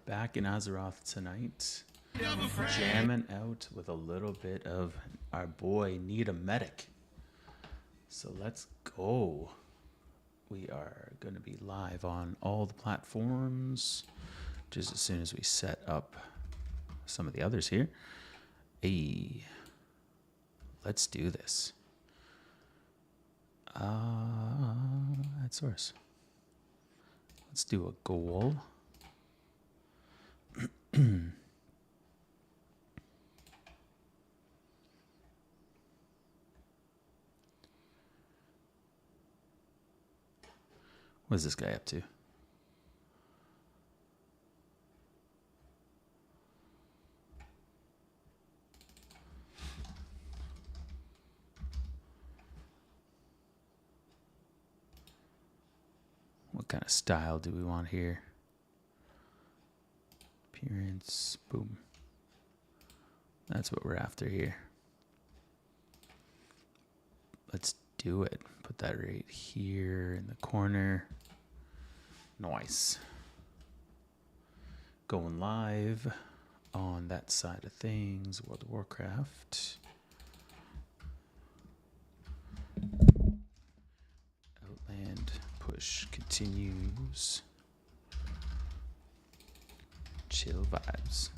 Back in Azeroth tonight, jamming out with a little bit of our boy Need a Medic. So let's go. We are going to be live on all the platforms just as soon as we set up some of the others here. Hey, let's do this. At source. Let's do a goal. What is this guy up to? What kind of style do we want here? Appearance, boom. That's what we're after here. Let's do it. Put that right here in the corner. Nice. Going live on that side of things, World of Warcraft. Outland push continues. Chill vibes.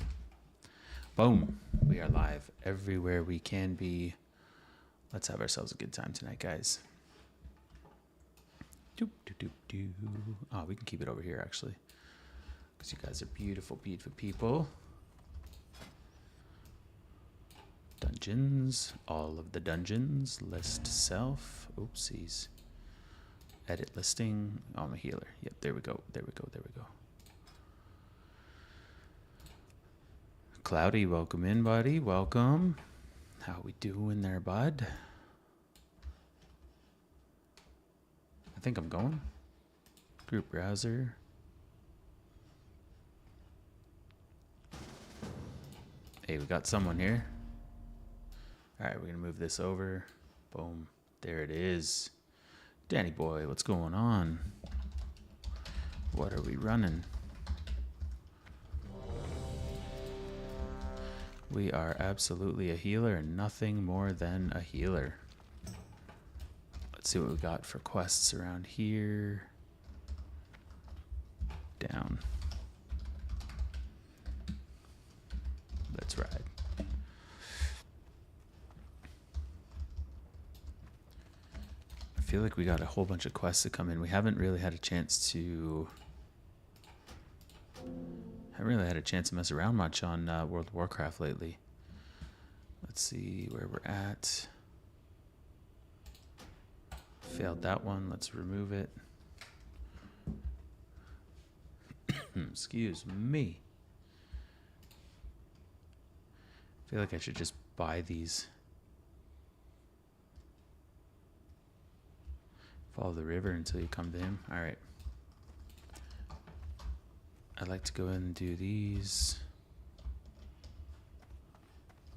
Boom. We are live everywhere we can be. Let's have ourselves a good time tonight, guys. Doop, doop, doop, doop. Oh, we can keep it over here, actually. Because you guys are beautiful, beautiful people. Dungeons. All of the dungeons. List self. Oopsies. Edit listing. Oh, I'm a healer. Yep, there we go. There we go. There we go. Cloudy, welcome in, buddy. Welcome. How we doing there, bud? I think I'm going. Group browser. Hey, we got someone here. All right, we're going to move this over. Boom. There it is. Danny boy, what's going on? What are we running? We are absolutely a healer and nothing more than a healer. Let's see what we got for quests around here. Down. Let's ride. I feel like we got a whole bunch of quests to come in. We haven't really had a chance to mess around much on World of Warcraft lately. Let's see where we're at. Failed that one. Let's remove it. Excuse me. I feel like I should just buy these. Follow the river until you come to him. All right. I'd like to go ahead and do these.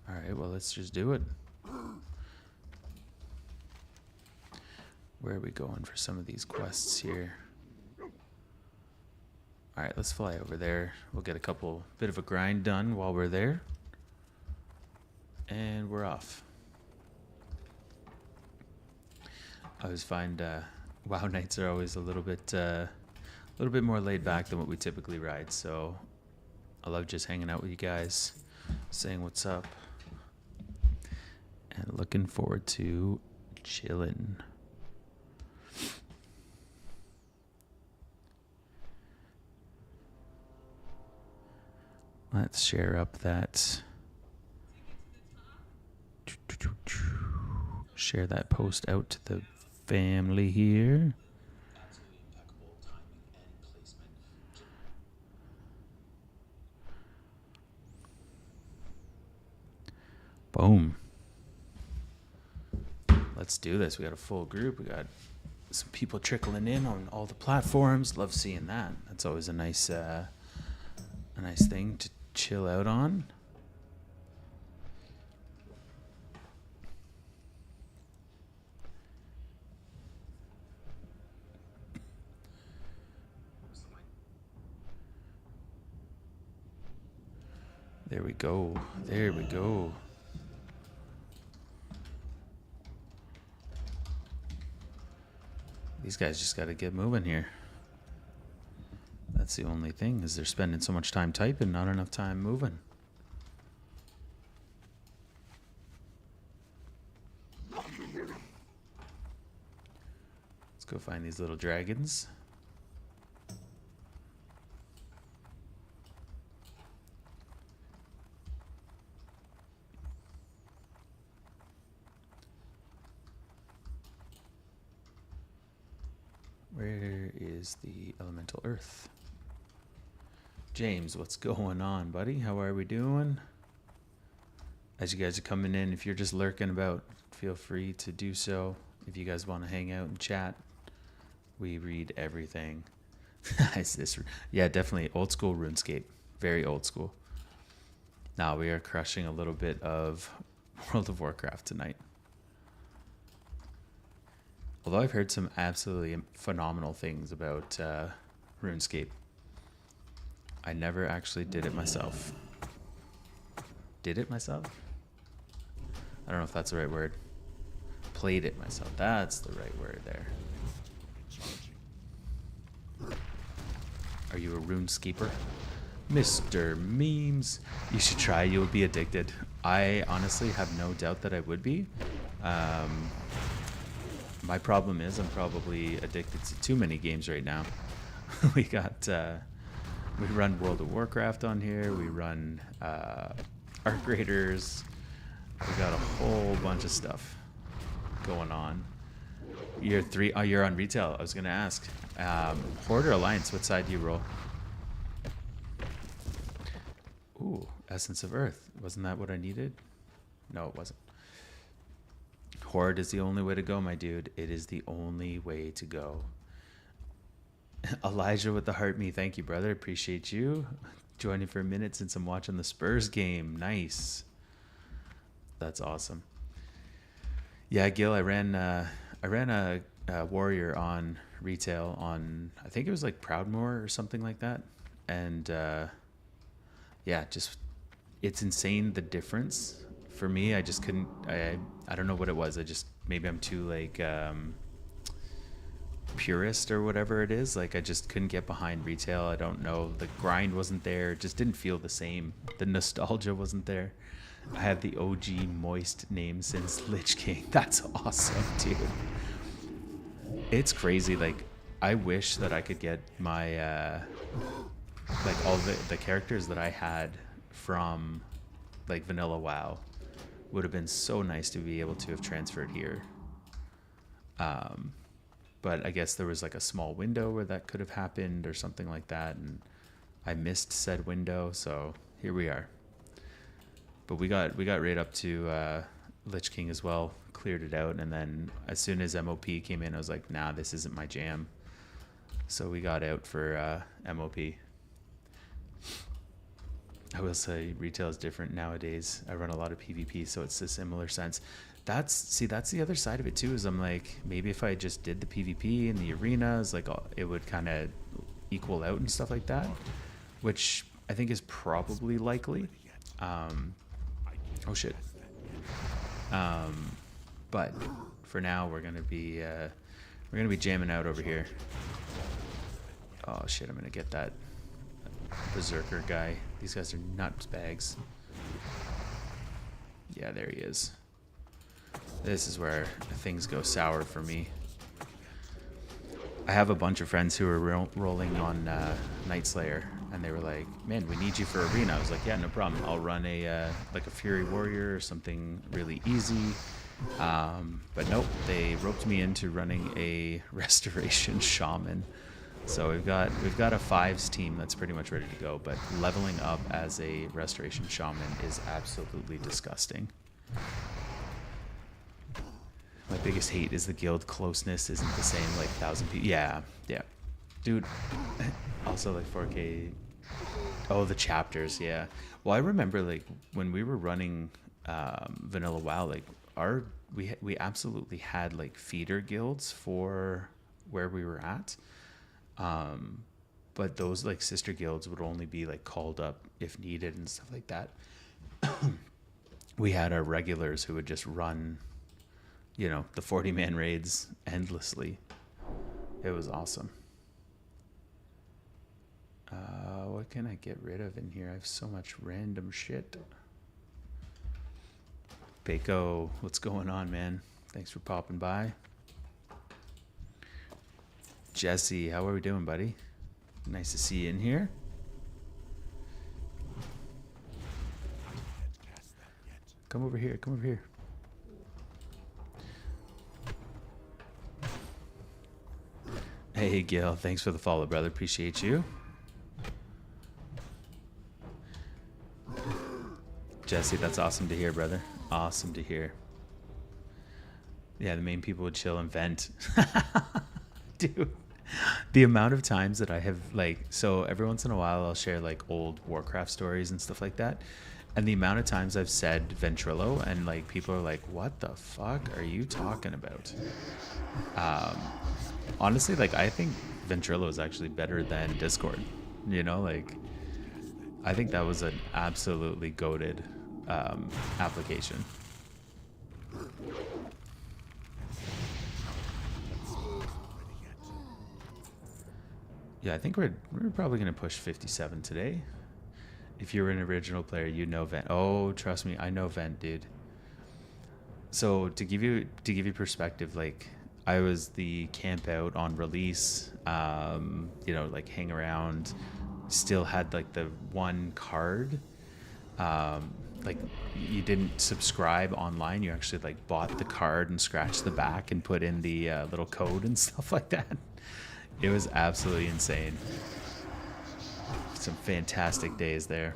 All right, well, let's just do it. Where are we going for some of these quests here? All right, let's fly over there. We'll get a bit of a grind done while we're there. And we're off. I always find WoW nights are always a little bit more laid back than what we typically ride, so I love just hanging out with you guys, saying what's up, and looking forward to chilling. Let's share up that. Share that post out to the family here. Boom. Let's do this. We got a full group. We got some people trickling in on all the platforms. Love seeing that. That's always a nice thing to chill out on. There we go. There we go. These guys just got to get moving here. That's the only thing, is they're spending so much time typing, not enough time moving. Let's go find these little dragons. Where is the elemental earth? James, what's going on, buddy? How are we doing? As you guys are coming in, if you're just lurking about, feel free to do so. If you guys want to hang out and chat, we read everything. Is this? Yeah, definitely old school RuneScape. Very old school. Now we are crushing a little bit of World of Warcraft tonight. Although I've heard some absolutely phenomenal things about RuneScape. I never actually did it myself. Did it myself? I don't know if that's the right word. Played it myself. That's the right word there. Are you a RuneScaper? Mr. Memes. You should try. You'll be addicted. I honestly have no doubt that I would be. My problem is I'm probably addicted to too many games right now. We run World of Warcraft on here. We run Arc Raiders. We got a whole bunch of stuff going on. You're on retail. I was gonna ask. Horde or Alliance? What side do you roll? Ooh, Essence of Earth. Wasn't that what I needed? No, it wasn't. Horde is the only way to go, my dude. It is the only way to go. Elijah with the heart me. Thank you, brother. Appreciate you joining for a minute since I'm watching the Spurs game. Nice. That's awesome. Yeah, Gil, I ran a warrior on retail on, I think it was like Proudmoore or something like that. And yeah, just it's insane the difference. For me, I just couldn't, I don't know what it was. Maybe I'm too like purist or whatever it is. Like I just couldn't get behind retail. I don't know. The grind wasn't there. It just didn't feel the same. The nostalgia wasn't there. I had the OG moist name since Lich King. That's awesome, dude. It's crazy. Like I wish that I could get my like all the characters that I had from like vanilla WoW. Would have been so nice to be able to have transferred here. But I guess there was like a small window where that could have happened or something like that, and I missed said window, so here we are. But we got right up to Lich King as well, cleared it out, and then as soon as MOP came in, I was like, nah, this isn't my jam. So we got out for MOP. I will say retail is different nowadays. I run a lot of PvP, so it's a similar sense. That's the other side of it too, is I'm like, maybe if I just did the PvP in the arenas, like it would kind of equal out and stuff like that, which I think is probably likely. Oh shit. But for now, we're gonna be jamming out over here. Oh shit, I'm gonna get that berserker guy. These guys are nuts bags. Yeah, there he is. This is where things go sour for me. I have a bunch of friends who are rolling on Night Slayer, and they were like, man, we need you for arena. I was like, yeah, no problem. I'll run a like a Fury Warrior or something really easy. But nope, they roped me into running a Restoration Shaman. So we've got a 5s team that's pretty much ready to go, but leveling up as a Restoration Shaman is absolutely disgusting. My biggest hate is the guild closeness isn't the same, like 1,000 people. Yeah. Dude, also like 4K. Oh, the chapters, yeah. Well, I remember like when we were running Vanilla WoW, like we absolutely had like feeder guilds for where we were at. but those like sister guilds would only be like called up if needed and stuff like that. We had our regulars who would just run, you know, the 40-man raids endlessly. It was awesome. What can I get rid of in here? I have so much random shit. Peiko, what's going on, man? Thanks for popping by. Jesse, how are we doing, buddy? Nice to see you in here. Come over here, come over here. Hey, Gil, thanks for the follow, brother. Appreciate you. Jesse, that's awesome to hear, brother. Awesome to hear. Yeah, the main people would chill and vent. Dude, the amount of times that I have, like, so every once in a while I'll share like old Warcraft stories and stuff like that. And the amount of times I've said Ventrilo and like people are like, what the fuck are you talking about? Honestly, like I think Ventrilo is actually better than Discord. You know, like I think that was an absolutely goated application. Yeah, I think we're probably gonna push 57 today. If you're an original player, you know Vent. Oh, trust me, I know Vent, dude. So to give you perspective, like I was the camp out on release, you know, like hang around, still had like the one card. Like you didn't subscribe online, you actually like bought the card and scratched the back and put in the little code and stuff like that. It was absolutely insane. Some fantastic days there.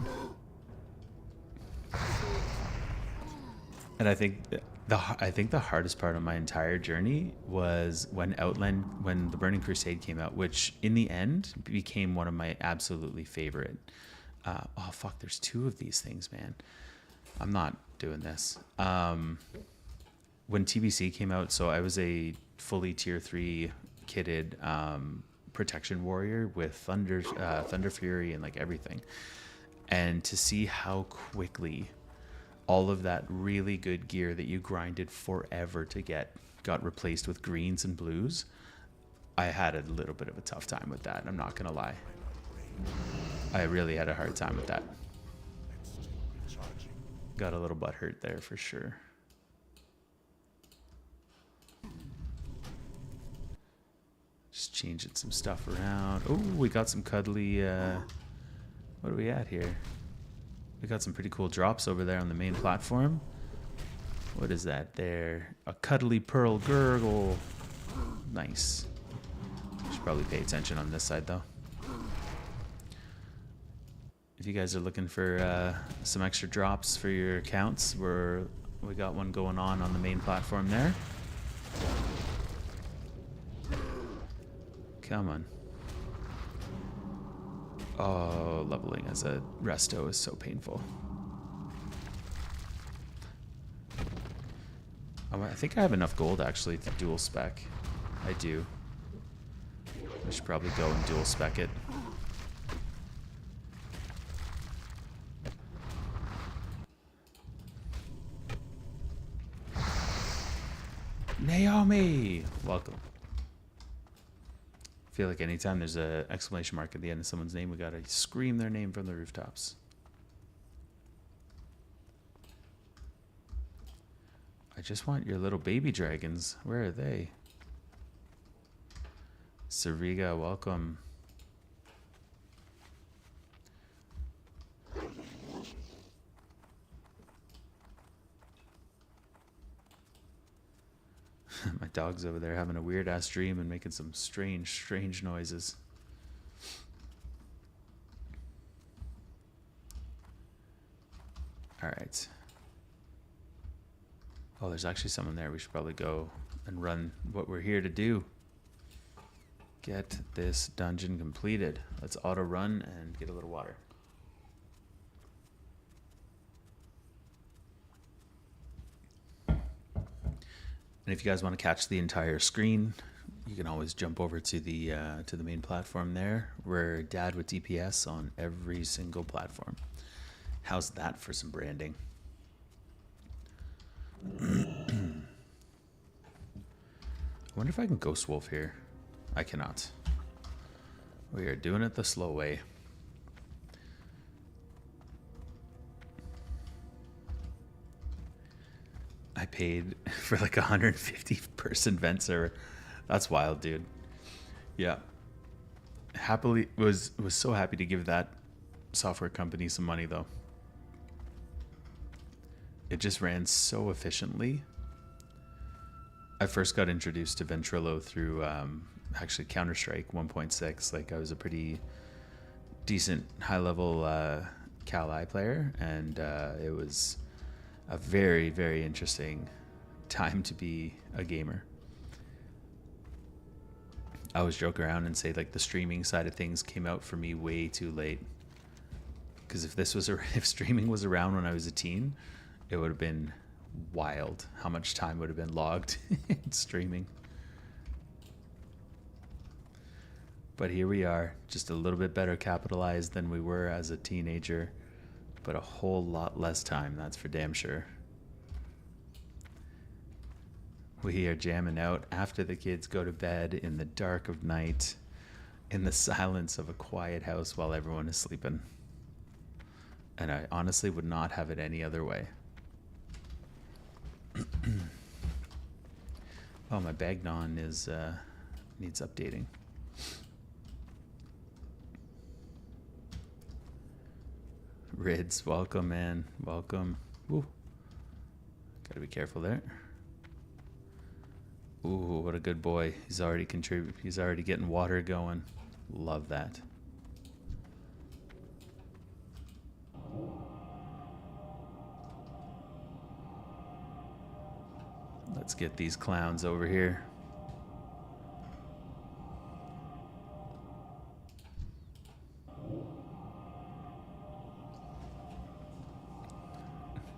And I think the hardest part of my entire journey was when the Burning Crusade came out, which in the end became one of my absolutely favorite. Oh fuck, there's two of these things, man. I'm not doing this. When TBC came out, so I was a fully tier 3 kitted protection warrior with Thunder Fury and like everything. And to see how quickly all of that really good gear that you grinded forever to get got replaced with greens and blues, I had a little bit of a tough time with that. I'm not gonna lie. I really had a hard time with that. Got a little butt hurt there for sure. Just changing some stuff around. Oh, we got some cuddly, what are we at here? We got some pretty cool drops over there on the main platform. What is that there? A cuddly pearl gurgle. Nice. Should probably pay attention on this side though. If you guys are looking for some extra drops for your accounts, we got one going on the main platform there. Come on. Oh, leveling as a resto is so painful. I think I have enough gold actually to dual spec. I do. I should probably go and dual spec it. Naomi! Welcome. I feel like anytime there's an exclamation mark at the end of someone's name, we gotta scream their name from the rooftops. I just want your little baby dragons. Where are they? Sariga, welcome. My dog's over there having a weird ass dream and making some strange noises. All right. Oh, there's actually someone there. We should probably go and run what we're here to do. Get this dungeon completed. Let's auto run and get a little water. And if you guys want to catch the entire screen, You can always jump over to the main platform there. We're Dad with DPS on every single platform. How's that for some branding? I wonder if I can Ghost Wolf here. I cannot. We are doing it the slow way. I paid for like 150 person vent server. That's wild, dude. Yeah. Happily was so happy to give that software company some money though. It just ran so efficiently. I first got introduced to Ventrilo through actually Counter-Strike 1.6. Like I was a pretty decent high-level Cal-I player, and it was a very, very interesting time to be a gamer. I always joke around and say like the streaming side of things came out for me way too late. Because if streaming was around when I was a teen, it would have been wild how much time would have been logged in streaming. But here we are, just a little bit better capitalized than we were as a teenager, but a whole lot less time, that's for damn sure. We are jamming out after the kids go to bed in the dark of night, in the silence of a quiet house while everyone is sleeping. And I honestly would not have it any other way. Oh, my Bagnon is needs updating. Rids, welcome, man. Welcome. Ooh. Gotta be careful there. Ooh, what a good boy. He's already he's already getting water going. Love that. Let's get these clowns over here.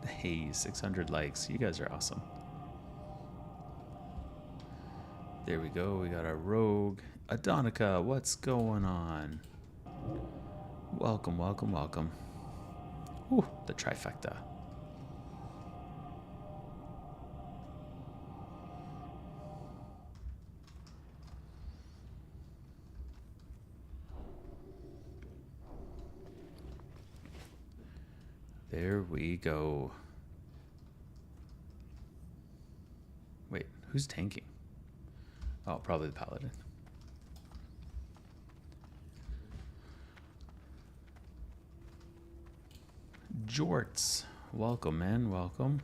Hey, 600 likes. You guys are awesome. There we go. We got our rogue. Adonica, what's going on? Welcome, welcome, welcome. Ooh, the trifecta. There we go. Wait, who's tanking? Oh, probably the paladin. Jorts, welcome, man, welcome.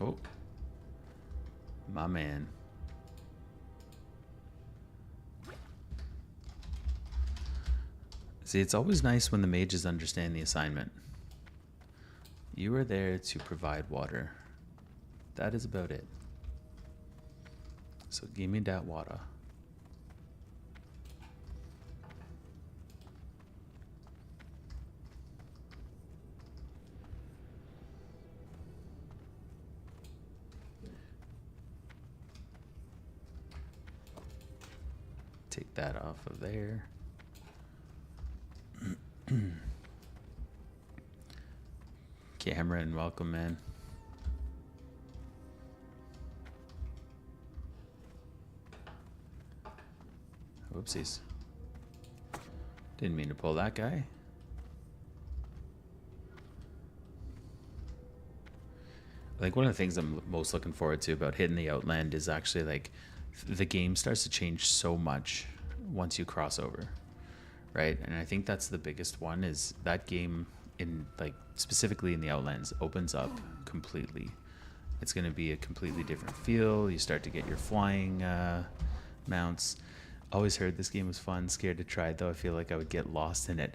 Oh, my man. See, it's always nice when the mages understand the assignment. You are there to provide water. That is about it. So give me that water. Take that off of there. Cameron, welcome, man. Whoopsies. Didn't mean to pull that guy. I think one of the things I'm most looking forward to about hitting the Outland is actually like the game starts to change so much once you cross over, right? And I think that's the biggest one is that game in like specifically in the Outlands opens up completely. It's going to be a completely different feel. You start to get your flying mounts. Always heard this game was fun. Scared to try it though. I feel like I would get lost in it.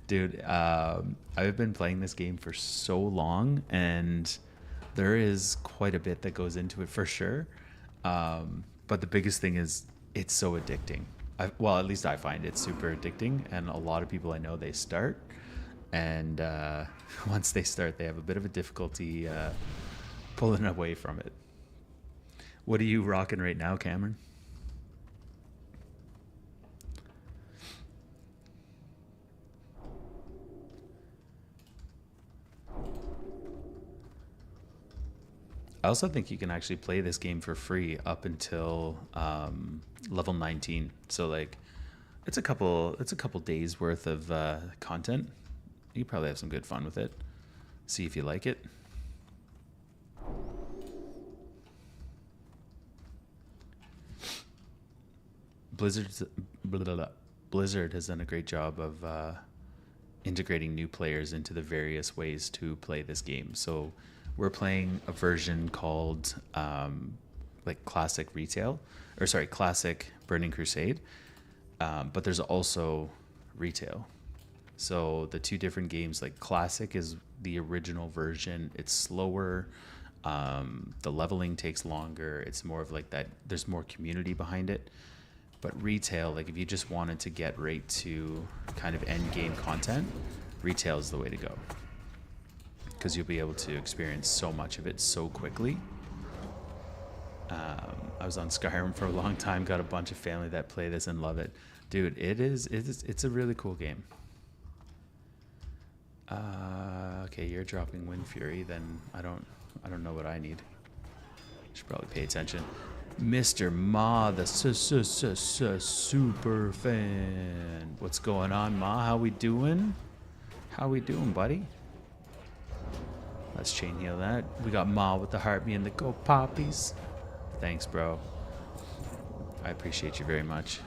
Dude, I've been playing this game for so long, and there is quite a bit that goes into it for sure. But the biggest thing is it's so addicting. Well, at least I find it super addicting, and a lot of people I know, they start, and once they start, they have a bit of a difficulty pulling away from it. What are you rocking right now, Cameron? I also think you can actually play this game for free up until level 19. So like, it's a couple days worth of content. You probably have some good fun with it. See if you like it. Blizzard's, blah, blah, blah. Blizzard has done a great job of integrating new players into the various ways to play this game. So we're playing a version called like classic retail, or sorry, classic Burning Crusade. But there's also retail. So the two different games, like classic is the original version. It's slower. The leveling takes longer. It's more of like that. There's more community behind it. But retail, like if you just wanted to get right to kind of end game content, retail is the way to go. Because you'll be able to experience so much of it so quickly. I was on Skyrim for a long time, got a bunch of family that play this and love it. Dude, it's a really cool game. Okay, you're dropping Wind Fury, then I don't know what I need. Should probably pay attention. Mr. Ma, the super fan. What's going on, Ma? How we doing? How we doing, buddy? Let's chain heal that. We got Ma with the heart, me and the go poppies. Thanks, bro. I appreciate you very much.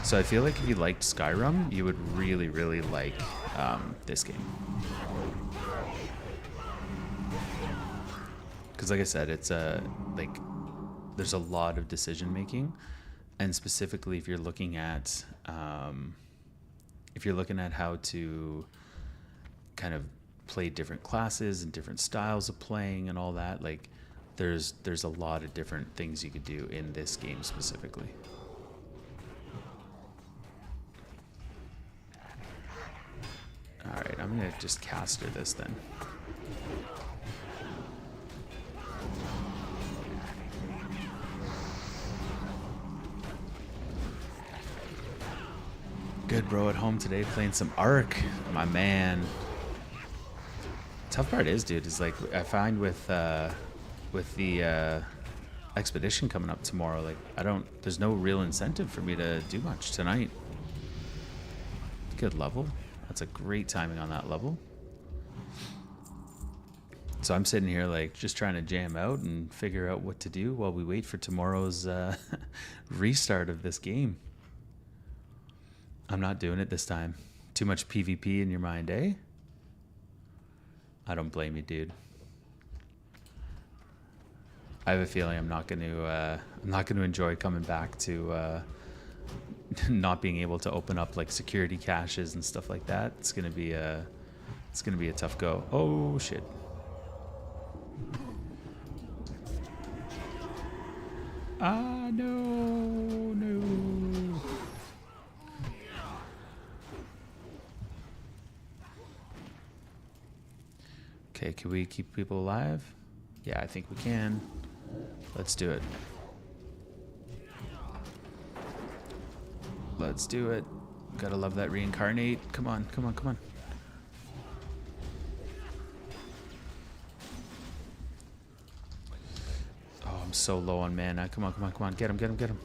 So I feel like if you liked Skyrim, you would really, really like this game. Because like I said, it's like there's a lot of decision making, and specifically if you're looking at how to kind of play different classes and different styles of playing and all that, like there's a lot of different things you could do in this game specifically. All right, I'm gonna just caster this then. Good, bro. At home today playing some Ark, my man. Tough part is, dude, is like I find with the expedition coming up tomorrow, like there's no real incentive for me to do much tonight. Good level. That's a great timing on that level. So I'm sitting here like just trying to jam out and figure out what to do while we wait for tomorrow's restart of this game. I'm not doing it this time. Too much PvP in your mind, eh? I don't blame you, dude. I have a feeling I'm not going to enjoy coming back to not being able to open up like security caches and stuff like that. It's going to be a tough go. Oh shit. No. Okay, can we keep people alive? Yeah, I think we can. Let's do it. Let's do it. Gotta love that reincarnate. Come on. Oh, I'm so low on mana. Come on. Get him.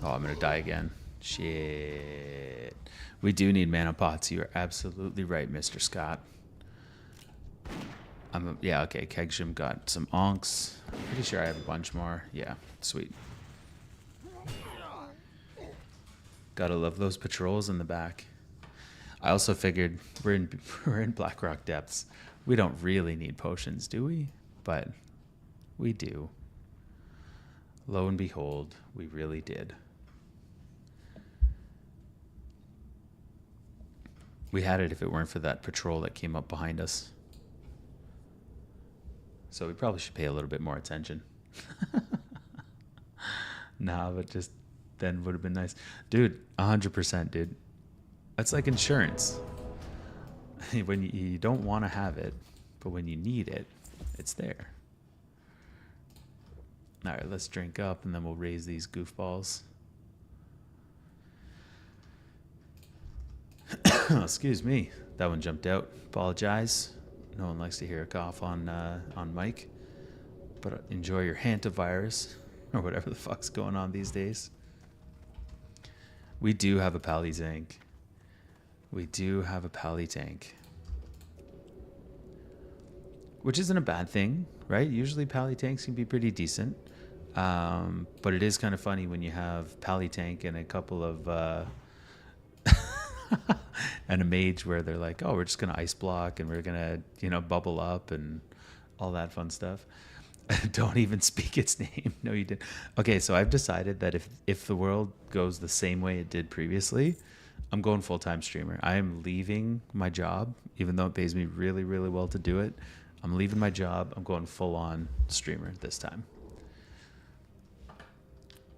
Oh, I'm gonna die again. Shit. We do need mana pots. You're absolutely right, Mr. Scott. Yeah, okay. Kegsham got some onks. Pretty sure I have a bunch more. Yeah, sweet. Gotta love those patrols in the back. I also figured we're in Blackrock Depths. We don't really need potions, do we? But we do. Lo and behold, we really did. We had it if it weren't for that patrol that came up behind us. So we probably should pay a little bit more attention. Nah, but just then would have been nice. Dude, 100%, dude. That's like insurance. When you don't want to have it, but when you need it, it's there. All right, let's drink up and then we'll raise these goofballs. Excuse me. That one jumped out. Apologize. No one likes to hear a cough on mic. But enjoy your hantavirus or whatever the fuck's going on these days. We do have a pally tank. We do have a pally tank. Which isn't a bad thing, right? Usually pally tanks can be pretty decent. But it is kind of funny when you have pally tank and a couple of... and a mage where they're like, oh, we're just going to ice block and we're going to, bubble up and all that fun stuff. Don't even speak its name. No, you didn't. Okay, so I've decided that if the world goes the same way it did previously, I'm going full-time streamer. I am leaving my job, even though it pays me really, really well to do it. I'm leaving my job. I'm going full-on streamer this time.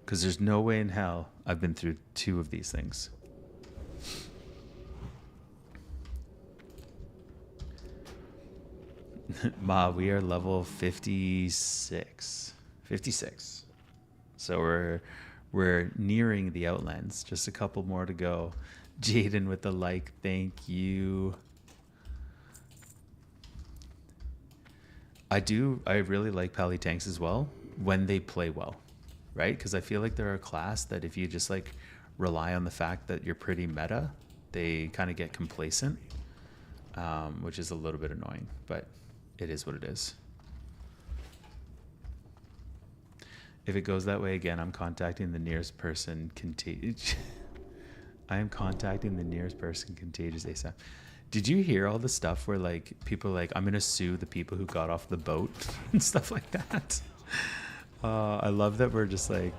Because there's no way in hell I've been through 2 of these things. Ma, we are level 56. 56. So we're nearing the Outlands. Just a couple more to go. Jaden with the like, thank you. I really like pally tanks as well when they play well, right? Because I feel like they're a class that if you just like rely on the fact that you're pretty meta, they kind of get complacent, which is a little bit annoying, but it is what it is. If it goes that way again, I'm contacting the nearest person contagious. I am contacting the nearest person contagious ASAP. Did you hear all the stuff where like people are like, I'm gonna sue the people who got off the boat and stuff like that? I love that we're just like,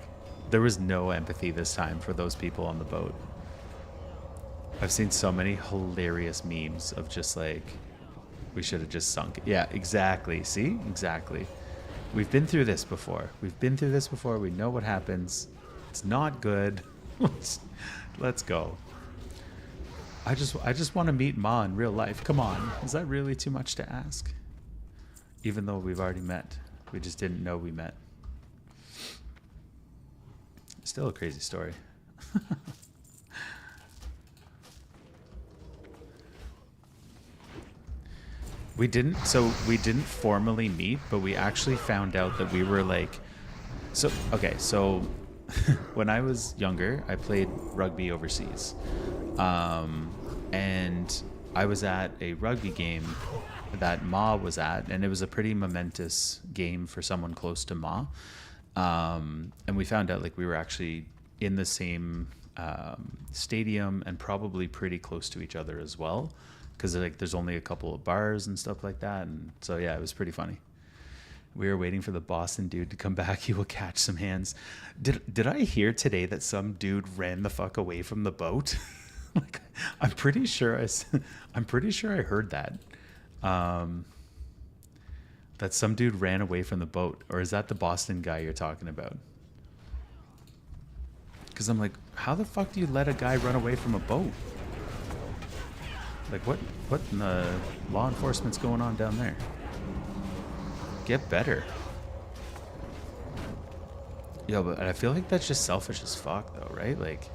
there was no empathy this time for those people on the boat. I've seen so many hilarious memes of just like, we should have just sunk it. Yeah, exactly. See? Exactly. We've been through this before. We know what happens. It's not good. Let's go. I just want to meet Ma in real life. Come on. Is that really too much to ask? Even though we've already met. We just didn't know we met. Still a crazy story. We didn't formally meet, but we actually found out that we were like, so when I was younger, I played rugby overseas. And I was at a rugby game that Ma was at, and it was a pretty momentous game for someone close to Ma. And we found out like we were actually in the same stadium and probably pretty close to each other as well. Because like there's only a couple of bars and stuff like that, and so yeah, it was pretty funny. We were waiting for the Boston dude to come back. He will catch some hands. Did I hear today that some dude ran the fuck away from the boat? Like, I'm pretty sure I heard that. That some dude ran away from the boat, or is that the Boston guy you're talking about? Because I'm like, how the fuck do you let a guy run away from a boat? Like, what in the law enforcement's going on down there? Get better. Yo, but I feel like that's just selfish as fuck, though, right? Like,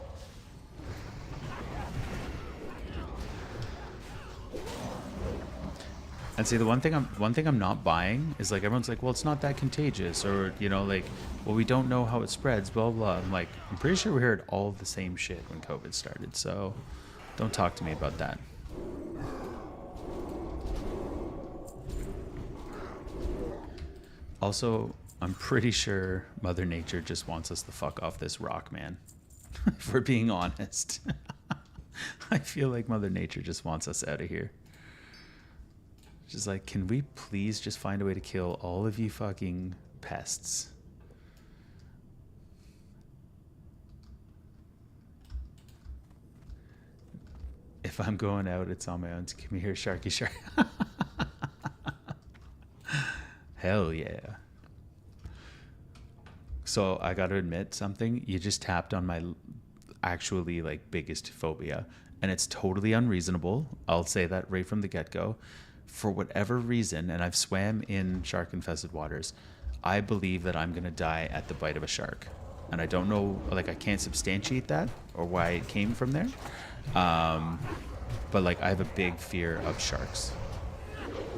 and see, the one thing I'm not buying is like everyone's like, well, it's not that contagious, or like, well, we don't know how it spreads, blah blah. I'm like, I'm pretty sure we heard all the same shit when COVID started, so don't talk to me about that. Also, I'm pretty sure Mother Nature just wants us to fuck off this rock, man. If we're being honest. I feel like Mother Nature just wants us out of here. She's like, can we please just find a way to kill all of you fucking pests? If I'm going out, it's on my own. Come here, Sharky Shark. Hell yeah. So I got to admit something. You just tapped on my actually like biggest phobia, and it's totally unreasonable. I'll say that right from the get-go. For whatever reason, and I've swam in shark-infested waters, I believe that I'm gonna die at the bite of a shark, and I don't know, like I can't substantiate that or why it came from there. But like I have a big fear of sharks.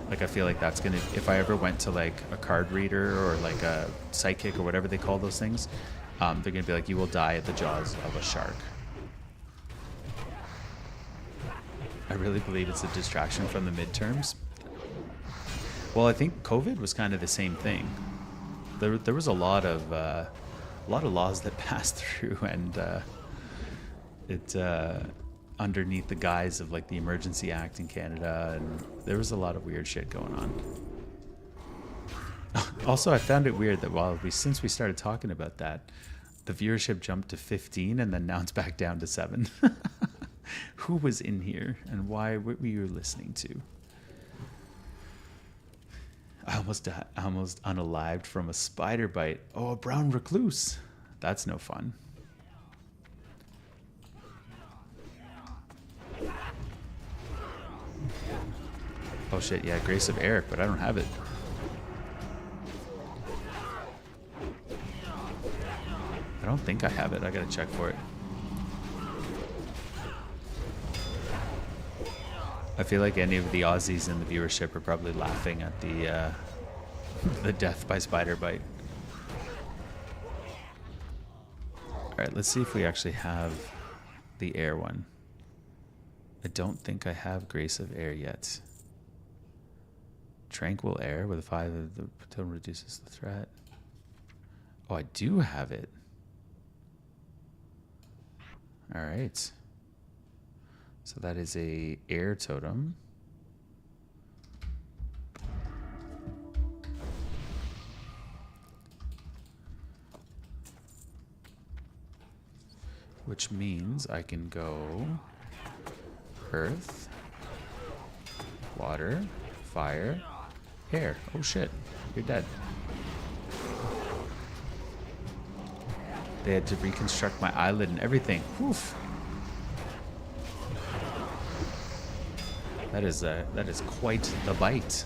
Like I feel like that's gonna, if I ever went to like a card reader or like a psychic or whatever they call those things, they're gonna be like, you will die at the jaws of a shark. I really believe it's a distraction from the midterms. Well, I think COVID was kind of the same thing. There was a lot of laws that passed through, and it underneath the guise of like the Emergency Act in Canada, and there was a lot of weird shit going on. Also, I found it weird that since we started talking about that, the viewership jumped to 15 and then now it's back down to 7. Who was in here and why? What were you listening to? I almost unalived from a spider bite. Oh, a brown recluse. That's no fun. Oh shit, yeah, Grace of Eric, but I don't have it. I don't think I have it. I gotta check for it. I feel like any of the Aussies in the viewership are probably laughing at the the death by spider bite. Alright, let's see if we actually have the air one. I don't think I have Grace of Air yet. Tranquil Air with a 5, the potential reduces the threat. Oh, I do have it. Alright. So that is a air totem. Which means I can go earth, water, fire, air. Oh shit, you're dead. They had to reconstruct my eyelid and everything. Oof. That is quite the bite.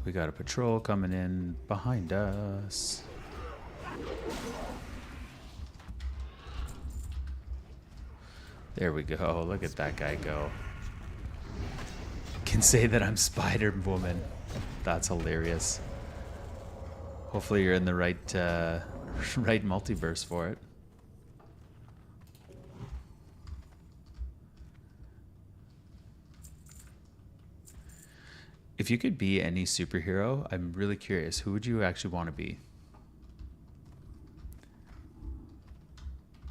We got a patrol coming in behind us. There we go. Look at that guy go. Can say that I'm Spider-Woman. That's hilarious. Hopefully you're in the right right multiverse for it. If you could be any superhero, I'm really curious, who would you actually want to be?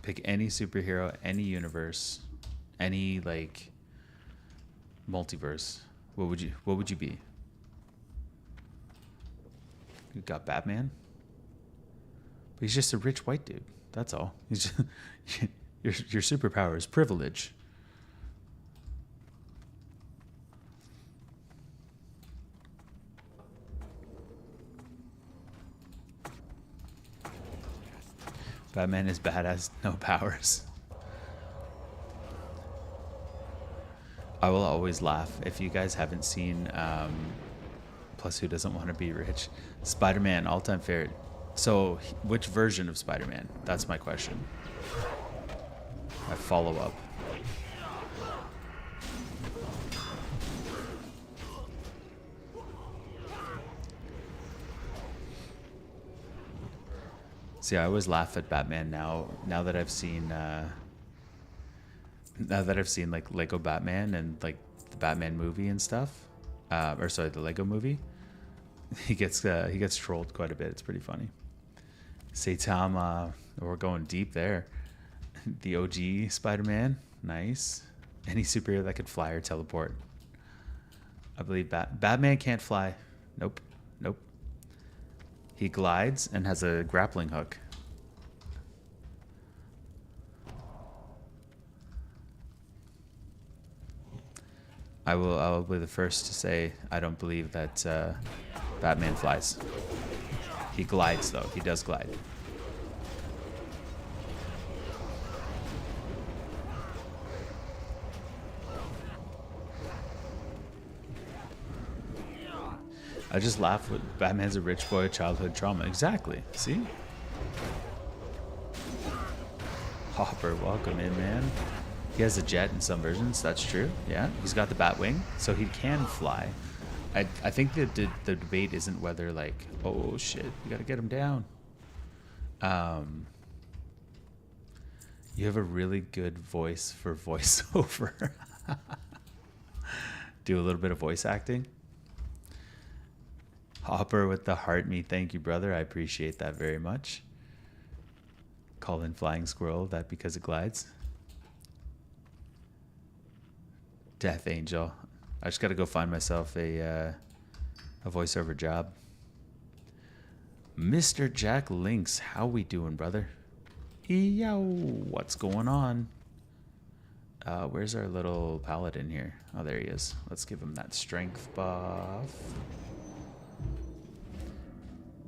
Pick any superhero, any universe, any like multiverse. What would you be? You got Batman? But he's just a rich white dude. That's all. He's just, your superpower is privilege. Batman is badass, no powers. I will always laugh if you guys haven't seen plus who doesn't want to be rich? Spider-Man, all-time favorite. So which version of Spider-Man? That's my question. My follow-up. See, I always laugh at Batman now that I've seen like Lego Batman and like the Batman movie and stuff. Or sorry, the Lego movie. He gets trolled quite a bit. It's pretty funny. Saitama, we're going deep there. The OG Spider-Man, nice. Any superhero that could fly or teleport. I believe Batman can't fly. Nope. He glides and has a grappling hook. I'll be the first to say I don't believe that Batman flies. He glides though. He does glide. I just laugh with Batman's a rich boy, childhood trauma. Exactly. See? Hopper, welcome in, man. He has a jet in some versions. That's true. Yeah, he's got the Batwing, so he can fly. I think the debate isn't whether like, oh shit, you gotta get him down. You have a really good voice for voiceover. Do a little bit of voice acting. Hopper with the heart me. Thank you, brother. I appreciate that very much. Call in Flying Squirrel, that because it glides. Death Angel. I just got to go find myself a voiceover job. Mr. Jack Lynx, how we doing, brother? Yo, what's going on? Where's our little paladin here? Oh, there he is. Let's give him that strength buff.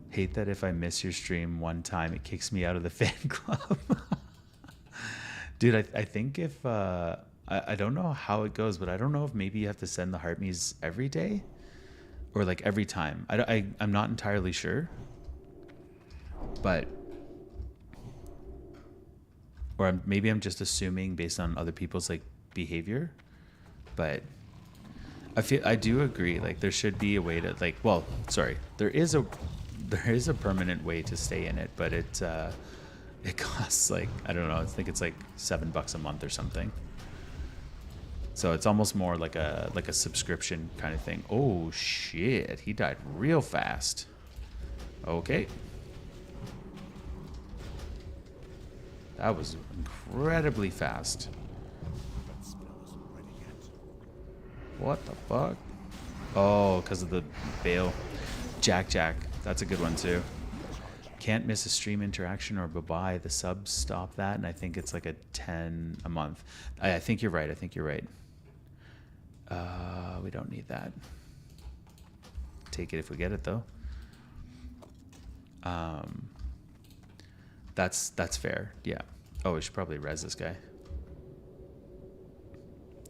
Hate that if I miss your stream one time, it kicks me out of the fan club. Dude, I think if... I don't know how it goes, but I don't know if maybe you have to send the heart me's every day or like every time. I'm not entirely sure, but or maybe I'm just assuming based on other people's like behavior, but I do agree. Like there should be a way to like, well, sorry, there is a permanent way to stay in it, but it costs like, I don't know. I think it's like $7 a month or something. So it's almost more like a subscription kind of thing. Oh shit, he died real fast. Okay. That was incredibly fast. What the fuck? Oh, because of the bail. Jack. That's a good one too. Can't miss a stream interaction or bye-bye. The subs stop that, and I think it's like a 10 a month. I think you're right. We don't need that. Take it if we get it though. That's fair. Yeah. Oh, we should probably res this guy.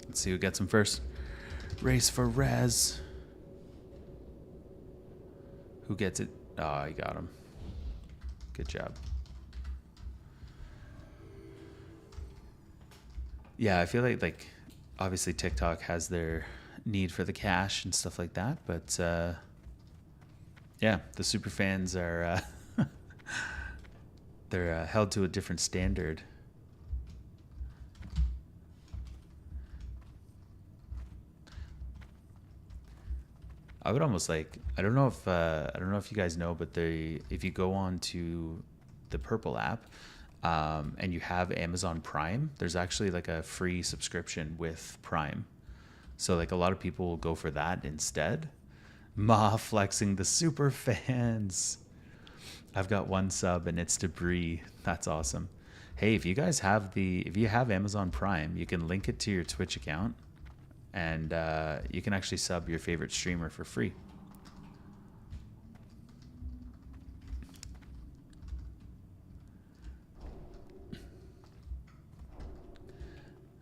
Let's see who gets him first. Race for res. Who gets it? Oh, I got him. Good job. Yeah, I feel like obviously TikTok has their need for the cash and stuff like that, but yeah, the super fans are they're held to a different standard. I would almost like, I don't know if you guys know, but if you go on to the Purple app and you have Amazon Prime, there's actually like a free subscription with Prime. So like a lot of people will go for that instead. Ma flexing the super fans. I've got one sub and it's Debris. That's awesome. Hey, if you have Amazon Prime, you can link it to your Twitch account and you can actually sub your favorite streamer for free.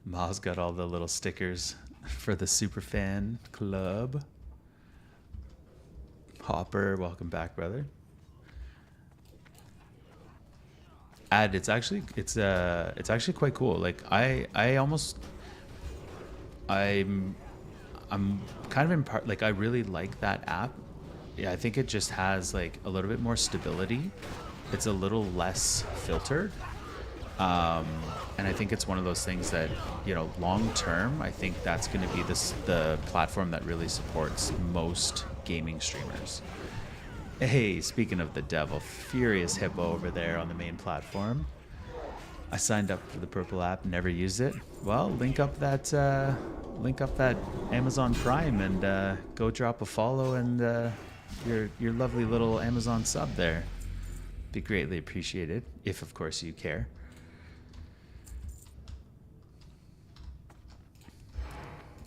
Ma's got all the little stickers for the Superfan Club. Hopper, welcome back, brother. It's actually quite cool. Like I'm kind of in part, like I really like that app. Yeah, I think it just has like a little bit more stability. It's a little less filtered. And I think it's one of those things that, long term, I think that's going to be the platform that really supports most gaming streamers. Hey, speaking of the devil, Furious Hippo over there on the main platform. I signed up for the Purple app, never used it. Well, link up that Amazon Prime and go drop a follow and your lovely little Amazon sub there. Be greatly appreciated, if of course you care.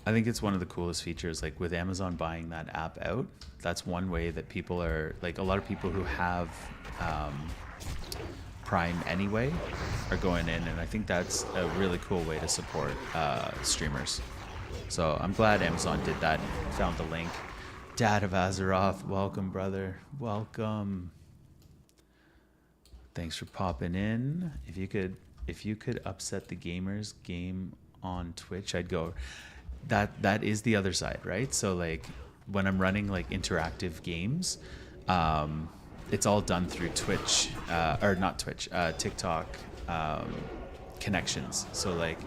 I think it's one of the coolest features. Like with Amazon buying that app out, that's one way that people are like a lot of people who have Prime anyway are going in, and I think that's a really cool way to support streamers. So I'm glad Amazon did that. Found the link. Dad of Azeroth, welcome, brother. Welcome. Thanks for popping in. If you could upset the gamers game on Twitch, I'd go. That is the other side, right? So like when I'm running like interactive games, it's all done through Twitch or not Twitch, TikTok connections. So like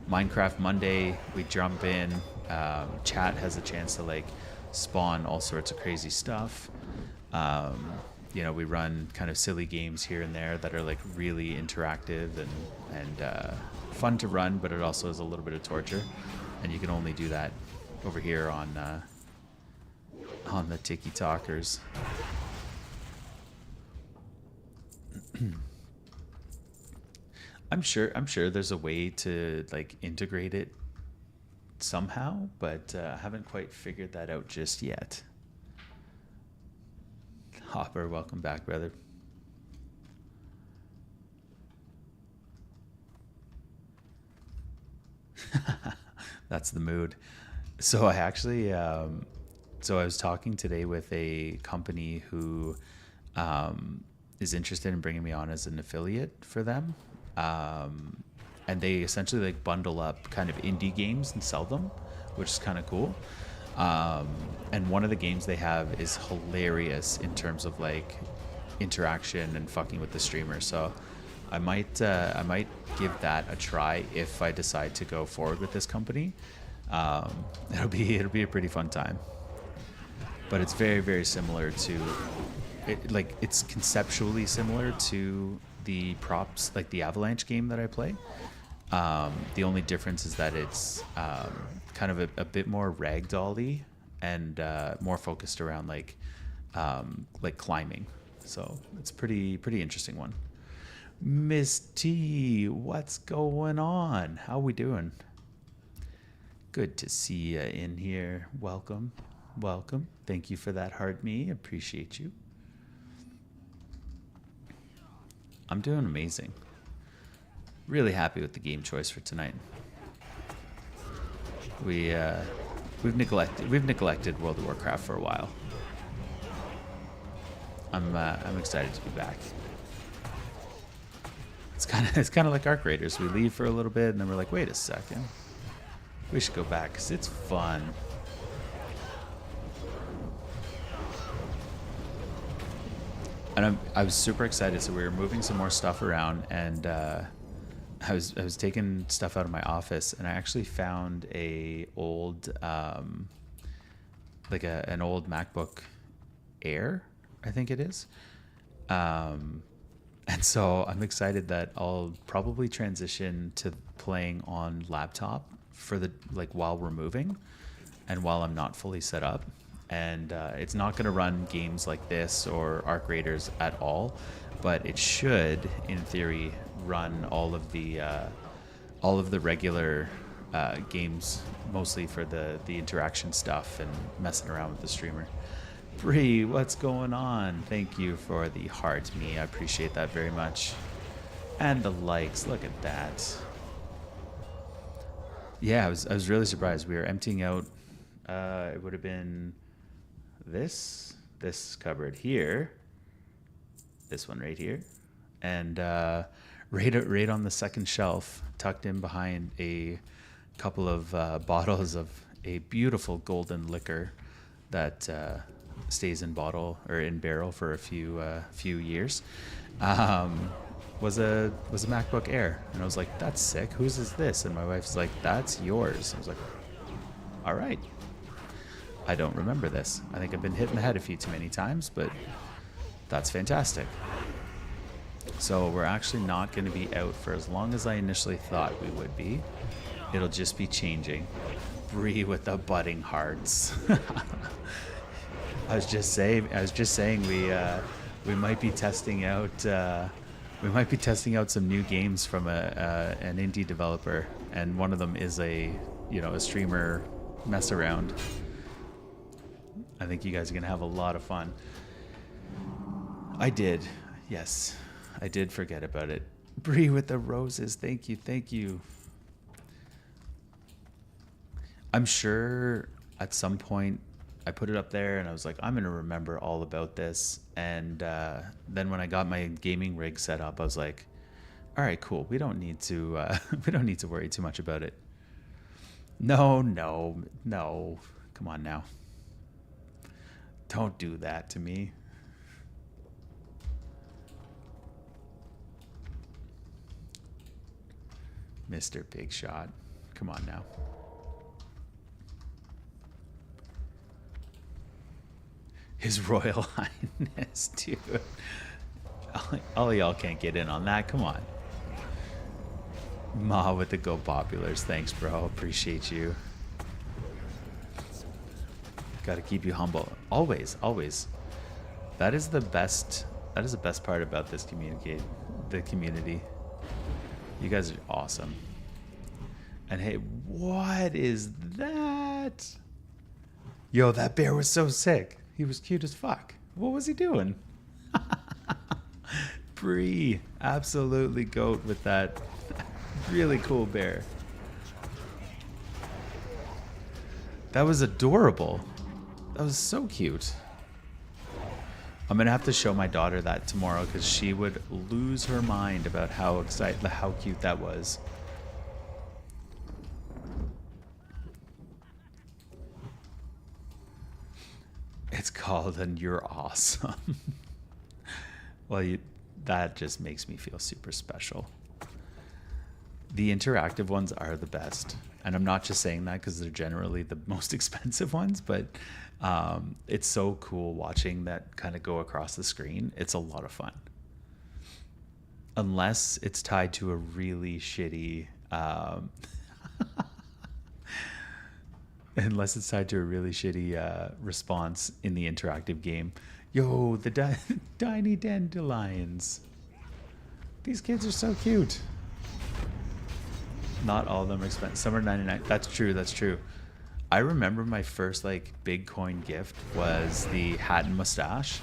Minecraft Monday, we jump in. Chat has a chance to like spawn all sorts of crazy stuff. You know, we run kind of silly games here and there that are like really interactive and fun to run, but it also is a little bit of torture. And you can only do that over here on the Tiki Talkers. I'm sure there's a way to like integrate it somehow, but I haven't quite figured that out just yet. Hopper, welcome back, brother. That's the mood. So I actually, so I was talking today with a company who is interested in bringing me on as an affiliate for them. And they essentially like bundle up kind of indie games and sell them, which is kind of cool. And one of the games they have is hilarious in terms of like interaction and fucking with the streamer. So I might give that a try if I decide to go forward with this company. It'll be a pretty fun time. But it's very, very similar to it, like it's conceptually similar to the props, like the Avalanche game that I play. The only difference is that it's kind of a bit more ragdoll-y and more focused around like climbing. So it's pretty interesting one. Miss T, what's going on? How we doing? Good to see you in here. Welcome. Thank you for that heart me. Appreciate you. I'm doing amazing. Really happy with the game choice for tonight. We've neglected World of Warcraft for a while. I'm excited to be back. It's kind of like Arc Raiders. We leave for a little bit and then we're like, wait a second, we should go back because it's fun. And I was super excited. So we were moving some more stuff around, and I was taking stuff out of my office, and I actually found a old like an old MacBook Air, I think it is. And so I'm excited that I'll probably transition to playing on laptop for the while we're moving and while I'm not fully set up. And it's not going to run games like this or Arc Raiders at all, but it should, in theory, run all of the regular games, mostly for the interaction stuff and messing around with the streamer. Bree, what's going on? Thank you for the heart, me. I appreciate that very much. And the likes. Look at that. Yeah, I was really surprised. We were emptying out. It would have been this cupboard here, this one right here, and right on the second shelf, tucked in behind a couple of bottles of a beautiful golden liquor that stays in bottle or in barrel for a few years, was a MacBook Air. And I was like, that's sick. Whose is this? And my wife's like, that's yours. I was like, all right. I don't remember this. I think I've been hit in the head a few too many times, but that's fantastic. So we're actually not going to be out for as long as I initially thought we would be. It'll just be changing. Bree with the budding hearts. I was just saying we might be testing out some new games from an indie developer, and one of them is a streamer mess around. I think you guys are going to have a lot of fun. I did. Yes, I did forget about it. Bree with the roses. Thank you. Thank you. I'm sure at some point I put it up there and I was like, I'm going to remember all about this. And then when I got my gaming rig set up, I was like, all right, cool. We don't need to worry too much about it. No. Come on now. Don't do that to me. Mr. Big Shot. Come on now. His Royal Highness, dude. All y'all can't get in on that. Come on. Ma with the Go Populars. Thanks, bro. Appreciate you. Got to keep you humble. Always, always. That is the best part about this the community. You guys are awesome. And hey, what is that? Yo, that bear was so sick. He was cute as fuck. What was he doing? Bree, absolutely goat with that really cool bear. That was adorable. That was so cute. I'm gonna have to show my daughter that tomorrow because she would lose her mind about how cute that was. It's called and you're awesome. Well, that just makes me feel super special. The interactive ones are the best. And I'm not just saying that because they're generally the most expensive ones, but it's so cool watching that kind of go across the screen. It's a lot of fun. Unless it's tied to a really shitty response in the interactive game. Yo, the tiny dandelions. These kids are so cute. Not all of them are expensive. Some are 99. That's true. I remember my first big coin gift was the hat and mustache.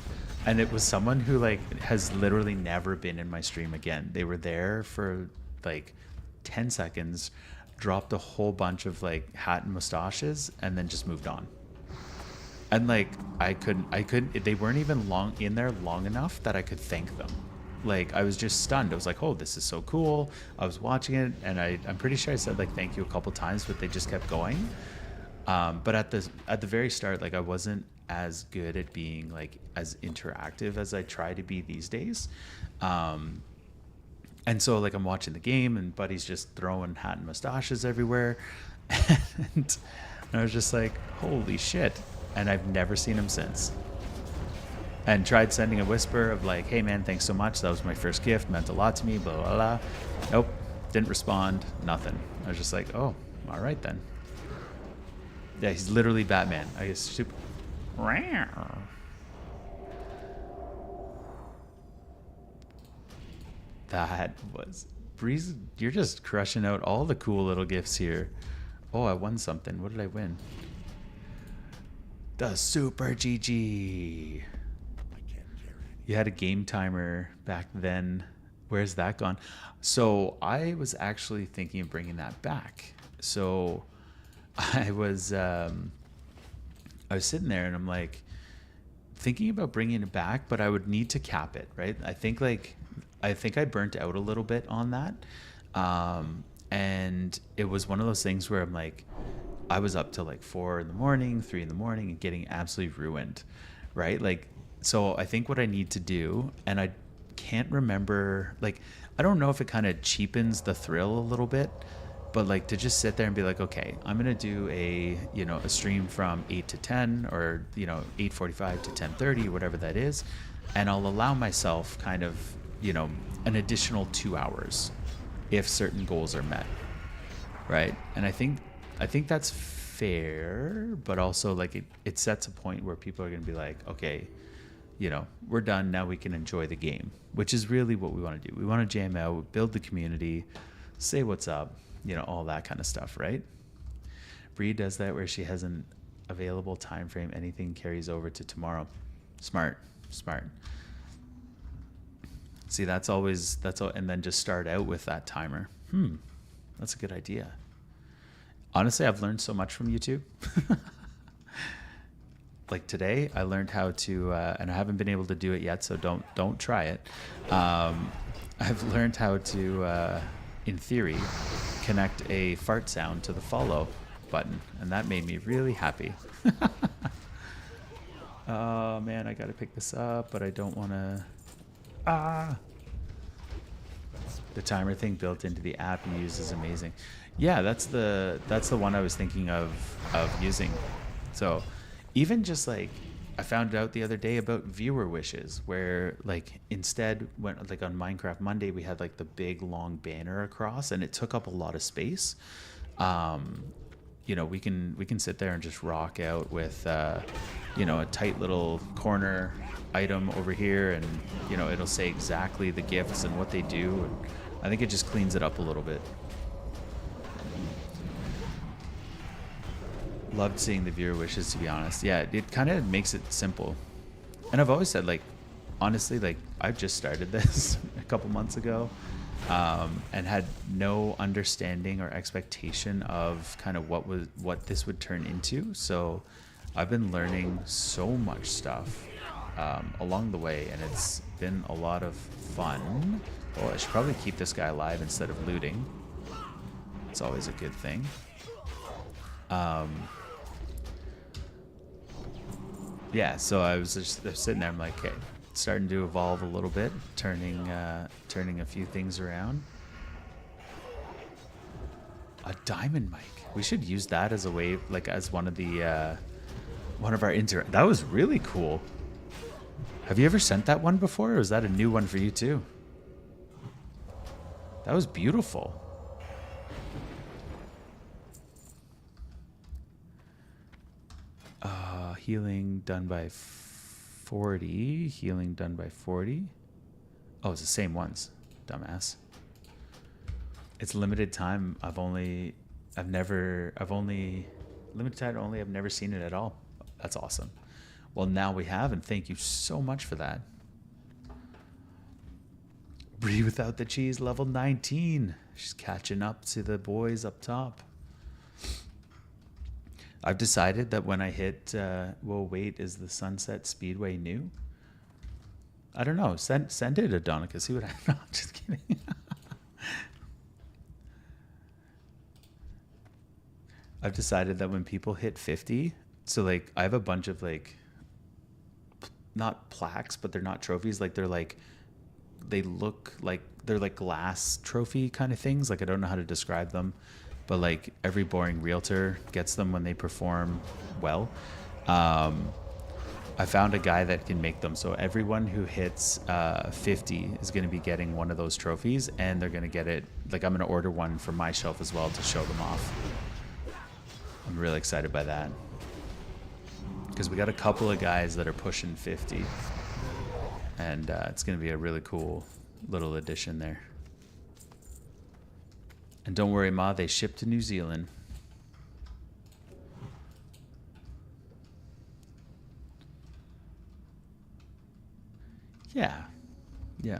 And it was someone who has literally never been in my stream again. They were there for 10 seconds, dropped a whole bunch of hat and mustaches, and then just moved on. And I couldn't, they weren't even in there long enough that I could thank them. I was just stunned. I was like, oh, this is so cool. I was watching it and I'm pretty sure I said thank you a couple times, but they just kept going. But at the very start, I wasn't as good at being as interactive as I try to be these days. And so I'm watching the game and Buddy's just throwing hat and mustaches everywhere. And I was just like, holy shit. And I've never seen him since. And tried sending a whisper of hey man, thanks so much. That was my first gift, meant a lot to me, blah, blah, blah. Nope, didn't respond, nothing. I was just like, oh, all right then. Yeah, he's literally Batman. I guess super. That was Breeze. You're just crushing out all the cool little gifts here. Oh, I won something. What did I win? The Super GG. You had a game timer back then. Where's that gone? So I was actually thinking of bringing that back. So I was sitting there and I'm thinking about bringing it back, but I would need to cap it, right? I think I burnt out a little bit on that. And it was one of those things where I'm I was up till 4 in the morning, 3 in the morning and getting absolutely ruined, right? So I think what I need to do, and I can't remember, I don't know if it kind of cheapens the thrill a little bit, but to just sit there and be okay, I'm going to do a stream from 8 to 10 or, 8:45 to 10:30, whatever that is. And I'll allow myself kind of, an additional 2 hours if certain goals are met. Right. And I think that's fair, but also it sets a point where people are going to be okay, we're done. Now we can enjoy the game, which is really what we want to do. We want to jam out, build the community, say what's up, all that kind of stuff, right? Bree does that where she has an available time frame. Anything carries over to tomorrow. Smart. See, that's all. And then just start out with that timer. That's a good idea. Honestly, I've learned so much from YouTube. Like today, I learned how to, and I haven't been able to do it yet, so don't try it. I've learned how to, in theory, connect a fart sound to the follow button, and that made me really happy. Oh man, I gotta pick this up, but I don't want to. The timer thing built into the app you use is amazing. Yeah, that's the one I was thinking of using. So even just like, I found out the other day about viewer wishes, where like instead when like on Minecraft Monday we had like the big long banner across and it took up a lot of space. You know, we can sit there and just rock out with you know, a tight little corner item over here, and you know, it'll say exactly the gifts and what they do, and I think it just cleans it up a little bit. Loved seeing the viewer wishes, to be honest. Yeah, it kind of makes it simple. And I've always said, like, honestly, like, I've just started this a couple months ago, and had no understanding or expectation of kind of what this would turn into. So I've been learning so much stuff along the way, and it's been a lot of fun. Oh, I should probably keep this guy alive instead of looting. It's always a good thing. Yeah, so I was just sitting there. I'm like, okay, starting to evolve a little bit, turning a few things around. A diamond mic. We should use that as a way, like as one of the one of our that was really cool. Have you ever sent that one before, or is that a new one for you too? That was beautiful. Healing done by 40. Healing done by 40. Oh, it's the same ones. Dumbass. It's limited time. I've never seen it at all. That's awesome. Well, now we have, and thank you so much for that. Bree without the cheese, level 19. She's catching up to the boys up top. I've decided that when I hit, well, wait, is the Sunset Speedway new? I don't know. Send it, Adonica. See what I know. Just kidding. I've decided that when people hit 50, so like I have a bunch of like, not plaques, but they're not trophies. Like they look like they're like glass trophy kind of things. Like I don't know how to describe them. But like every boring realtor gets them when they perform well. I found a guy that can make them. So everyone who hits 50 is going to be getting one of those trophies, and they're going to get it. Like I'm going to order one for my shelf as well to show them off. I'm really excited by that. Because we got a couple of guys that are pushing 50. And it's going to be a really cool little addition there. And don't worry, Ma, they ship to New Zealand. Yeah. Yeah.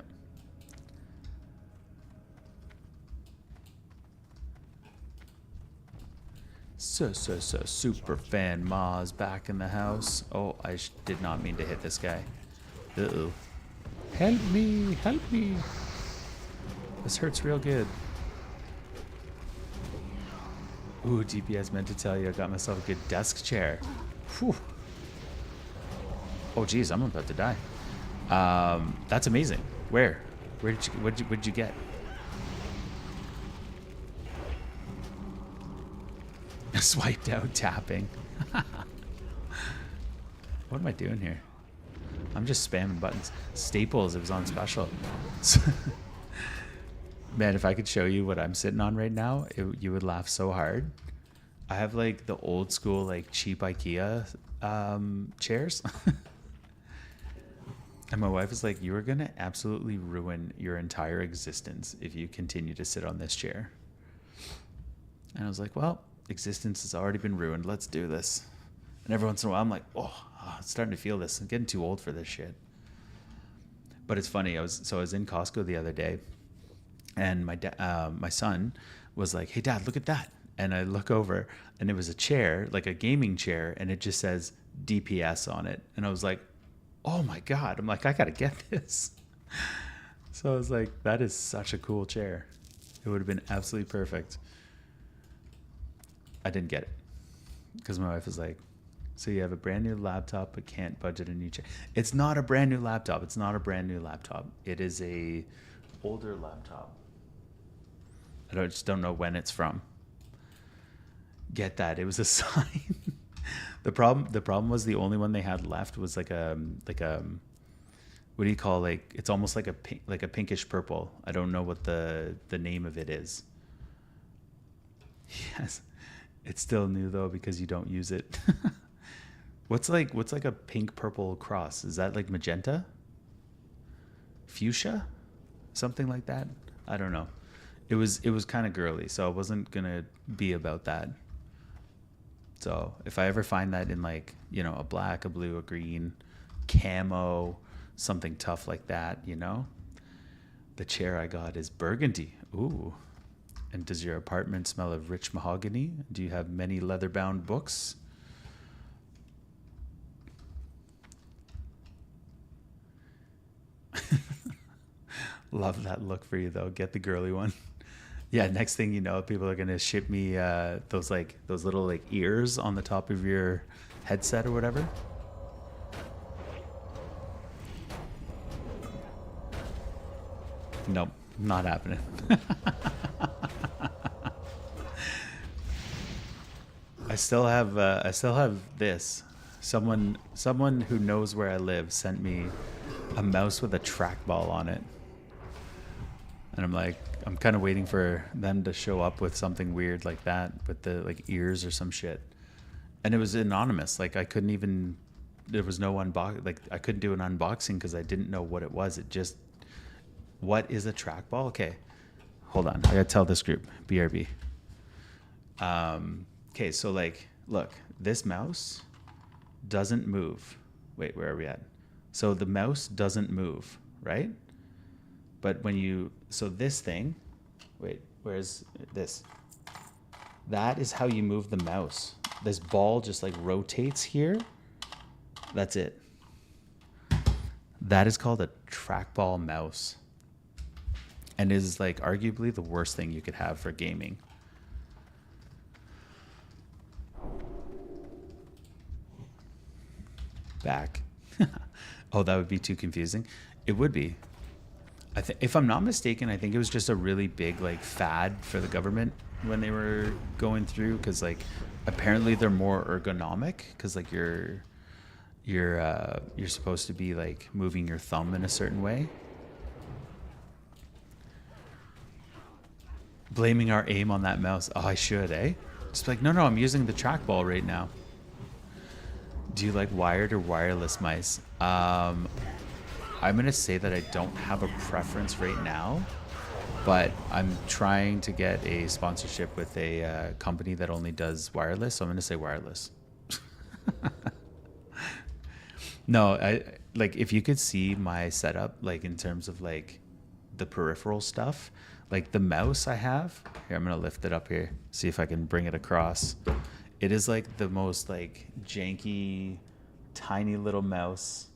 So, super fan Ma's back in the house. Oh, I did not mean to hit this guy. Uh-oh. Help me, help me. This hurts real good. Ooh, DPS meant to tell you I got myself a good desk chair. Whew. Oh, geez, I'm about to die. That's amazing. Where did you get? Swiped out tapping. What am I doing here? I'm just spamming buttons. Staples, it was on special. Man, if I could show you what I'm sitting on right now, you would laugh so hard. I have like the old school, like cheap IKEA chairs. And my wife is like, you are going to absolutely ruin your entire existence if you continue to sit on this chair. And I was like, well, existence has already been ruined. Let's do this. And every once in a while, I'm like, oh, I'm starting to feel this. I'm getting too old for this shit. But it's funny. I was in Costco the other day, and my son was like, "Hey, Dad, look at that." And I look over, and it was a chair, like a gaming chair, and it just says DPS on it. And I was like, "Oh my God!" I'm like, "I gotta get this." So I was like, "That is such a cool chair. It would have been absolutely perfect." I didn't get it because my wife was like, "So you have a brand new laptop but can't budget a new chair." It's not a brand new laptop. It's not a brand new laptop. It is a older laptop. I just don't know when it's from. Get that? It was a sign. The problem was the only one they had left was like a what do you call, like, it's almost like a pinkish purple. I don't know what the name of it is. Yes. It's still new though because you don't use it. What's like a pink purple cross? Is that like magenta? Fuchsia? Something like that? I don't know. It was kind of girly, so I wasn't gonna be about that. So if I ever find that in like, you know, a black, a blue, a green, camo, something tough like that, you know? The chair I got is burgundy. Ooh. And does your apartment smell of rich mahogany? Do you have many leather-bound books? Love that look for you, though. Get the girly one. Yeah, next thing you know, people are going to ship me those little like ears on the top of your headset or whatever. Nope, not happening. I still have this. Someone who knows where I live sent me a mouse with a trackball on it. And I'm like, I'm kind of waiting for them to show up with something weird like that, with the like ears or some shit. And it was anonymous. Like I couldn't even, there was no like I couldn't do an unboxing because I didn't know what it was. It just, what is a trackball? Okay, hold on. I gotta tell this group, BRB. Okay, so like, look, this mouse doesn't move. Wait, where are we at? So the mouse doesn't move, right? But so this thing, wait, where's this? That is how you move the mouse. This ball just like rotates here. That's it. That is called a trackball mouse. And is like arguably the worst thing you could have for gaming. Back. Oh, that would be too confusing. It would be. If I'm not mistaken, I think it was just a really big like fad for the government when they were going through, because like apparently they're more ergonomic because like you're supposed to be like moving your thumb in a certain way. Blaming our aim on that mouse. Oh, I should, eh? Just like, no, I'm using the trackball right now. Do you like wired or wireless mice? I'm going to say that I don't have a preference right now, but I'm trying to get a sponsorship with a company that only does wireless, so I'm going to say wireless. No, if you could see my setup, like in terms of like the peripheral stuff, like the mouse I have, here, I'm going to lift it up here, see if I can bring it across. It is like the most like janky, tiny little mouse,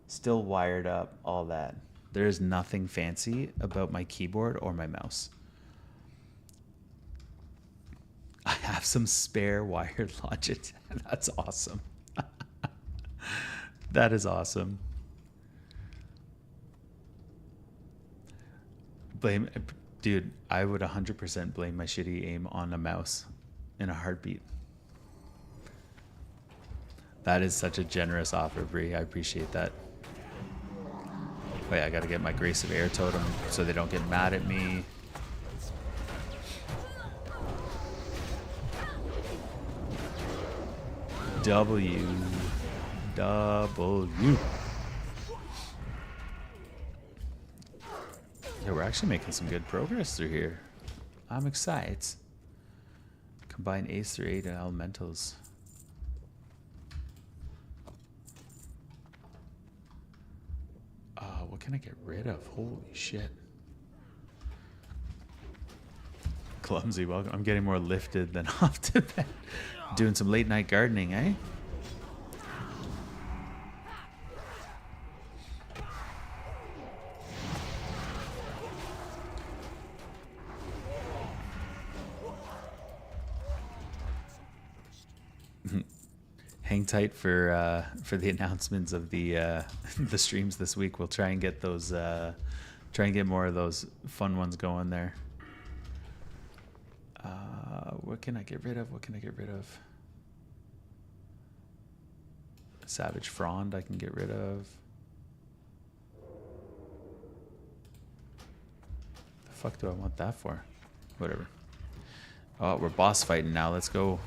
still wired up, all that. There is nothing fancy about my keyboard or my mouse. I have some spare wired Logitech. That's awesome. That is awesome. Dude, I would 100% blame my shitty aim on a mouse in a heartbeat. That is such a generous offer, Bree. I appreciate that. Wait, I gotta get my Grace of Air totem so they don't get mad at me. W. Yeah, we're actually making some good progress through here. I'm excited. Combine Ace through 8 and elementals. What can I get rid of? Holy shit. Clumsy, welcome. I'm getting more lifted than off to bed. Doing some late night gardening, eh? Hang tight for the announcements of the the streams this week. We'll try and get those try and get more of those fun ones going there. What can I get rid of? What can I get rid of? Savage Frond I can get rid of. The fuck do I want that for? Whatever. Oh, we're boss fighting now. Let's go.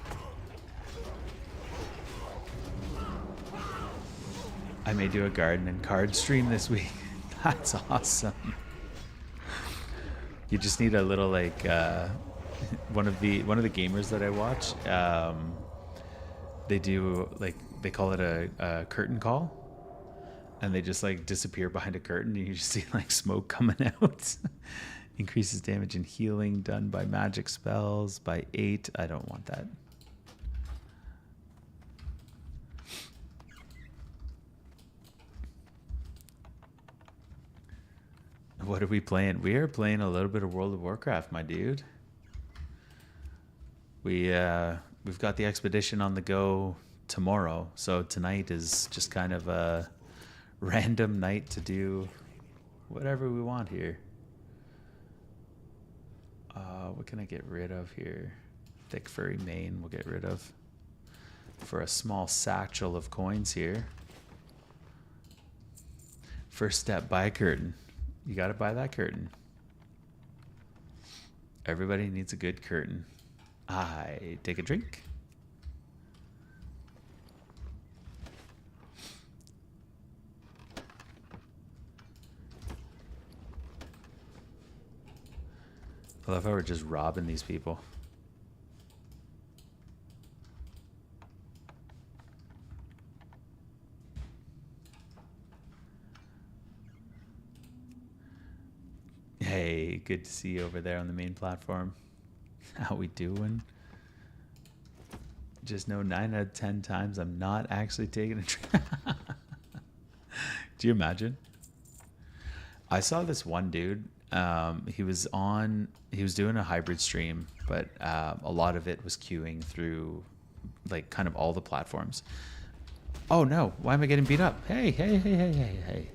I may do a garden and card stream this week. That's awesome. You just need a little like one of the gamers that I watch. They do like they call it a curtain call, and they just like disappear behind a curtain, and you just see like smoke coming out. Increases damage and healing done by magic spells by 8. I don't want that. What are we playing? We are playing a little bit of World of Warcraft, my dude. We've got the expedition on the go tomorrow, so tonight is just kind of a random night to do whatever we want here. What can I get rid of here? Thick furry mane we'll get rid of for a small satchel of coins here. First step, buy a curtain. You got to buy that curtain. Everybody needs a good curtain. I take a drink. I love how we're just robbing these people. Hey, good to see you over there on the main platform. How we doing? Just know 9 out of 10 times I'm not actually taking a trip. Do you imagine? I saw this one dude. He was doing a hybrid stream, but a lot of it was queuing through like kind of all the platforms. Oh no, why am I getting beat up? Hey.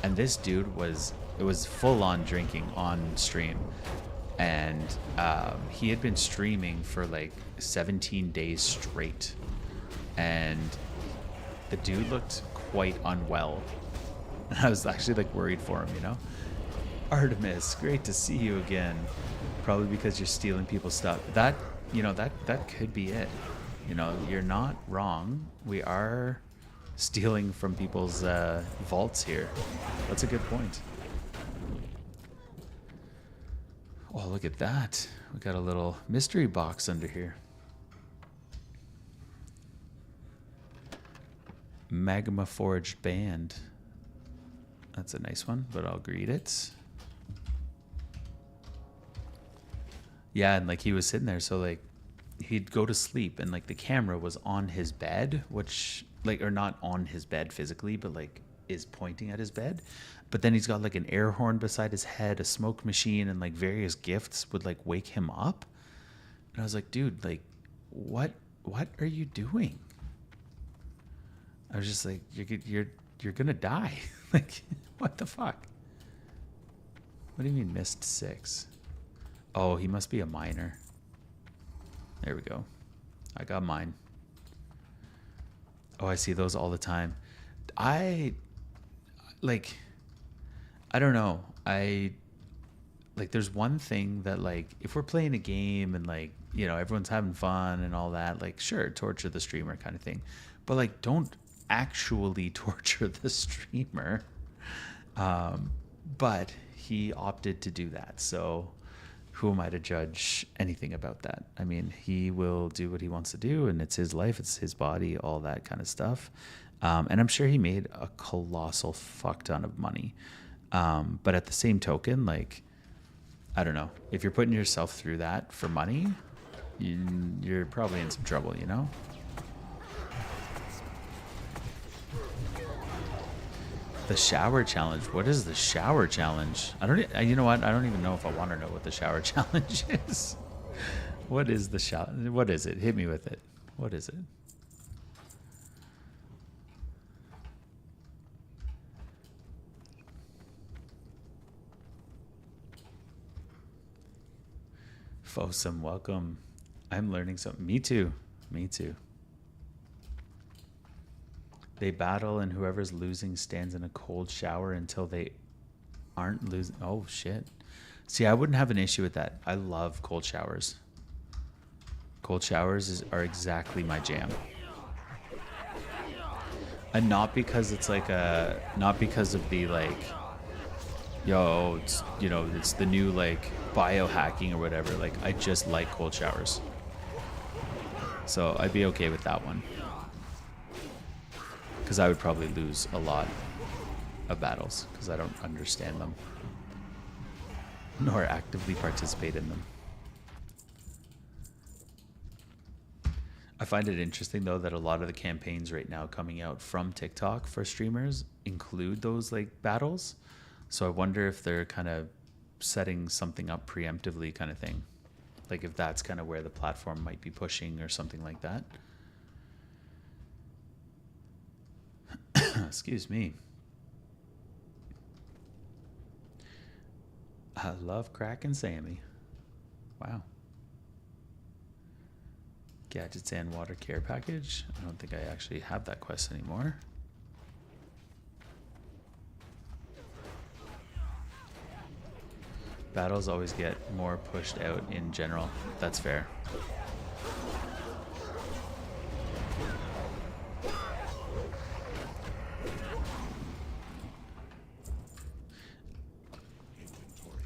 And this dude was full on drinking on stream, and he had been streaming for like 17 days straight, and the dude looked quite unwell. And I was actually like worried for him, you know. Artemis, great to see you again. Probably because you're stealing people's stuff. That, you know, that could be it. You know, you're not wrong. We are stealing from people's vaults here. That's a good point. Oh, look at that. We got a little mystery box under here. Magma Forged Band. That's a nice one, but I'll greet it. Yeah, and like he was sitting there, so like he'd go to sleep and like the camera was on his bed, which like, or not on his bed physically, but like is pointing at his bed. But then he's got like an air horn beside his head, a smoke machine, and like various gifts would like wake him up. And I was like, dude, like what are you doing? I was just like, you're gonna die. Like, what the fuck? What do you mean missed 6? Oh, he must be a miner. There we go. I got mine. Oh, I see those all the time. I don't know. There's one thing that like, if we're playing a game and like, you know, everyone's having fun and all that, like sure, torture the streamer kind of thing. But like, don't actually torture the streamer. But he opted to do that. So who am I to judge anything about that? I mean, he will do what he wants to do, and it's his life, it's his body, all that kind of stuff. And I'm sure he made a colossal fuck ton of money. But at the same token, like, I don't know, if you're putting yourself through that for money, you're probably in some trouble, you know? The shower challenge. What is the shower challenge? You know what? I don't even know if I want to know what the shower challenge is. What is the shower? What is it? Hit me with it. What is it? Fossum, welcome. I'm learning something. Me too. Me too. They battle, and whoever's losing stands in a cold shower until they aren't losing. Oh, shit. See, I wouldn't have an issue with that. I love cold showers. Cold showers are exactly my jam. And not because it's like not because of the like, yo, it's, you know, it's the new like biohacking or whatever. Like, I just like cold showers. So I'd be okay with that one. Because I would probably lose a lot of battles because I don't understand them nor actively participate in them. I find it interesting though that a lot of the campaigns right now coming out from TikTok for streamers include those like battles. So I wonder if they're kind of setting something up preemptively kind of thing. Like if that's kind of where the platform might be pushing or something like that. Excuse me. I love Crack and Sammy. Wow. Gadgets and water care package. I don't think I actually have that quest anymore. Battles always get more pushed out in general. That's fair.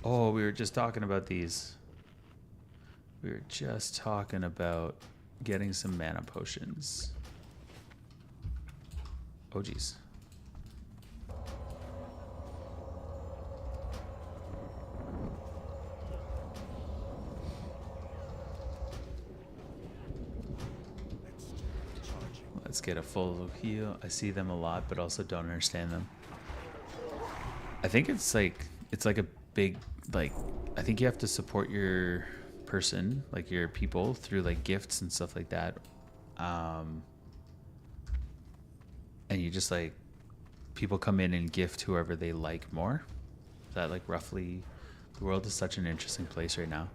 Oh, we were just talking about these. We were just talking about getting some mana potions. Oh, geez. Let's get a full heal. I see them a lot, but also don't understand them. I think it's like a big, like, I think you have to support your person, like your people, through like gifts and stuff like that. And you just like, people come in and gift whoever they like more. That like roughly, the world is such an interesting place right now.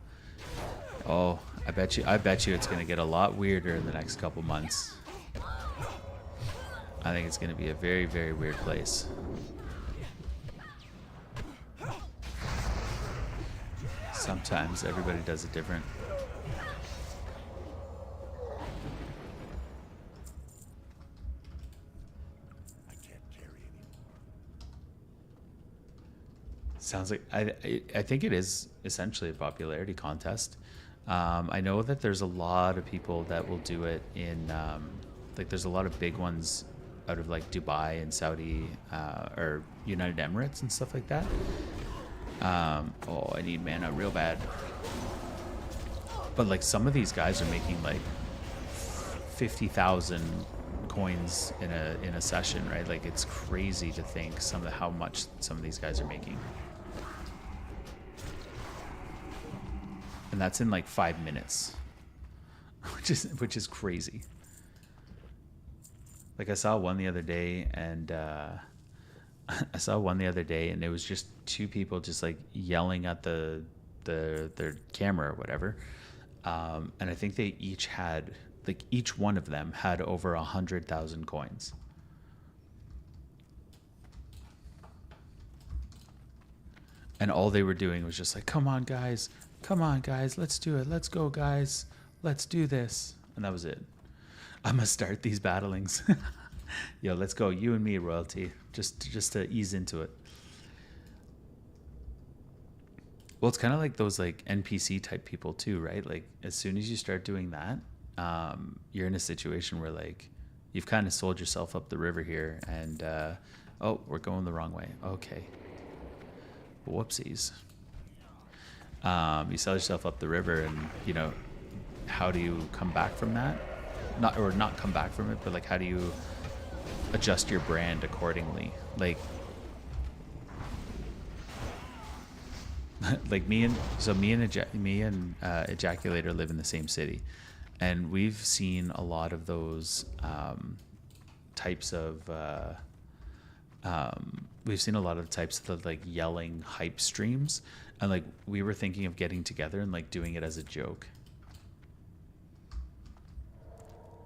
Oh, I bet you it's going to get a lot weirder in the next couple months. I think it's going to be a very, very weird place. Sometimes everybody does it different. I can't carry anymore. Sounds like I think it is essentially a popularity contest. I know that there's a lot of people that will do it in like there's a lot of big ones out of like Dubai and Saudi or United Emirates and stuff like that. Oh, I need mana real bad. But like some of these guys are making like 50,000 coins in a session, right? Like it's crazy to think how much some of these guys are making. And that's in like 5 minutes, which is crazy. Like I saw one the other day, and it was just two people just like yelling at their camera or whatever, and I think they each had like each one of them had over 100,000 coins. And all they were doing was just like, come on guys, let's do it, let's go guys, let's do this. And that was it. I'm gonna start these battlings. Yo, let's go, you and me, royalty, just to ease into it. Well, it's kind of like those like NPC type people too, right? Like as soon as you start doing that, you're in a situation where like you've kind of sold yourself up the river here, and oh, we're going the wrong way. Okay, whoopsies. You sell yourself up the river, and you know, how do you come back from that? Not come back from it, but like how do you adjust your brand accordingly? Like like me and Ejaculator live in the same city, and we've seen a lot of those types of we've seen a lot of types of like yelling hype streams, and like we were thinking of getting together and like doing it as a joke,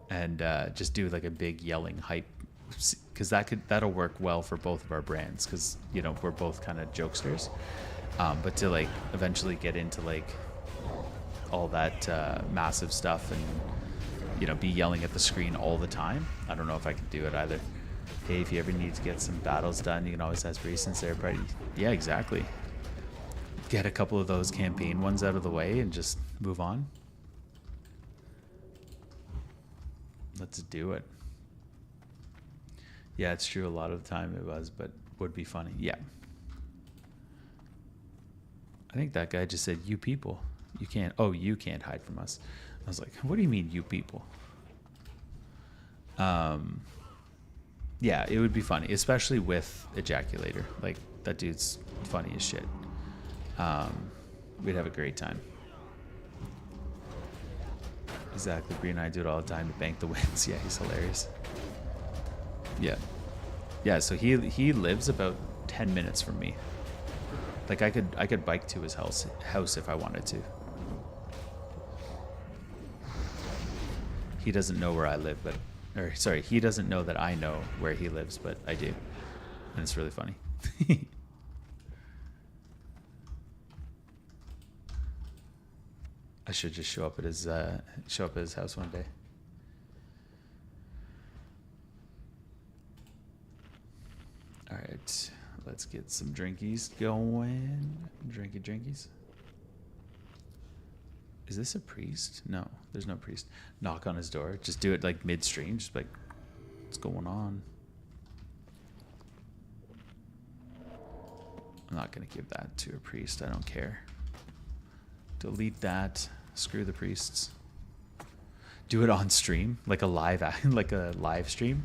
and just do like a big yelling hype, because that'll work well for both of our brands, because you know we're both kind of jokesters. But to like eventually get into like all that massive stuff and you know be yelling at the screen all the time, I don't know if I could do it either. Hey, if you ever need to get some battles done, you can always ask Recents there, buddy. Yeah, exactly. Get a couple of those campaign ones out of the way and just move on. Let's do it. Yeah, it's true. A lot of the time it was, but would be funny. Yeah. I think that guy just said, you people. You can't hide from us. I was like, what do you mean, you people? Yeah, it would be funny, especially with Ejaculator. Like, that dude's funny as shit. We'd have a great time. Exactly. Bree and I do it all the time to bank the wins. Yeah, he's hilarious. Yeah. Yeah, so he lives about 10 minutes from me. Like I could bike to his house if I wanted to. He doesn't know where I live, he doesn't know that I know where he lives, but I do, and it's really funny. I should just show up at his house one day. All right. Let's get some drinkies going. Drinkies. Is this a priest? No, there's no priest. Knock on his door. Just do it like midstream. Just like, what's going on? I'm not going to give that to a priest. I don't care. Delete that. Screw the priests. Do it on stream, like a live stream.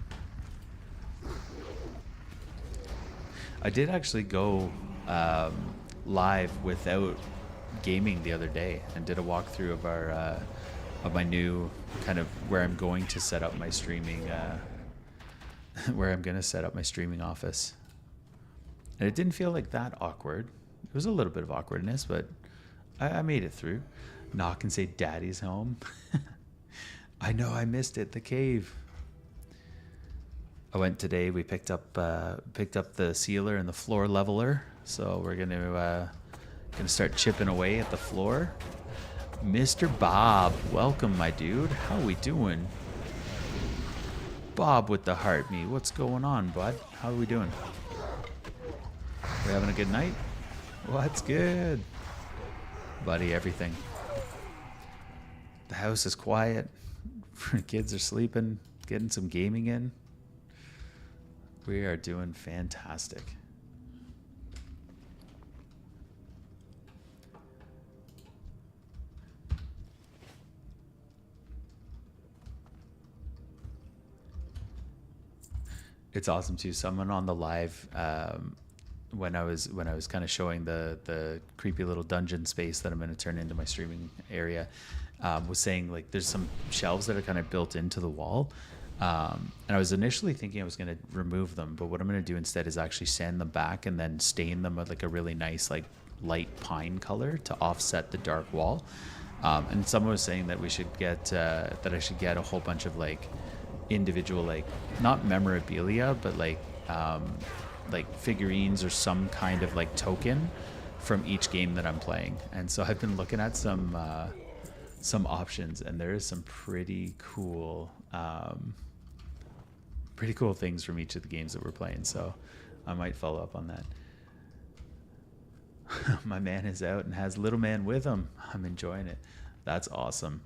I did actually go live without gaming the other day and did a walkthrough of our of my new kind of where I'm going to set up my streaming office. And it didn't feel like that awkward. It was a little bit of awkwardness, but I made it through. Knock and say daddy's home. I know, I missed it, the cave. I went today. We picked up the sealer and the floor leveler, so we're gonna start chipping away at the floor. Mr. Bob, welcome, my dude. How we doing? Bob with the heart, me. What's going on, bud? How are we doing? We having a good night? What's good, buddy? Everything. The house is quiet. Kids are sleeping. Getting some gaming in. We are doing fantastic. It's awesome too. Someone on the live, when I was kind of showing the creepy little dungeon space that I'm going to turn into my streaming area, was saying like there's some shelves that are kind of built into the wall. And I was initially thinking I was going to remove them, but what I'm going to do instead is actually sand them back and then stain them with like a really nice like light pine color to offset the dark wall. And someone was saying that we should get that I should get a whole bunch of like individual, like not memorabilia, but like figurines or some kind of like token from each game that I'm playing. And so I've been looking at some options, and there is some pretty cool things from each of the games that we're playing. So I might follow up on that. My man is out and has little man with him. I'm enjoying it. That's awesome.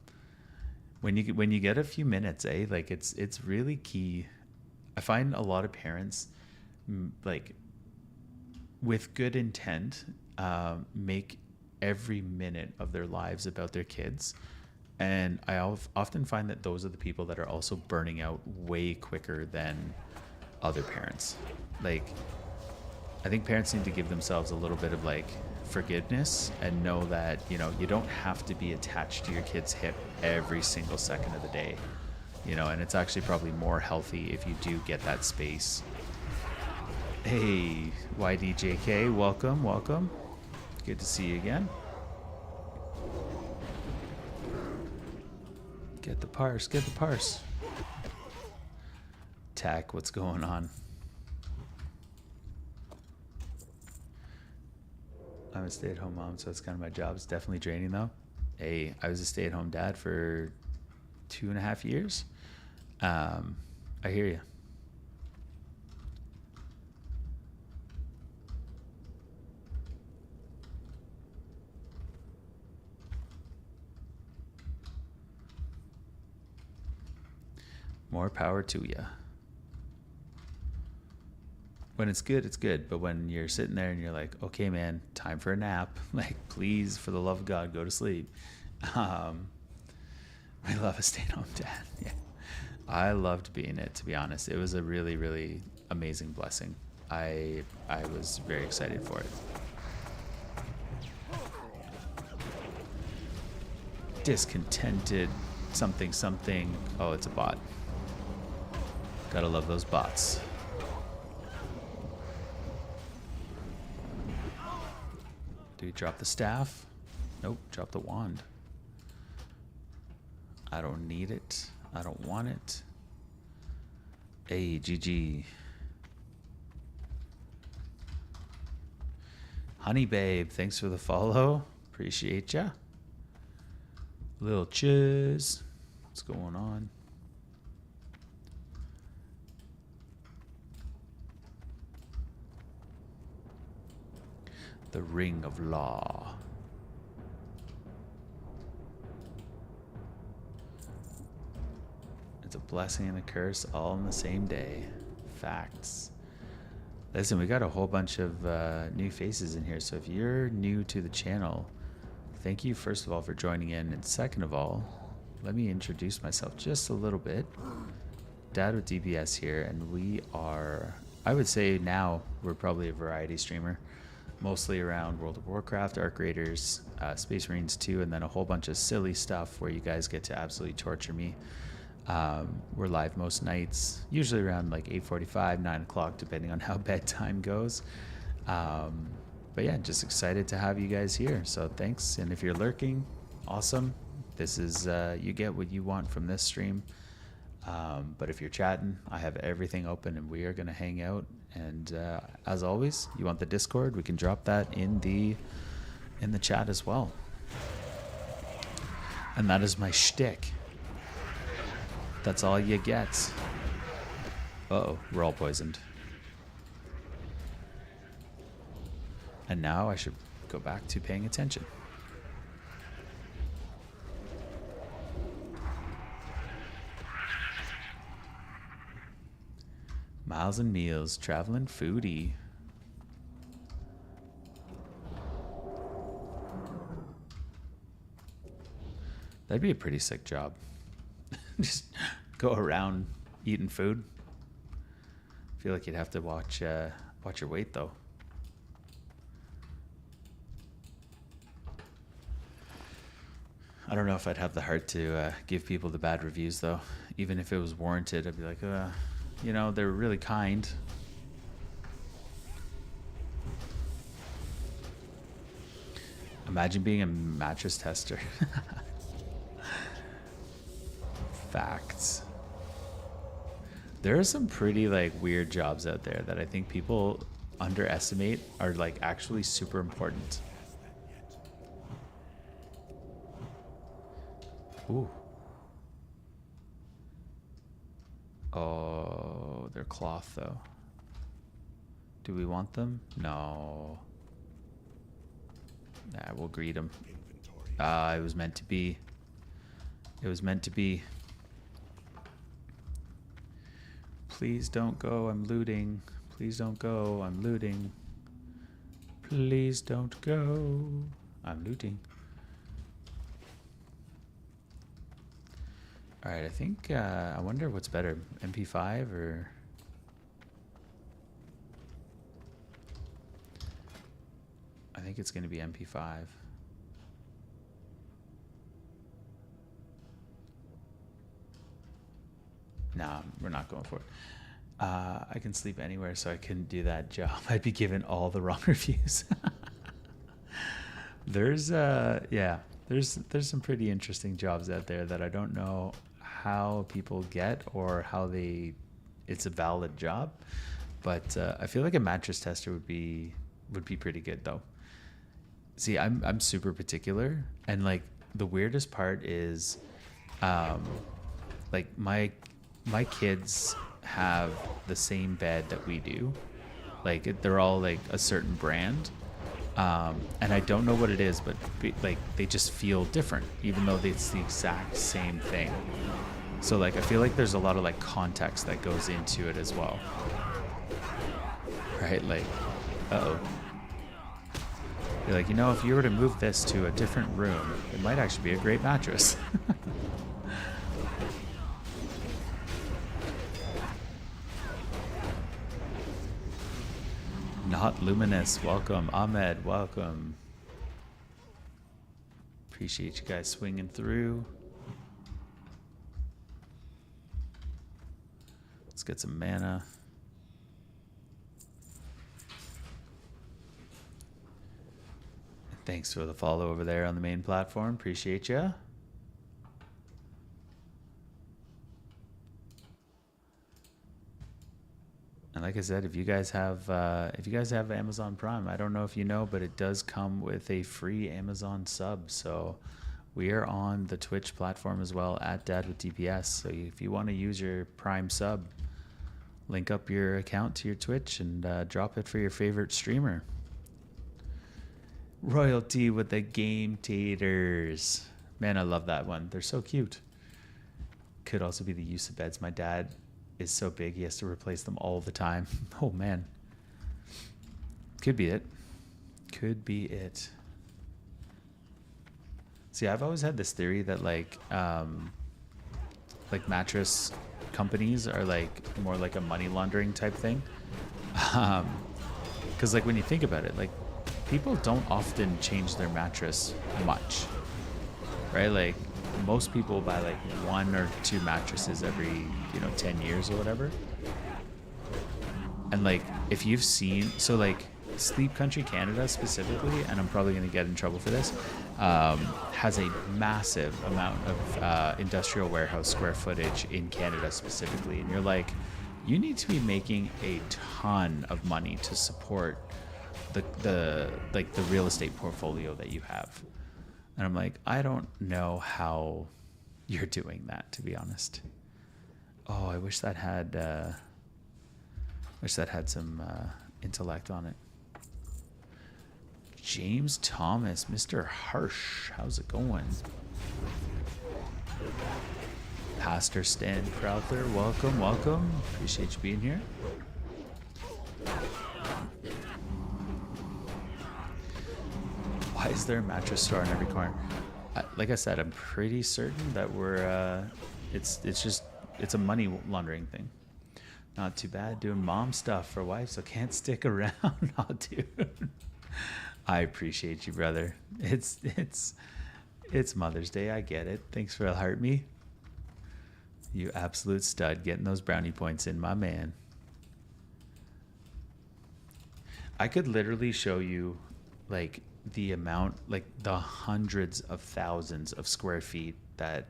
When you get a few minutes, like it's really key. I find a lot of parents, like with good intent, make every minute of their lives about their kids. And I often find that those are the people that are also burning out way quicker than other parents. Like, I think parents need to give themselves a little bit of like forgiveness and know that, you don't have to be attached to your kid's hip every single second of the day, and it's actually probably more healthy if you do get that space. Hey, YDJK, welcome. Good to see you again. Get the parse. Tack, what's going on? I'm a stay-at-home mom, so it's kind of my job. It's definitely draining, though. Hey, I was a stay-at-home dad for 2.5 years. I hear you. More power to you. When it's good, it's good. But when you're sitting there and you're like, okay, man, time for a nap. Like, please, for the love of God, go to sleep. I love a stay-at-home dad. Yeah, I loved being it, to be honest. It was a really, really amazing blessing. I was very excited for it. Discontented something. Oh, it's a bot. Gotta love those bots. Do we drop the staff? Nope, drop the wand. I don't need it. I don't want it. Hey, GG. Honey Babe, thanks for the follow. Appreciate ya. Little cheers. What's going on? The Ring of Law. It's a blessing and a curse all in the same day. Facts. Listen, we got a whole bunch of new faces in here. So if you're new to the channel, thank you first of all for joining in. And second of all, let me introduce myself just a little bit. Dad with DBS here. And we are, I would say now, we're probably a variety streamer. Mostly around World of Warcraft, Arc Raiders, Space Marines 2, and then a whole bunch of silly stuff where you guys get to absolutely torture me. We're live most nights, usually around like 8:45, 9 o'clock, depending on how bedtime goes. But yeah, just excited to have you guys here. So thanks. And if you're lurking, awesome. This is, you get what you want from this stream. But if you're chatting, I have everything open and we are going to hang out. And as always, you want the Discord, we can drop that in the chat as well. And that is my shtick. That's all you get. Uh-oh, we're all poisoned. And now I should go back to paying attention. Miles and meals, traveling foodie. That'd be a pretty sick job. Just go around eating food. I feel like you'd have to watch your weight though. I don't know if I'd have the heart to give people the bad reviews though. Even if it was warranted, I'd be like, they're really kind. Imagine being a mattress tester. Facts. There are some pretty weird jobs out there that I think people underestimate are actually super important. Ooh. Oh, they're cloth though. Do we want them? No. Nah, we'll greet him. Inventory. It was meant to be. It was meant to be. Please don't go. I'm looting. Please don't go. I'm looting. Please don't go. I'm looting. All right, I think, I wonder what's better, MP5 or... I think it's going to be MP5. Nah, we're not going for it. I can sleep anywhere, so I couldn't do that job. I'd be given all the wrong reviews. There's some pretty interesting jobs out there that I don't know how people get or how it's a valid job, but I feel like a mattress tester would be pretty good though. See, I'm super particular, and like the weirdest part is, like my kids have the same bed that we do, like they're all like a certain brand. And I don't know what it is, but like they just feel different, even though it's the exact same thing. So like I feel like there's a lot of like context that goes into it as well, right? Like, uh-oh. You're like, if you were to move this to a different room, it might actually be a great mattress. Not Luminous, welcome. Ahmed, welcome. Appreciate you guys swinging through. Let's get some mana. Thanks for the follow over there on the main platform. Appreciate you. And like I said, if you guys have Amazon Prime, I don't know if you know, but it does come with a free Amazon sub. So we are on the Twitch platform as well at Dad with DPS. So if you want to use your Prime sub, link up your account to your Twitch and drop it for your favorite streamer. Royalty with the Game Taters. Man, I love that one. They're so cute. Could also be the use of beds. My dad is so big he has to replace them all the time. Oh man. Could be it. Could be it. See, I've always had this theory that like mattress companies are like more like a money laundering type thing. 'Cause like when you think about it, like people don't often change their mattress much, right? Like most people buy like 1 or 2 mattresses every 10 years or whatever. And like if you've seen, so like Sleep Country Canada specifically, and I'm probably going to get in trouble for this, has a massive amount of industrial warehouse square footage in Canada specifically, and you're like, you need to be making a ton of money to support the real estate portfolio that you have. And I'm like, I don't know how you're doing that, to be honest. Oh, I wish that had some intellect on it. James Thomas, Mr. Harsh, how's it going? Pastor Stan Crowther, welcome, welcome. Appreciate you being here. Why is there a mattress store on every corner? Like I said, I'm pretty certain that it's a money laundering thing. Not too bad doing mom stuff for wife, so can't stick around. Oh, dude. I appreciate you, brother. It's Mother's Day. I get it. Thanks for heart me. You absolute stud, getting those brownie points in, my man. I could literally show you like the amount, like the hundreds of thousands of square feet that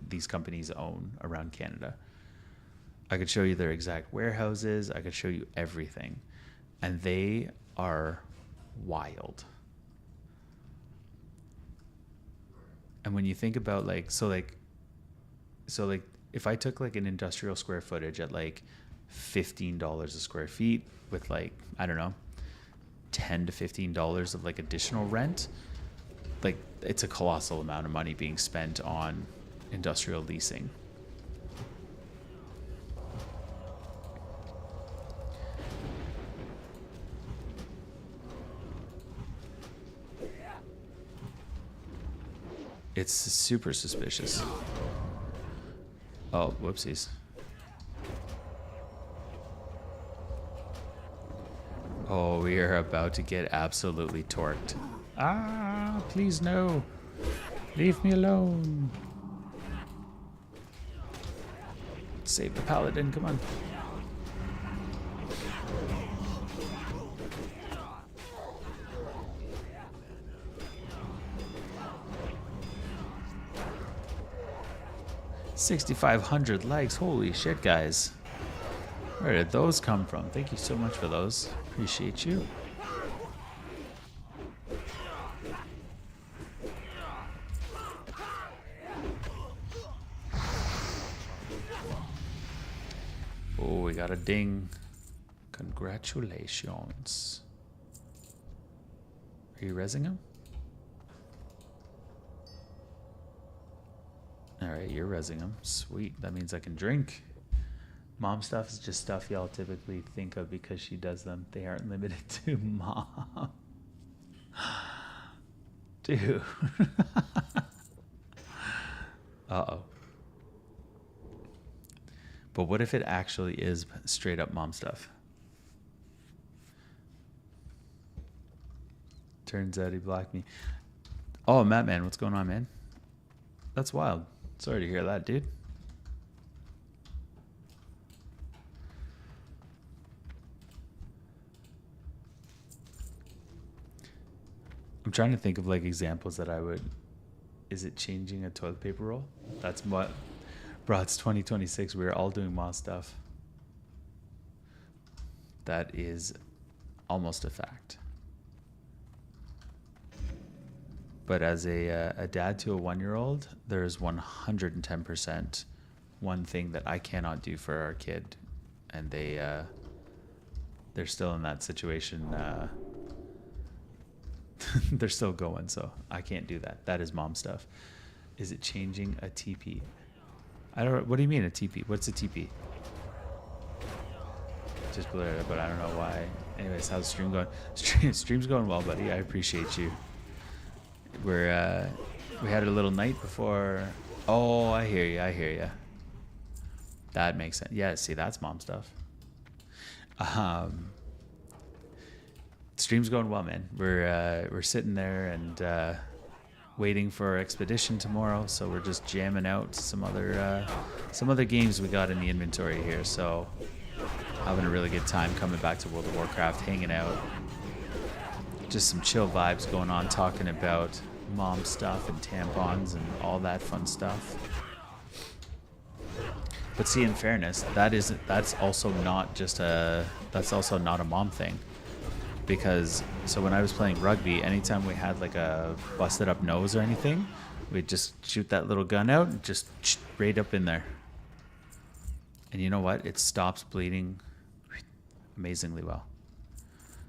these companies own around Canada. I could show you their exact warehouses. I could show you everything. And they are wild. And when you think about so if I took like an industrial square footage at like $15 a square feet with like, I don't know, $10 to $15 of like additional rent, like, it's a colossal amount of money being spent on industrial leasing. It's super suspicious. Oh, whoopsies. Oh, we are about to get absolutely torqued. Ah, please no. Leave me alone. Save the paladin, come on. $6,500 likes. Holy shit, guys. Where did those come from? Thank you so much for those. Appreciate you. Oh, we got a ding. Congratulations. Are you rezzing him? Alright, you're rezzing him. Sweet. That means I can drink. Mom stuff is just stuff y'all typically think of because she does them. They aren't limited to mom. Dude. Uh-oh. But what if it actually is straight up mom stuff? Turns out he blocked me. Oh, Matt, man, what's going on, man? That's wild. Sorry to hear that, dude. I'm trying to think of like examples that I would. Is it changing a toilet paper roll? That's what. Bro, it's 2026. We're all doing Moss stuff. That is almost a fact. But as a dad to a 1-year-old, there's 110% one thing that I cannot do for our kid, and they're still in that situation. They're still going, so I can't do that. That is mom stuff. Is it changing a TP? I don't. What do you mean a TP? What's a TP? Just blurred it, but I don't know why. Anyways, how's the stream going? Stream's going well, buddy. I appreciate you. We had a little night before. Oh, I hear you. I hear you. That makes sense. Yeah, see, that's mom stuff. Stream's going well, man. We're sitting there and waiting for our expedition tomorrow, so we're just jamming out some other games we got in the inventory here. So having a really good time coming back to World of Warcraft, hanging out. Just some chill vibes going on, talking about mom stuff and tampons and all that fun stuff. But see, in fairness, that's also not a mom thing. Because so when I was playing rugby, anytime we had like a busted up nose or anything, we'd just shoot that little gun out and just right up in there. And you know what? It stops bleeding amazingly well.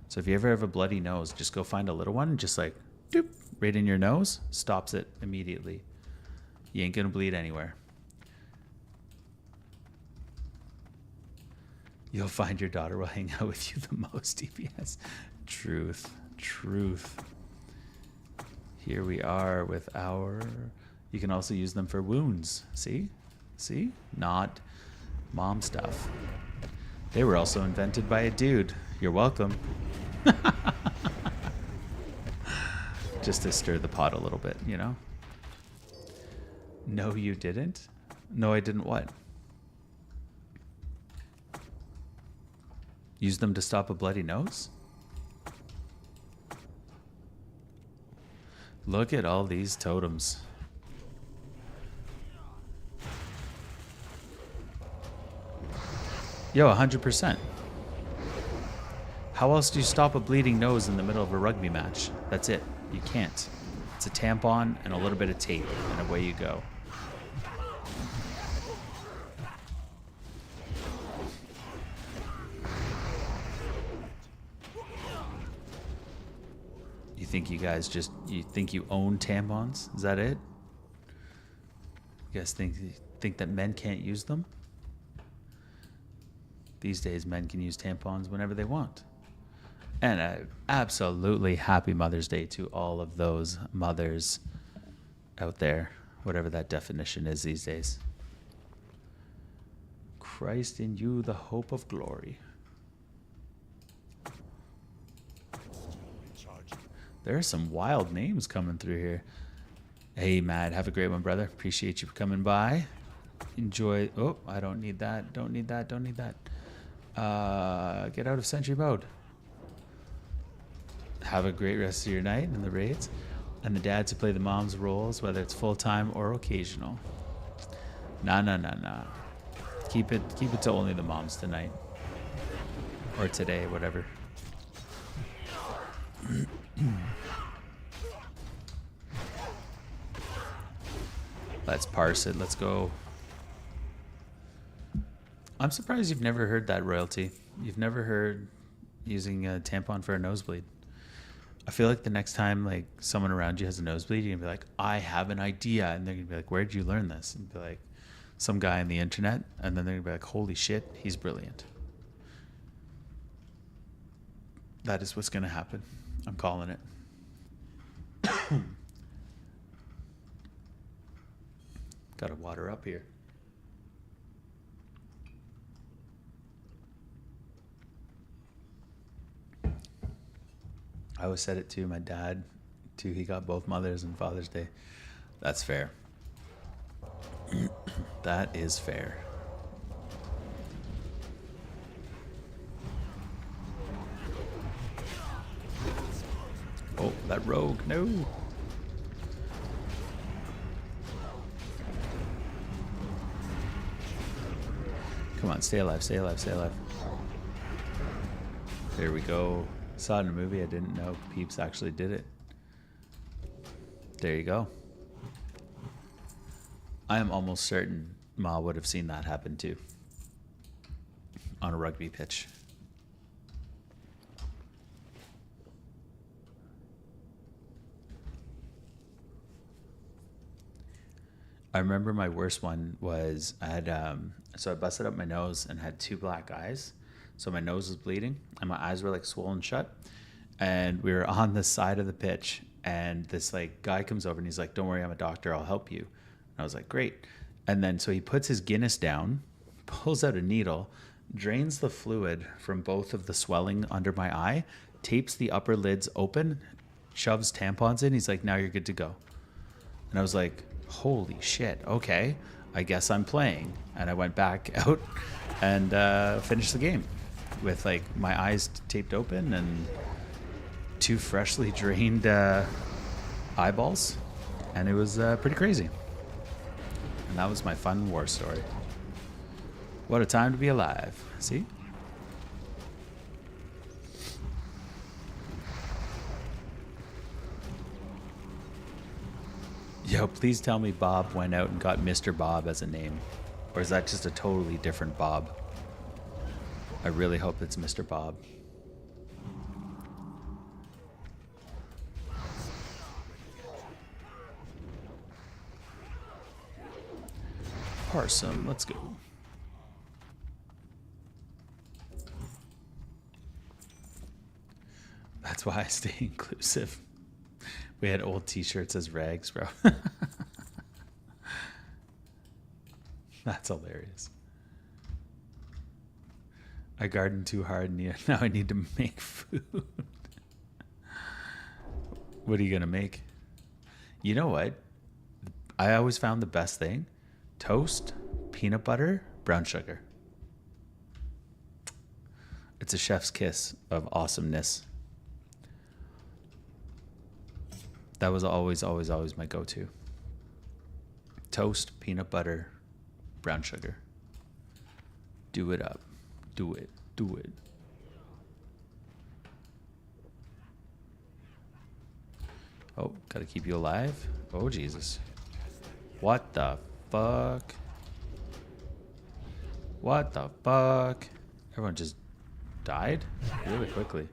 So if you ever have a bloody nose, just go find a little one and just like doop, right in your nose, stops it immediately. You ain't gonna bleed anywhere. You'll find your daughter will hang out with you the most, DPS. Truth. Here we are with our... You can also use them for wounds. See? Not mom stuff. They were also invented by a dude. You're welcome. Just to stir the pot a little bit, you know? No, you didn't? No, I didn't what? Use them to stop a bloody nose? Look at all these totems. Yo, 100%. How else do you stop a bleeding nose in the middle of a rugby match? That's it. You can't. It's a tampon and a little bit of tape, and away you go. You think you guys you think you own tampons? Is that it? You guys think that men can't use them? These days, men can use tampons whenever they want. And absolutely happy Mother's Day to all of those mothers out there, whatever that definition is these days. Christ in you, the hope of glory. There are some wild names coming through here. Hey, Matt, have a great one, brother. Appreciate you for coming by. Enjoy. Oh, I don't need that. Don't need that. Don't need that. Get out of Sentry mode. Have a great rest of your night in the raids. And the dads who play the mom's roles, whether it's full-time or occasional. Nah. Keep it to only the moms tonight. Or today, whatever. Let's parse it. Let's go. I'm surprised you've never heard that royalty. You've never heard using a tampon for a nosebleed. I feel like the next time like someone around you has a nosebleed, you're gonna be like, I have an idea, and they're gonna be like, where'd you learn this? And be like, some guy on the internet, and then they're gonna be like, holy shit, he's brilliant. That is what's gonna happen. I'm calling it. Gotta water up here. I always said it to my dad, too. He got both Mother's and Father's Day. That's fair. That is fair. Oh, that rogue. No. Come on, stay alive, stay alive, stay alive. There we go. Saw it in a movie. I didn't know Peeps actually did it. There you go. I am almost certain Ma would have seen that happen too. On a rugby pitch. I remember my worst one was I had so I busted up my nose and had 2 black eyes. So my nose was bleeding and my eyes were like swollen shut. And we were on the side of the pitch and this like guy comes over and he's like, don't worry, I'm a doctor, I'll help you. And I was like, great. And then so he puts his Guinness down, pulls out a needle, drains the fluid from both of the swelling under my eye, tapes the upper lids open, shoves tampons in. He's like, now you're good to go. And I was like, holy shit, okay, I guess I'm playing. And I went back out and finished the game with like my eyes taped open and 2 freshly drained eyeballs. And it was pretty crazy. And that was my fun war story. What a time to be alive. See? Yo, please tell me Bob went out and got Mr. Bob as a name. Or is that just a totally different Bob? I really hope it's Mr. Bob. Parsum, let's go. That's why I stay inclusive. We had old t-shirts as rags, bro. That's hilarious. I garden too hard and now I need to make food. What are you going to make? You know what? I always found the best thing. Toast, peanut butter, brown sugar. It's a chef's kiss of awesomeness. That was always my go-to. Toast, peanut butter, brown sugar. Do it up. Do it. Do it. Oh, gotta keep you alive. Oh, Jesus. What the fuck? What the fuck? Everyone just died really quickly.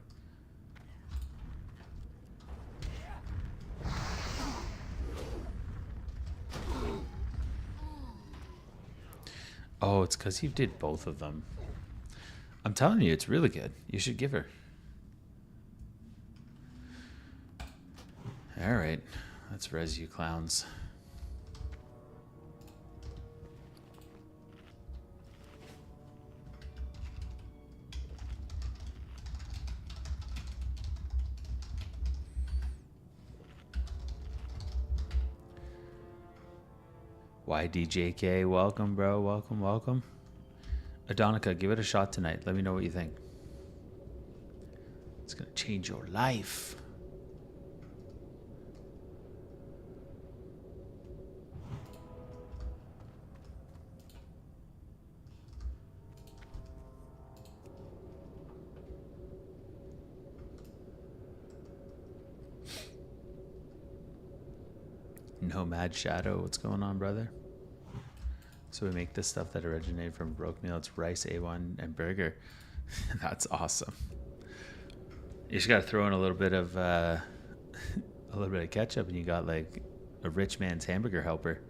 Oh, it's because you did both of them. I'm telling you, it's really good. You should give her. All right. Let's res you clowns. YDJK, welcome, bro. Welcome, welcome. Adonica, give it a shot tonight. Let me know what you think. It's going to change your life. Nomad Shadow, what's going on, brother? So we make this stuff that originated from broke meal. It's rice, A1, and burger. That's awesome. You just gotta throw in a little bit of ketchup, and you got like a rich man's hamburger helper.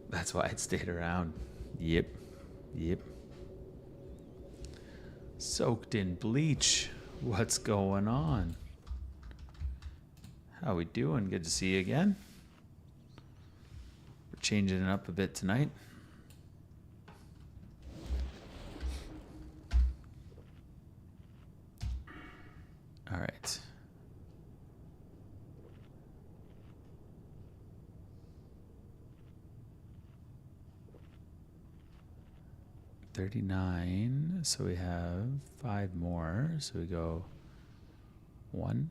That's why it stayed around. Yep. Yep. Soaked in bleach. What's going on? How we doing? Good to see you again. We're changing it up a bit tonight. All right. $39. So we have 5 more. So we go 1,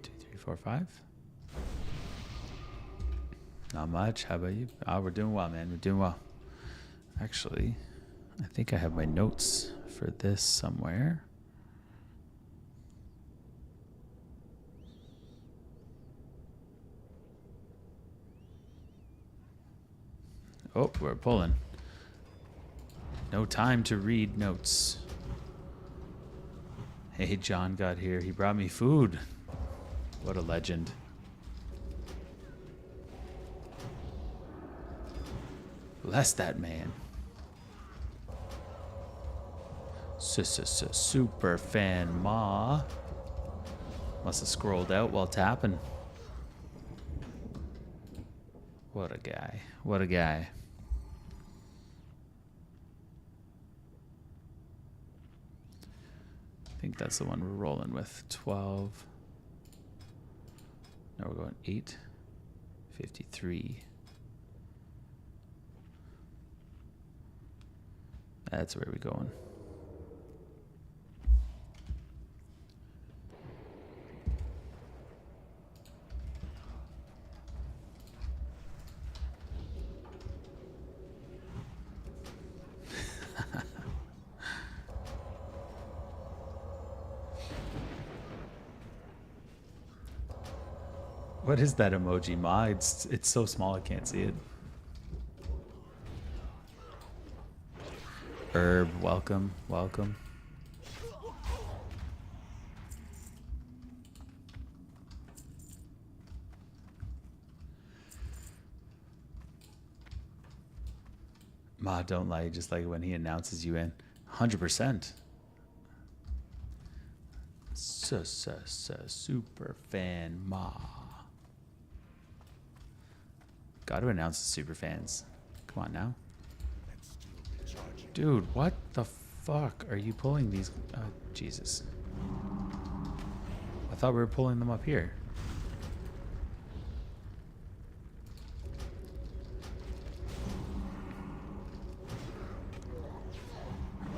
2, 3, 4, 5. Not much. How about you? Oh, we're doing well, man. We're doing well. Actually, I think I have my notes for this somewhere. Oh, we're pulling. No time to read notes. Hey, John got here. He brought me food. What a legend. Bless that man. Super fan ma. Must have scrolled out while tapping. What a guy. What a guy. I think that's the one we're rolling with. 12. Now we're going 8. 53. That's where we're going. What is that emoji, Ma? It's so small I can't see it. Herb, welcome, welcome. Ma, don't lie, just like when he announces you in. 100%. Super fan Ma. Got to announce the super fans. Come on now. Dude, what the fuck are you pulling these? Oh, Jesus. I thought we were pulling them up here.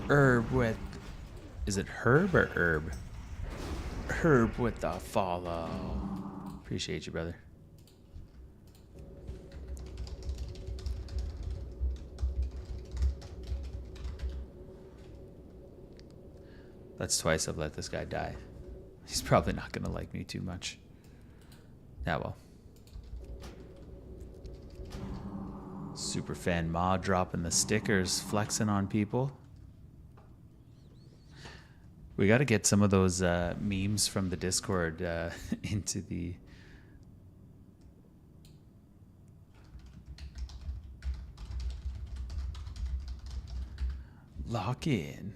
Herb with... Is it Herb or Herb? Herb with the follow. Appreciate you, brother. That's twice I've let this guy die. He's probably not going to like me too much. Yeah, well. Superfan Ma dropping the stickers, flexing on people. We got to get some of those memes from the Discord into the... Lock in.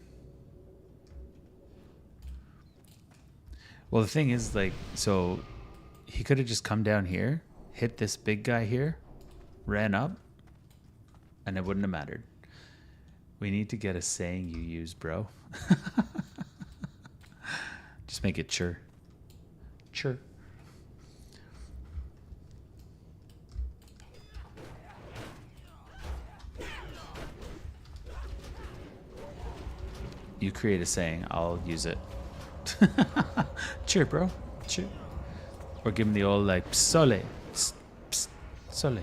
Well, the thing is, like, so he could have just come down here, hit this big guy here, ran up, and it wouldn't have mattered. We need to get a saying you use, bro. Just make it chur. Chur. You create a saying, I'll use it. Cheer, bro. Cheer. Or give him the old, like, sole. Psst, psst, sole.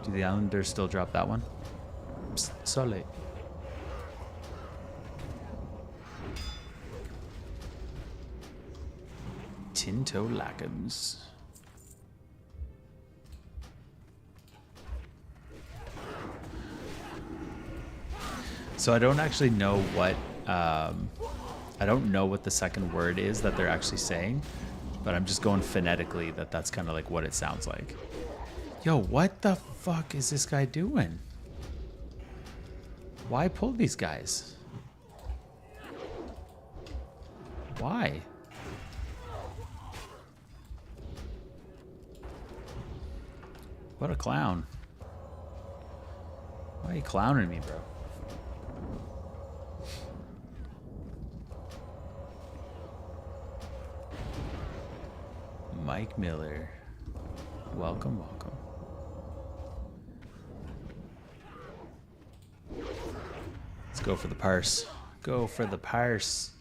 Do the Islanders still drop that one? Psst, sole. Tinto Lackums. So I don't actually know what I don't know what the second word is that they're actually saying, but I'm just going phonetically that that's kind of like what it sounds like. Yo, what the fuck is this guy doing? Why pull these guys? Why? What a clown. Why are you clowning me, bro? Mike Miller. Welcome, welcome. Let's go for the parse. Go for the parse.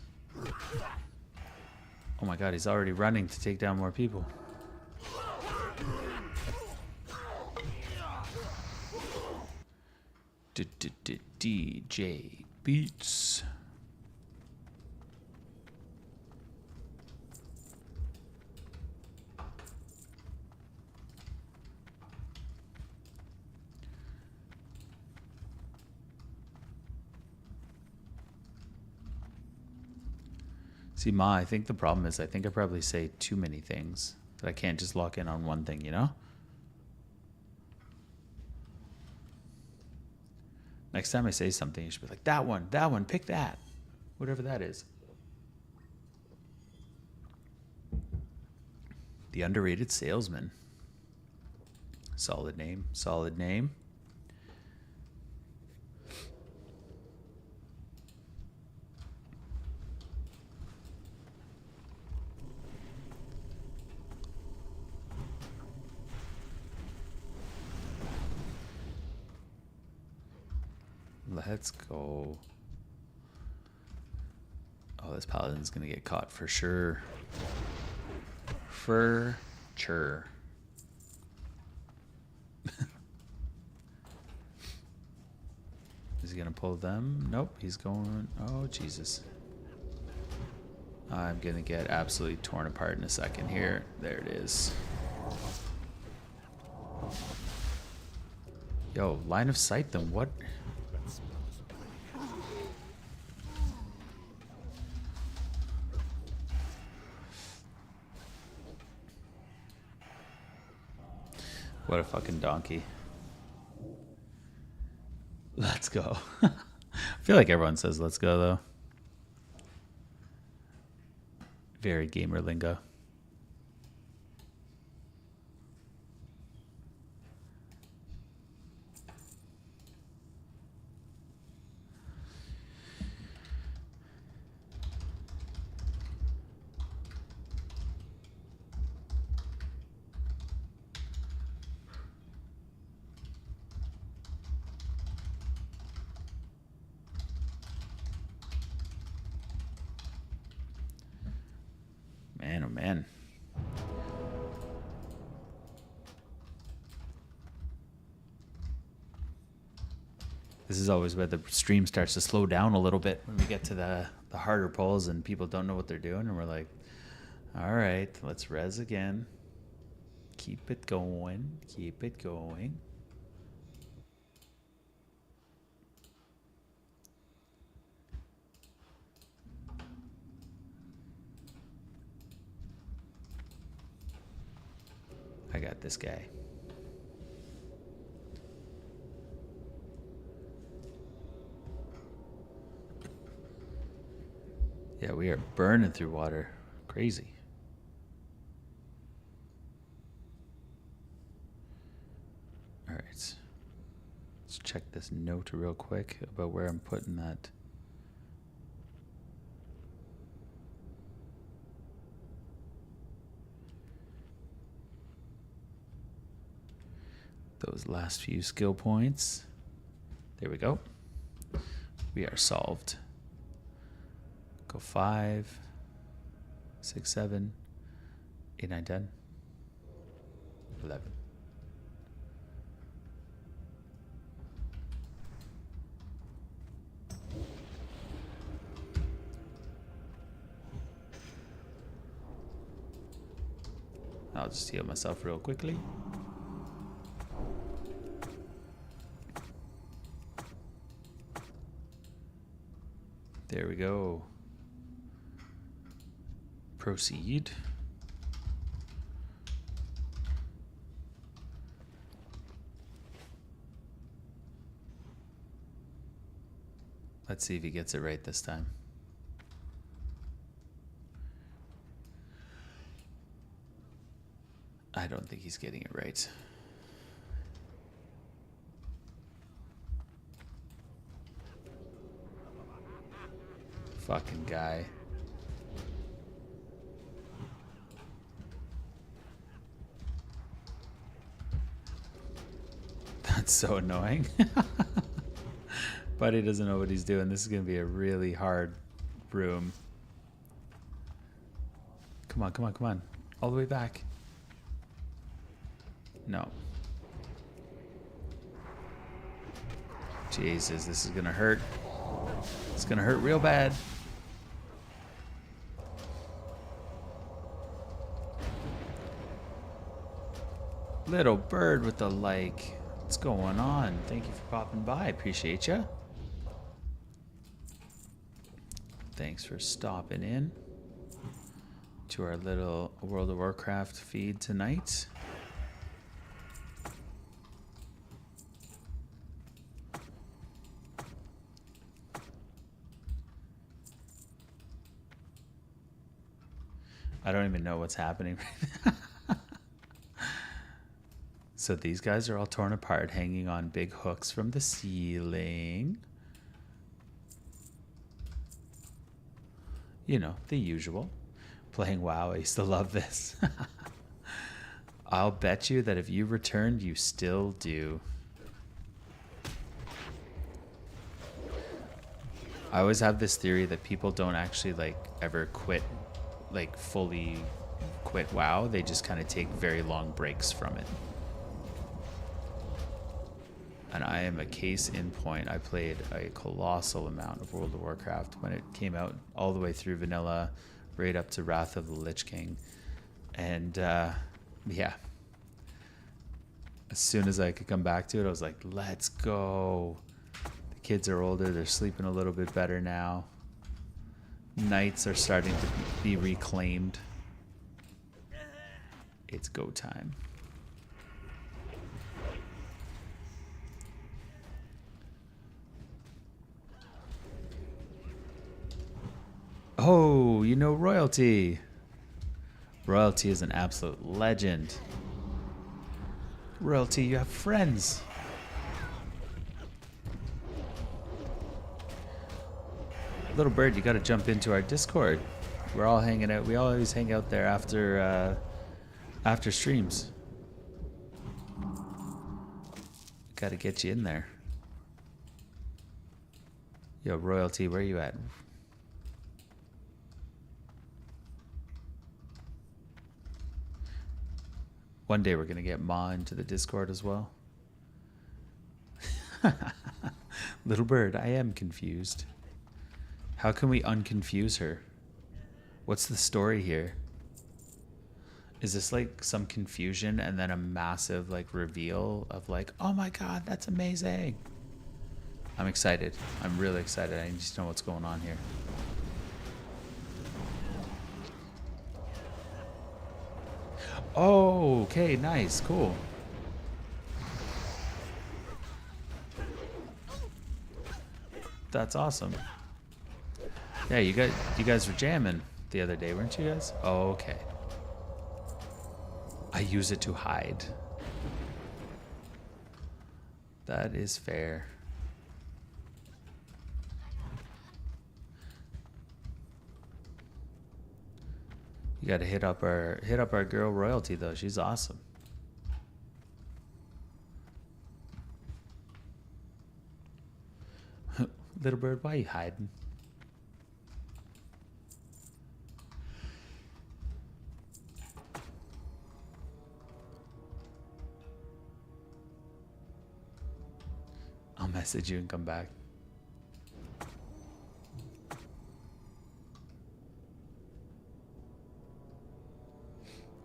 Oh my god, he's already running to take down more people. DJ Beats. See, Ma, I think the problem is I think I probably say too many things that I can't just lock in on one thing, you know? Next time I say something, you should be like, that one, pick that. Whatever that is. The Underrated Salesman. Solid name, solid name. Let's go. Oh, this paladin's gonna get caught for sure. For sure. Is he gonna pull them? Nope, he's going. Oh, Jesus. I'm gonna get absolutely torn apart in a second here. There it is. Yo, line of sight them. What? What a fucking donkey. Let's go. I feel like everyone says let's go, though. Very gamer lingo. Man, oh man. This is always where the stream starts to slow down a little bit when we get to the harder pulls and people don't know what they're doing, and we're like, all right, let's res again. Keep it going. Keep it going. I got this guy. Yeah, we are burning through water. Crazy. All right. Let's check this note real quick about where I'm putting that. Those last few skill points. There we go. We are solved. Go 5, 6, 7, 8, 9, 10, 11. I'll just heal myself real quickly. There we go. Proceed. Let's see if he gets it right this time. I don't think he's getting it right. Fucking guy. That's so annoying. Buddy doesn't know what he's doing. This is going to be a really hard room. Come on, come on, come on. All the way back. No. Jesus, this is going to hurt. It's going to hurt real bad. Little bird with the like. What's going on? Thank you for popping by. Appreciate ya. Thanks for stopping in to our little World of Warcraft feed tonight. I don't even know what's happening right now. So these guys are all torn apart, hanging on big hooks from the ceiling. You know, the usual. Playing WoW, I used to love this. I'll bet you that if you returned, you still do. I always have this theory that people don't actually like ever quit, like fully quit WoW. They just kind of take very long breaks from it. And I am a case in point. I played a colossal amount of World of Warcraft when it came out, all the way through vanilla, right up to Wrath of the Lich King. And yeah, as soon as I could come back to it, I was like, let's go. The kids are older. They're sleeping a little bit better now. Nights are starting to be reclaimed. It's go time. Oh, you know Royalty. Royalty is an absolute legend. Royalty, you have friends. Little bird, you got to jump into our Discord. We're all hanging out. We always hang out there after streams. Got to get you in there. Yo, Royalty, where you at? One day we're going to get Ma into the Discord as well. Little bird, I am confused. How can we unconfuse her? What's the story here? Is this like some confusion and then a massive like reveal of like, oh my god, that's amazing? I'm excited. I'm really excited. I just know what's going on here. Oh, okay, nice, cool. That's awesome. Yeah, you guys were jamming the other day, weren't you guys? Oh, okay. I use it to hide. That is fair. You gotta hit up our girl royalty though. She's awesome. Little bird, why are you hiding? I'll message you and come back.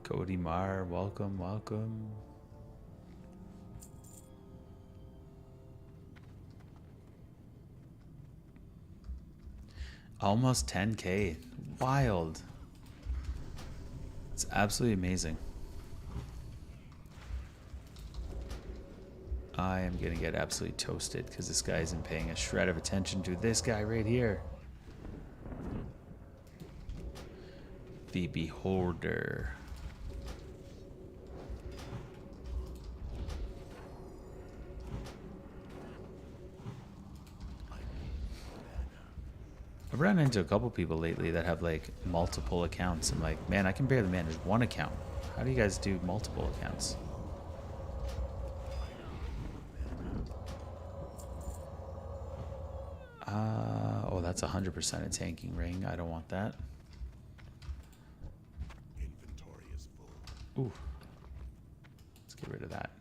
Cody Marr, welcome, welcome. Almost 10K. Wild. It's absolutely amazing. I am going to get absolutely toasted because this guy isn't paying a shred of attention to this guy right here. The Beholder. I've run into a couple people lately that have like multiple accounts. I'm like, man, I can barely manage one account. How do you guys do multiple accounts? Oh, that's 100% a tanking ring. I don't want that. Inventory is full. Ooh. Let's get rid of that.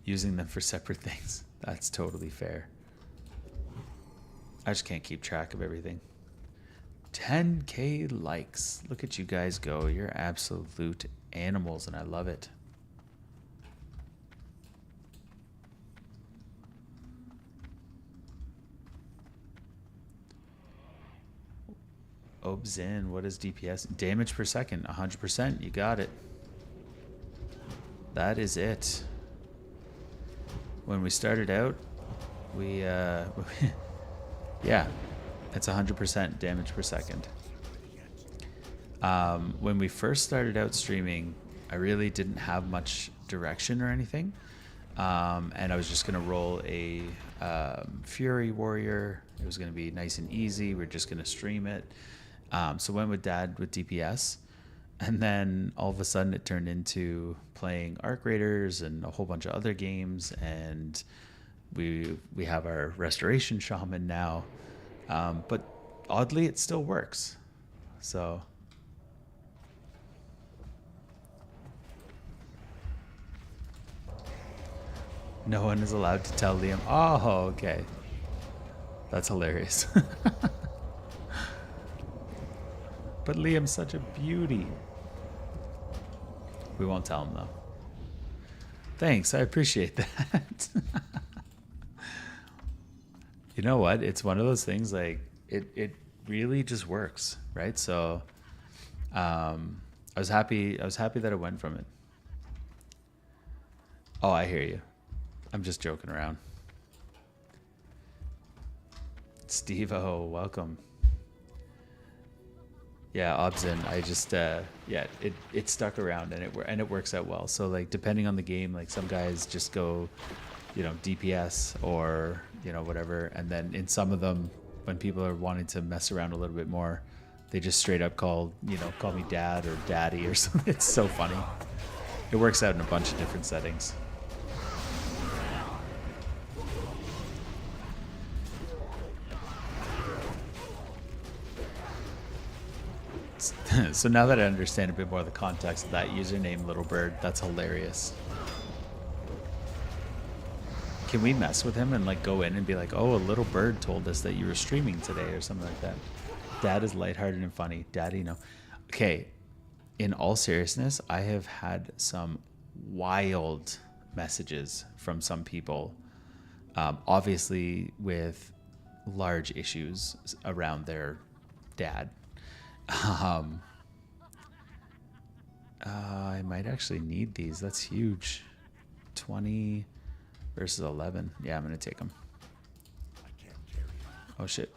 Using them for separate things. That's totally fair. I just can't keep track of everything. 10K likes. Look at you guys go. You're absolute animals and I love it. Obzin, what is DPS? Damage per second, 100%. You got it. That is it. When we started out, we, yeah, it's 100% damage per second. When we first started out streaming, I really didn't have much direction or anything. And I was just going to roll a Fury Warrior. It was going to be nice and easy. We're just going to stream it. So went with Dad with DPS. And then all of a sudden it turned into playing Arc Raiders and a whole bunch of other games. And we have our Restoration Shaman now. But oddly, it still works. So... no one is allowed to tell Liam. Oh, okay. That's hilarious. But Liam's such a beauty. We won't tell him, though. Thanks, I appreciate that. You know what? It's one of those things, like, it really just works, right? So I was happy that it went from it. Oh, I hear you. I'm just joking around. Steve-O, welcome. Yeah, Obzin, I just, yeah, it stuck around and it works out well. So, like, depending on the game, like, some guys just go, you know, DPS or, you know, whatever. And then in some of them, when people are wanting to mess around a little bit more, they just straight up call me Dad or Daddy or something. It's so funny. It works out in a bunch of different settings. So now that I understand a bit more of the context of that username, Little Bird, that's hilarious. Can we mess with him and like go in and be like, oh, a little bird told us that you were streaming today or something like that? Dad is lighthearted and funny. Daddy, no. Okay. In all seriousness, I have had some wild messages from some people, obviously with large issues around their dad. I might actually need these. That's huge. 20 versus 11. Yeah, I'm going to take them. Oh, shit.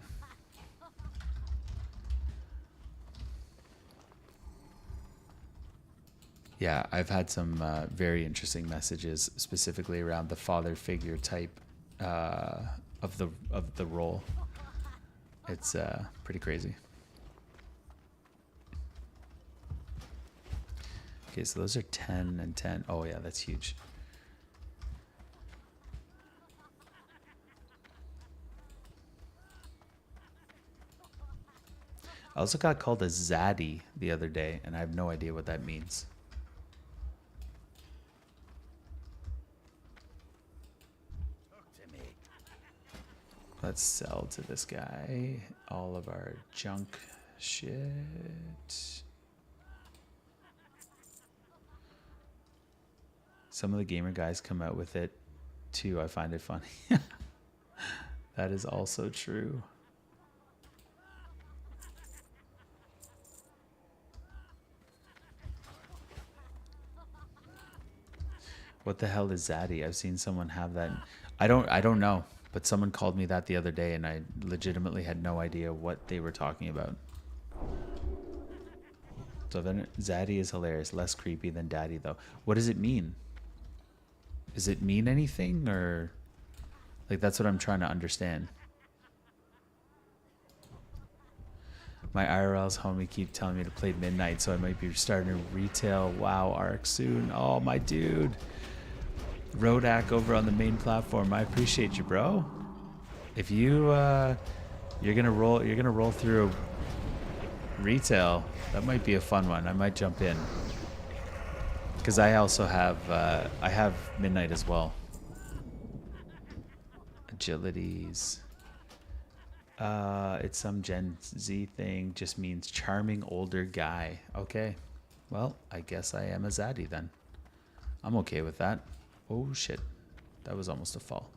Yeah, I've had some very interesting messages specifically around the father figure type of the role. It's pretty crazy. Okay, so those are 10 and 10. Oh yeah, that's huge. I also got called a zaddy the other day, and I have no idea what that means. Let's sell to this guy all of our junk shit. Some of the gamer guys come out with it too. I find it funny. That is also true. What the hell is Zaddy? I've seen someone have that. I don't know, but someone called me that the other day and I legitimately had no idea what they were talking about. So then Zaddy is hilarious, less creepy than Daddy though. What does it mean? Does it mean anything, or like that's what I'm trying to understand? My IRL's homie keep telling me to play Midnight, so I might be starting a retail WoW arc soon. Oh, my dude. Rodak over on the main platform. I appreciate you, bro. If you you're gonna roll through a retail, that might be a fun one. I might jump in. Because I also have I have Midnight as well. Agilities. It's some Gen Z thing. Just means charming older guy. Okay. Well, I guess I am a zaddy then. I'm okay with that. Oh shit. That was almost a fall.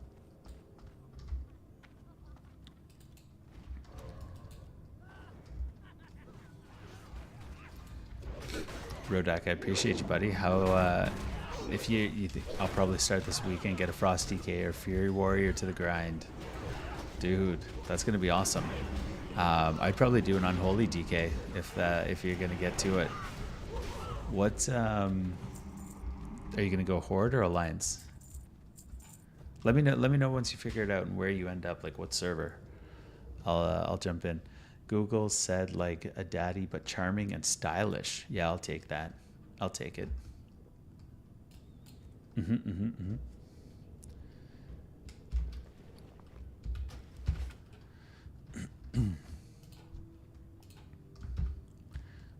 Rodak, I appreciate you, buddy. How if you think I'll probably start this weekend, get a Frost DK or Fury Warrior to the grind. Dude, that's gonna be awesome. I'd probably do an Unholy DK if you're gonna get to it. What are you gonna go Horde or Alliance? Let me know once you figure it out and where you end up, like what server. I'll jump in. Google said like a daddy but charming and stylish. Yeah, I'll take that. I'll take it.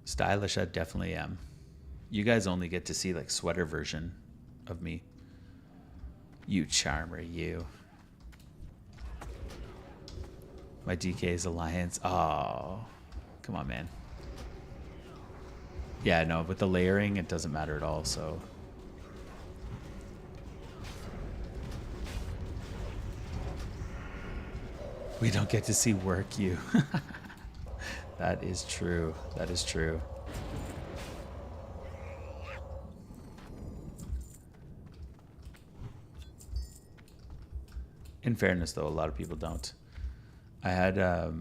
Stylish, I definitely am. You guys only get to see like sweater version of me. You charmer, you. My DK's Alliance. Oh, come on, man. Yeah, no, with the layering, it doesn't matter at all, so. We don't get to see work you. That is true. That is true. In fairness, though, a lot of people don't. I had, I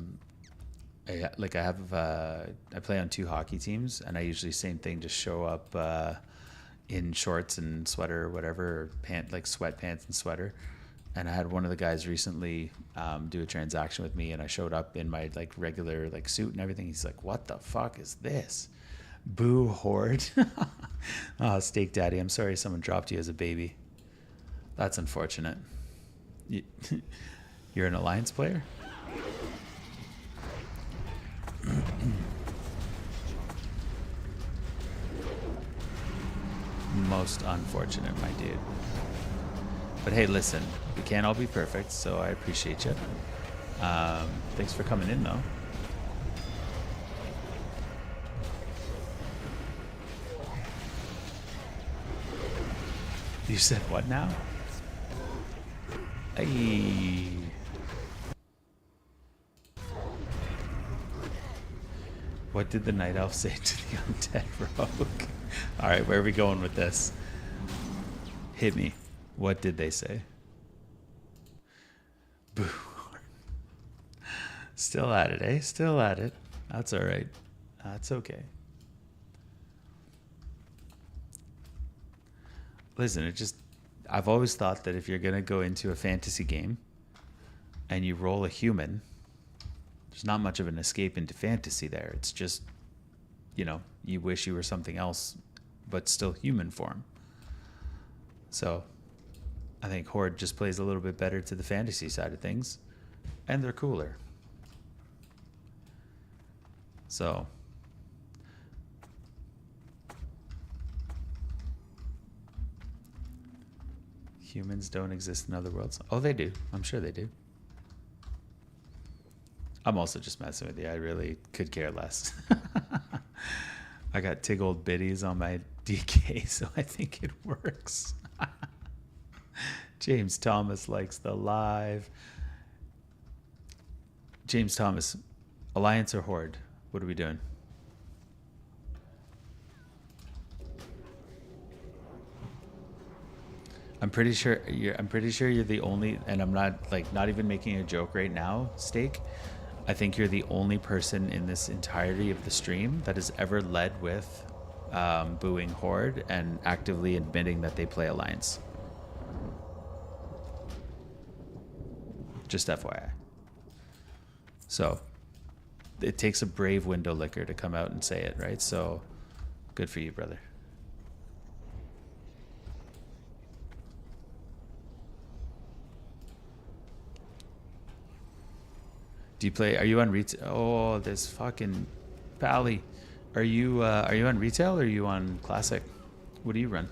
play on 2 hockey teams, and I usually same thing, just show up in shorts and sweater or whatever, or like sweatpants and sweater. And I had one of the guys recently do a transaction with me, and I showed up in my like regular like suit and everything. He's like, "What the fuck is this? Boo Horde." Oh, Steak Daddy, I'm sorry someone dropped you as a baby. That's unfortunate. You're an Alliance player? Most unfortunate, my dude. But hey, listen, we can't all be perfect, so I appreciate you. Thanks for coming in, though. You said what now? Hey. What did the night elf say to the undead rogue? All right, where are we going with this? Hit me. What did they say? Boo. Still at it, eh? Still at it. That's all right. That's okay. Listen, I've always thought that if you're going to go into a fantasy game and you roll a human, there's not much of an escape into fantasy there. It's just, you wish you were something else, but still human form. So I think Horde just plays a little bit better to the fantasy side of things, and they're cooler. So humans don't exist in other worlds. Oh, they do. I'm sure they do. I'm also just messing with you. I really could care less. I got tig old biddies on my DK, so I think it works. James Thomas likes the live. James Thomas, Alliance or Horde? What are we doing? I'm pretty sure you're the only, and I'm not even making a joke right now, Steak. I think you're the only person in this entirety of the stream that has ever led with booing Horde and actively admitting that they play Alliance. Just FYI. So it takes a brave window licker to come out and say it, right? So good for you, brother. Do you play? Are you on retail? Oh, this fucking Pally. Are you on retail or are you on classic? What do you run?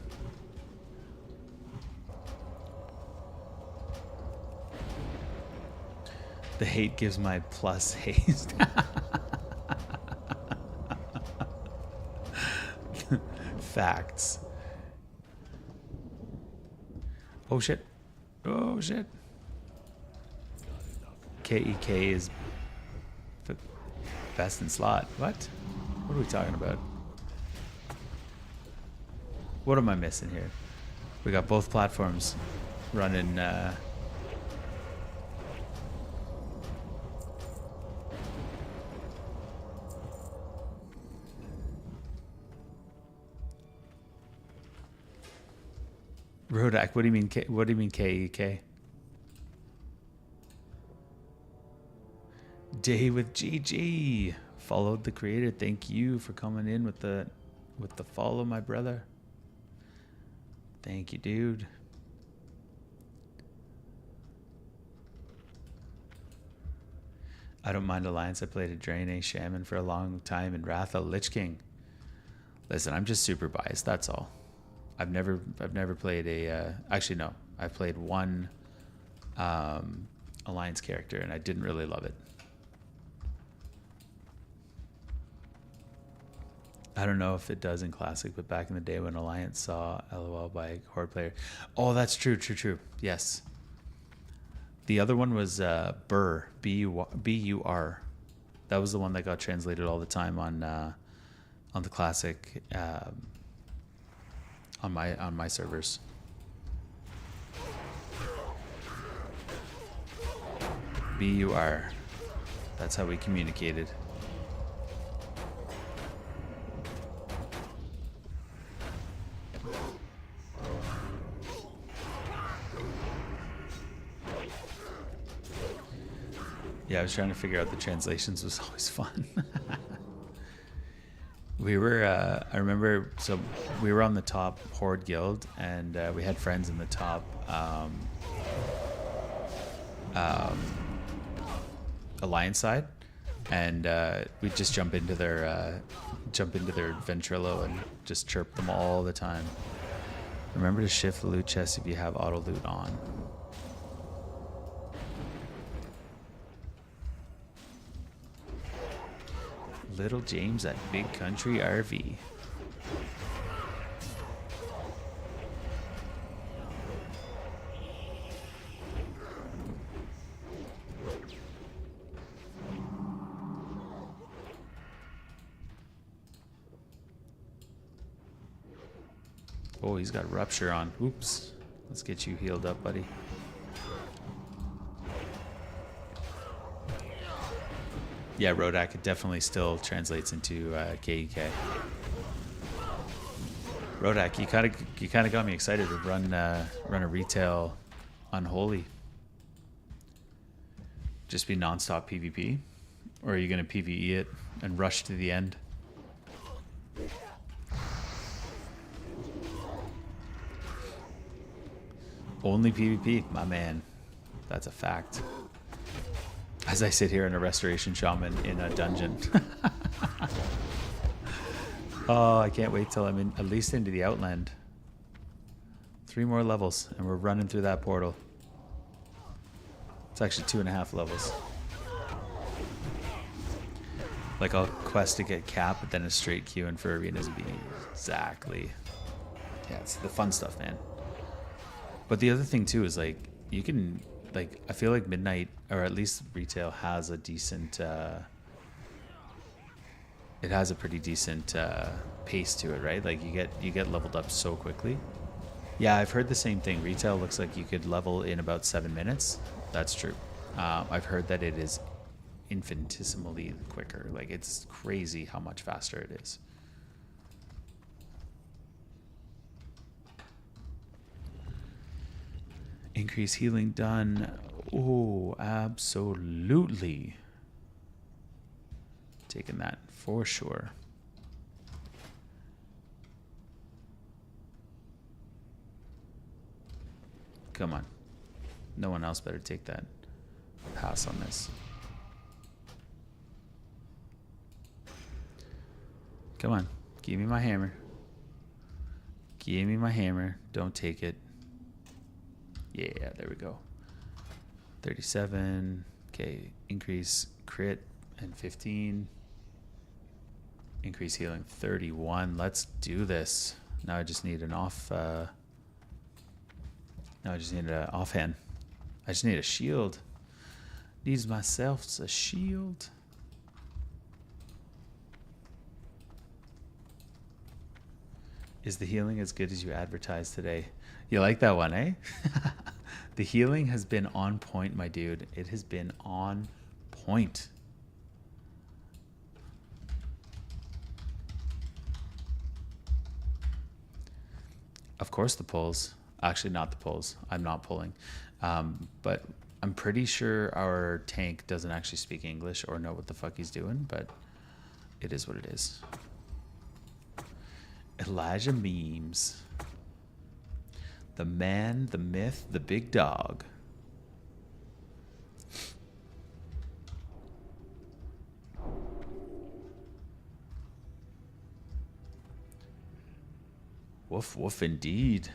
The hate gives my plus haste. Facts. Oh shit. Oh shit. KEK is best in slot. What? What are we talking about? What am I missing here? We got both platforms running. Rodak, what do you mean? What do you mean KEK? Day with GG followed the creator. Thank you for coming in with the follow, my brother. Thank you, dude. I don't mind Alliance. I played a Draenei Shaman for a long time in Wrath of Lich King. Listen, I'm just super biased. That's all. I've never played a. Actually, no. I've played one Alliance character, and I didn't really love it. I don't know if it does in Classic, but back in the day when Alliance saw LOL by a Horde player. Oh, that's true. Yes. The other one was Burr, B-U-R. That was the one that got translated all the time on the Classic, on my servers. B-U-R. That's how we communicated. Yeah, I was trying to figure out the translations. Was always fun. We were, I remember, so we were on the top Horde guild, and we had friends in the top Alliance side, and we'd just jump into their Ventrilo and just chirp them all the time. Remember to shift the loot chest if you have auto loot on. Little James at Big Country RV. Oh, he's got Rupture on. Oops. Let's get you healed up, buddy. Yeah, Rodak, it definitely still translates into KEK. Rodak, you kind of got me excited to run a retail Unholy. Just be nonstop PvP, or are you gonna PvE it and rush to the end? Only PvP, my man. That's a fact. As I sit here in a Restoration Shaman in a dungeon. Oh, I can't wait till I'm at least into the Outland. 3 more levels, and we're running through that portal. It's actually 2.5 levels. Like, I'll quest to get cap, but then a straight queue in for arenas would be exactly. Yeah, it's the fun stuff, man. But the other thing too is like you can like I feel like Midnight or at least retail has a decent it has a pretty decent pace to it, right? Like you get leveled up so quickly. Yeah, I've heard the same thing. Retail looks like you could level in about 7 minutes. That's true. I've heard that it is infinitesimally quicker. Like it's crazy how much faster it is. Increase healing done. Oh, absolutely. Taking that for sure. Come on. No one else better take that. Pass on this. Come on. Give me my hammer. Give me my hammer. Don't take it. Yeah, there we go. 37. Okay, increase crit and 15. Increase healing 31. Let's do this. Now I just need an off. Now I just need an offhand. I just need a shield. Needs myself a shield. Is the healing as good as you advertised today? You like that one, eh? The healing has been on point, my dude. It has been on point. Of course the pulls. Actually, not the pulls. I'm not pulling. But I'm pretty sure our tank doesn't actually speak English or know what the fuck he's doing, but it is what it is. Elijah Memes. The man, the myth, the big dog. Woof, woof, indeed.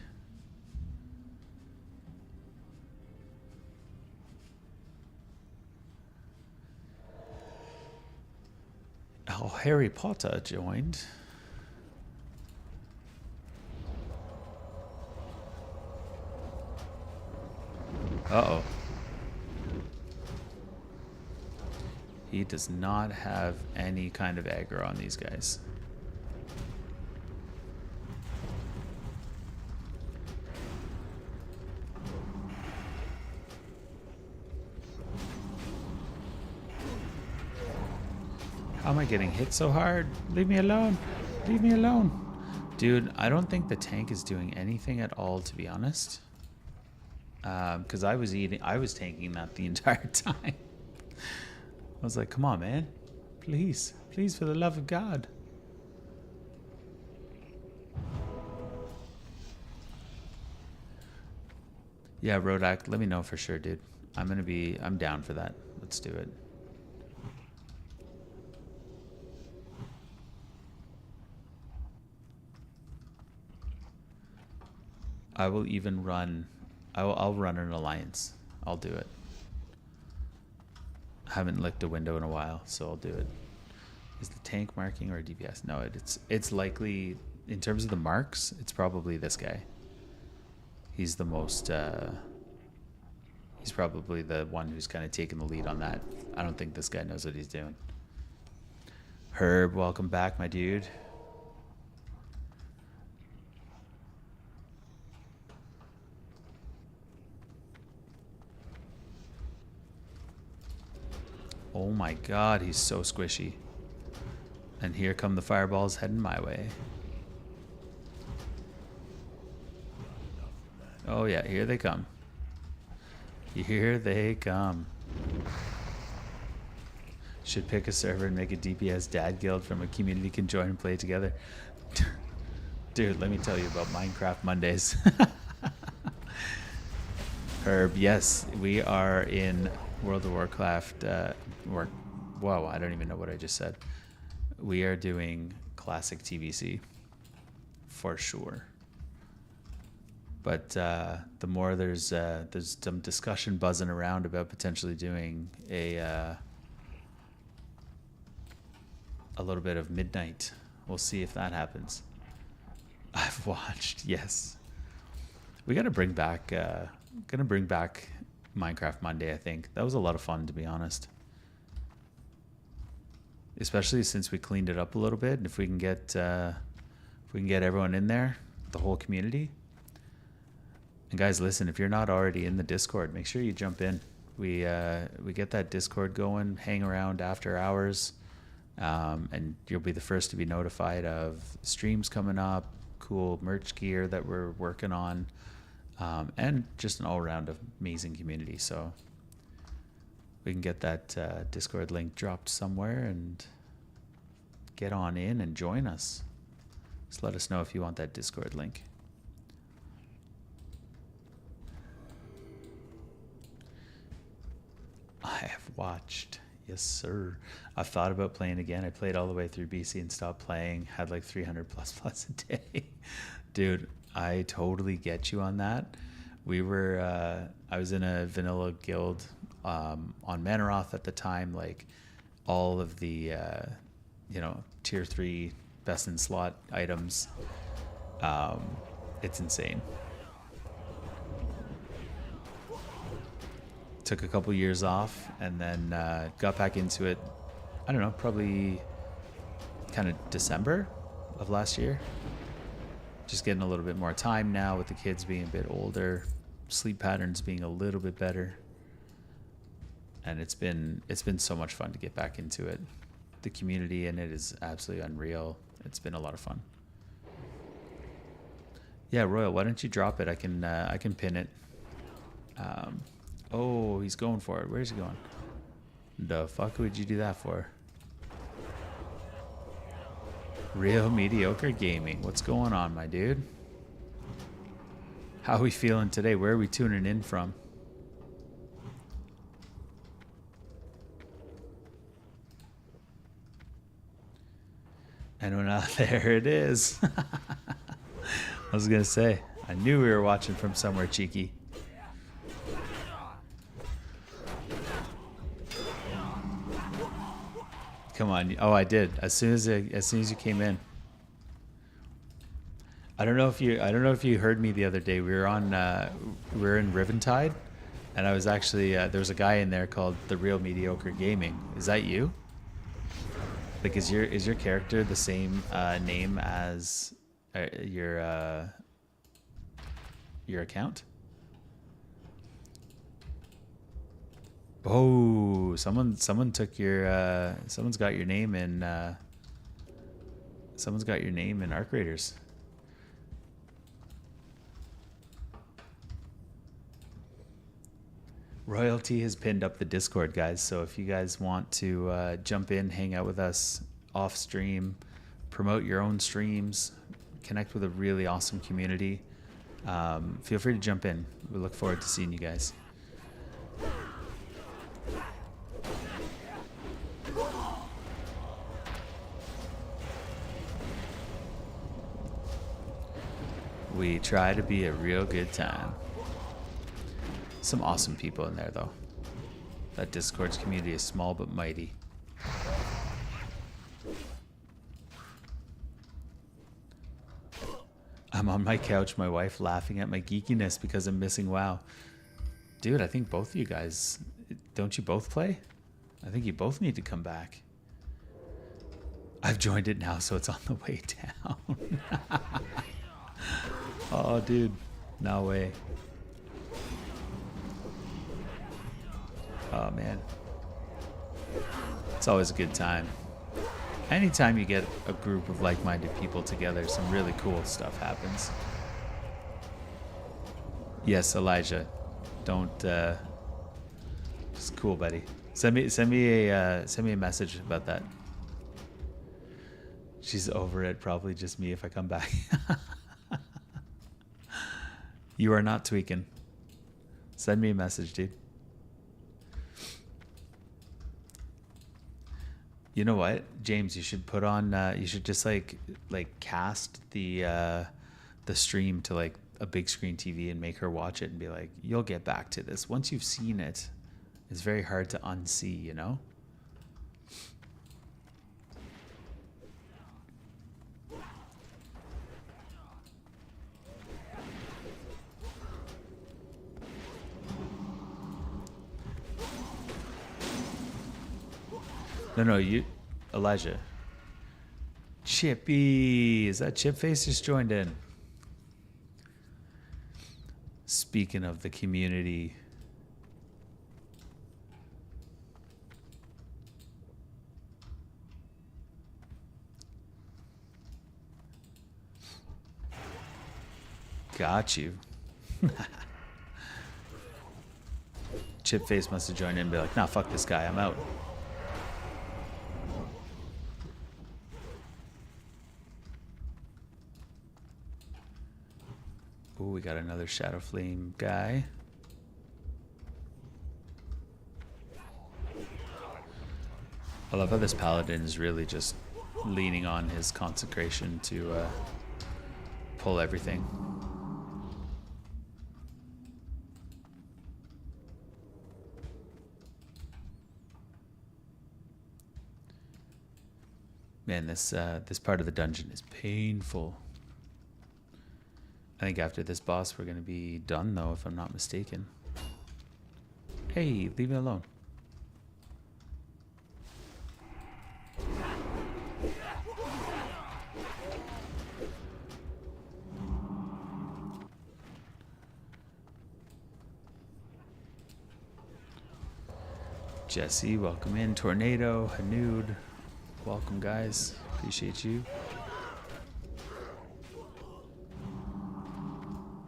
Oh, Harry Potter joined. Uh-oh. He does not have any kind of aggro on these guys. How am I getting hit so hard? Leave me alone. Leave me alone. Dude, I don't think the tank is doing anything at all, to be honest. Because I was tanking that the entire time. I was like, come on, man. Please. Please, for the love of God. Yeah, Rodak, let me know for sure, dude. I'm down for that. Let's do it. I will even run. I'll run an alliance. I'll do it. I haven't licked a window in a while, so I'll do it. Is the tank marking or DPS? No, it's likely in terms of the marks. It's probably this guy. He's the most. He's probably the one who's kind of taking the lead on that. I don't think this guy knows what he's doing. Herb, welcome back, my dude. Oh my god, he's so squishy. And here come the fireballs heading my way. Oh yeah, here they come. Here they come. Should pick a server and make a DPS dad guild from a community can join and play together. Dude, let me tell you about Minecraft Mondays. Herb, yes, we are in World of Warcraft. Whoa, I don't even know what I just said. We are doing classic TVC for sure. But the more there's some discussion buzzing around about potentially doing a little bit of midnight. We'll see if that happens. I've watched, yes. We gotta bring back Minecraft Monday. I think that was a lot of fun, to be honest. Especially since we cleaned it up a little bit, and if we can get everyone in there, the whole community. And guys, listen, if you're not already in the Discord, make sure you jump in. We get that Discord going, hang around after hours, and you'll be the first to be notified of streams coming up, cool merch gear that we're working on, and just an all-around amazing community. So we can get that Discord link dropped somewhere and get on in and join us. Just let us know if you want that Discord link. I have watched. Yes, sir. I've thought about playing again. I played all the way through BC and stopped playing. Had like 300 plus a day. Dude, I totally get you on that. We were, I was in a vanilla guild on Azeroth at the time. Like all of the, tier 3 best in slot items. It's insane. Took a couple years off and then got back into it, I don't know, probably kind of December of last year. Just getting a little bit more time now with the kids being a bit older, sleep patterns being a little bit better. And it's been so much fun to get back into it. The community in it is absolutely unreal. It's been a lot of fun. Yeah, Royal, why don't you drop it? I can pin it. Oh, he's going for it. Where's he going? The fuck would you do that for? Real mediocre gaming. What's going on, my dude? How are we feeling today? Where are we tuning in from? And there it is. I was gonna say, I knew we were watching from somewhere cheeky. Come on. Oh, I did. As soon as you came in. I don't know if you heard me the other day. We were in Riventide, and I was actually there was a guy in there called The Real Mediocre Gaming. Is that you? Like, is your character the same name as your account? Oh, someone took your someone's got your name in Arc Raiders. Royalty has pinned up the Discord, guys, so if you guys want to jump in, hang out with us off stream, promote your own streams, connect with a really awesome community, feel free to jump in. We look forward to seeing you guys. We try to be a real good time. Some awesome people in there, though. That Discord's community is small but mighty. I'm on my couch, my wife laughing at my geekiness because I'm missing WoW. Dude, I think both of you guys, don't you both play? I think you both need to come back. I've joined it now, so it's on the way down. Oh, dude. No way. Oh, man. It's always a good time. Anytime you get a group of like-minded people together, some really cool stuff happens. Yes, Elijah. Don't, it's cool, buddy. Send me a message about that. She's over it. Probably just me if I come back. You are not tweaking. Send me a message, dude. You know what, James? You should put on. You should just like cast the stream to like a big screen TV and make her watch it and be like, "You'll get back to this once you've seen it. It's very hard to unsee, you know." No, you, Elijah. Chippy, is that Chipface just joined in? Speaking of the community, got you. Chipface must have joined in and be like, "Nah, fuck this guy, I'm out." Ooh, we got another Shadow Flame guy. I love how this paladin is really just leaning on his consecration to pull everything. Man, this part of the dungeon is painful. I think after this boss we're going to be done, though, if I'm not mistaken. Hey, leave me alone. Jesse, welcome in. Tornado, Hanud, welcome, guys. Appreciate you.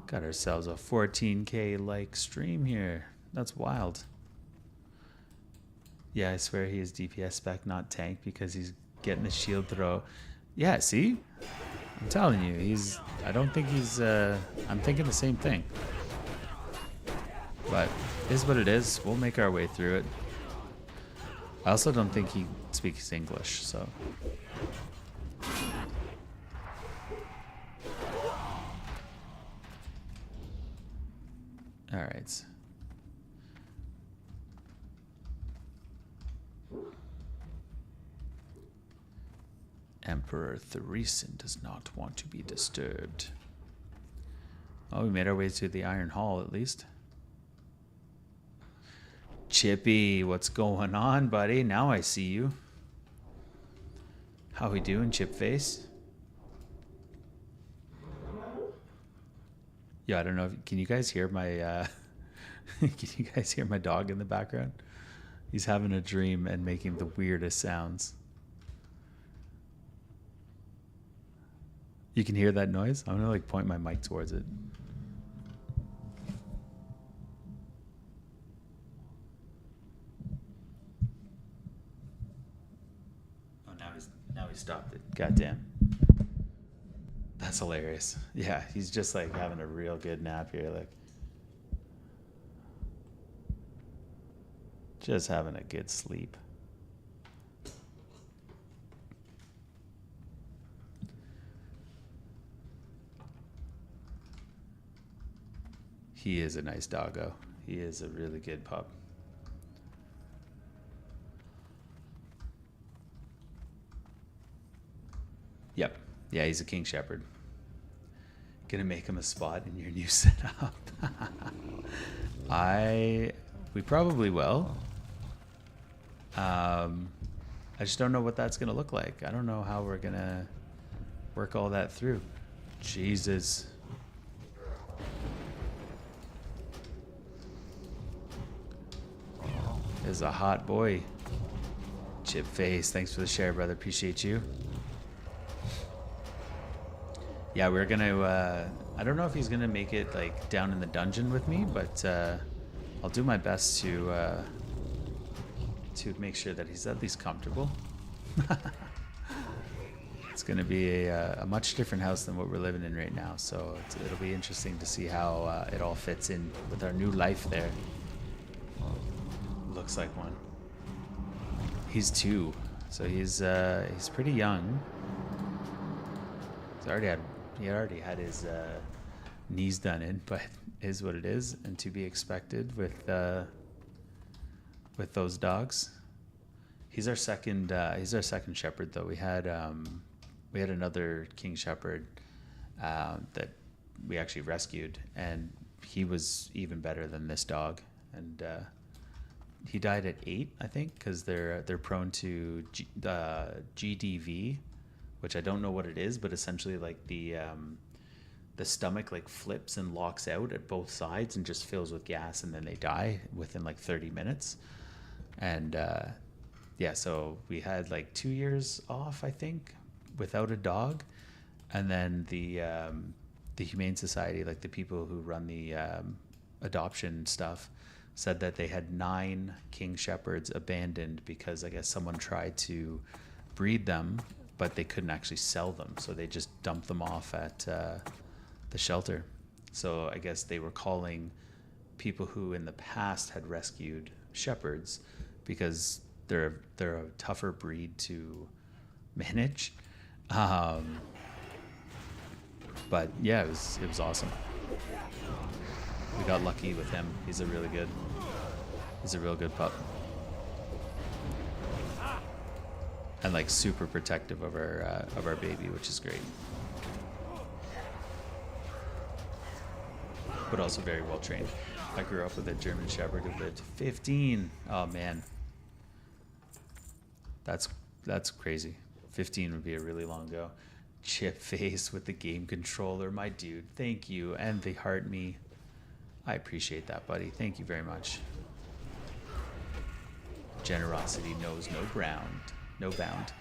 Got ourselves a 14K like stream here. That's wild. Yeah, I swear he is DPS spec, not tank, because he's getting a shield throw. Yeah, see? I'm telling you, I don't think he's, I'm thinking the same thing. But it is what it is. We'll make our way through it. I also don't think he speaks English, so. All right. Emperor Theresen does not want to be disturbed. Oh, we made our way to the Iron Hall at least. Chippy, what's going on, buddy? Now I see you. How we doing, Chipface? Yeah, I don't know. Can you guys hear my can you guys hear my dog in the background? He's having a dream and making the weirdest sounds. You can hear that noise? I'm gonna like point my mic towards it. Oh, now he stopped it. Goddamn. That's hilarious. Yeah, he's just like having a real good nap here, like just having a good sleep. He is a nice doggo. He is a really good pup. Yep. Yeah, he's a King Shepherd. Gonna make him a spot in your new setup. We probably will. I just don't know what that's gonna look like. I don't know how we're gonna work all that through. Jesus. Is a hot boy. Chip face, thanks for the share, brother. Appreciate you. Yeah, we're gonna. I don't know if he's gonna make it like down in the dungeon with me, but I'll do my best to make sure that he's at least comfortable. It's gonna be a much different house than what we're living in right now, so it'll be interesting to see how it all fits in with our new life there. Looks like one. He's 2, so he's pretty young. He already had his knees done in, but is what it is, and to be expected with those dogs. He's our second shepherd though. We had another King Shepherd that we actually rescued, and he was even better than this dog, and he died at 8, I think, because they're prone to GDV, which I don't know what it is, but essentially like the stomach like flips and locks out at both sides and just fills with gas, and then they die within like 30 minutes. And yeah, so we had like 2 years off, I think, without a dog, and then the Humane Society, like the people who run the adoption stuff, said that they had 9 King Shepherds abandoned because I guess someone tried to breed them, but they couldn't actually sell them, so they just dumped them off at the shelter. So I guess they were calling people who in the past had rescued shepherds because they're a tougher breed to manage. But yeah, it was awesome. We got lucky with him. He's a real good pup. And like super protective of our baby, which is great. But also very well trained. I grew up with a German Shepherd who lived 15. Oh man, that's crazy. 15 would be a really long go. Chip face with the game controller, my dude. Thank you, and the heart me. I appreciate that, buddy. Thank you very much. Generosity knows no bound.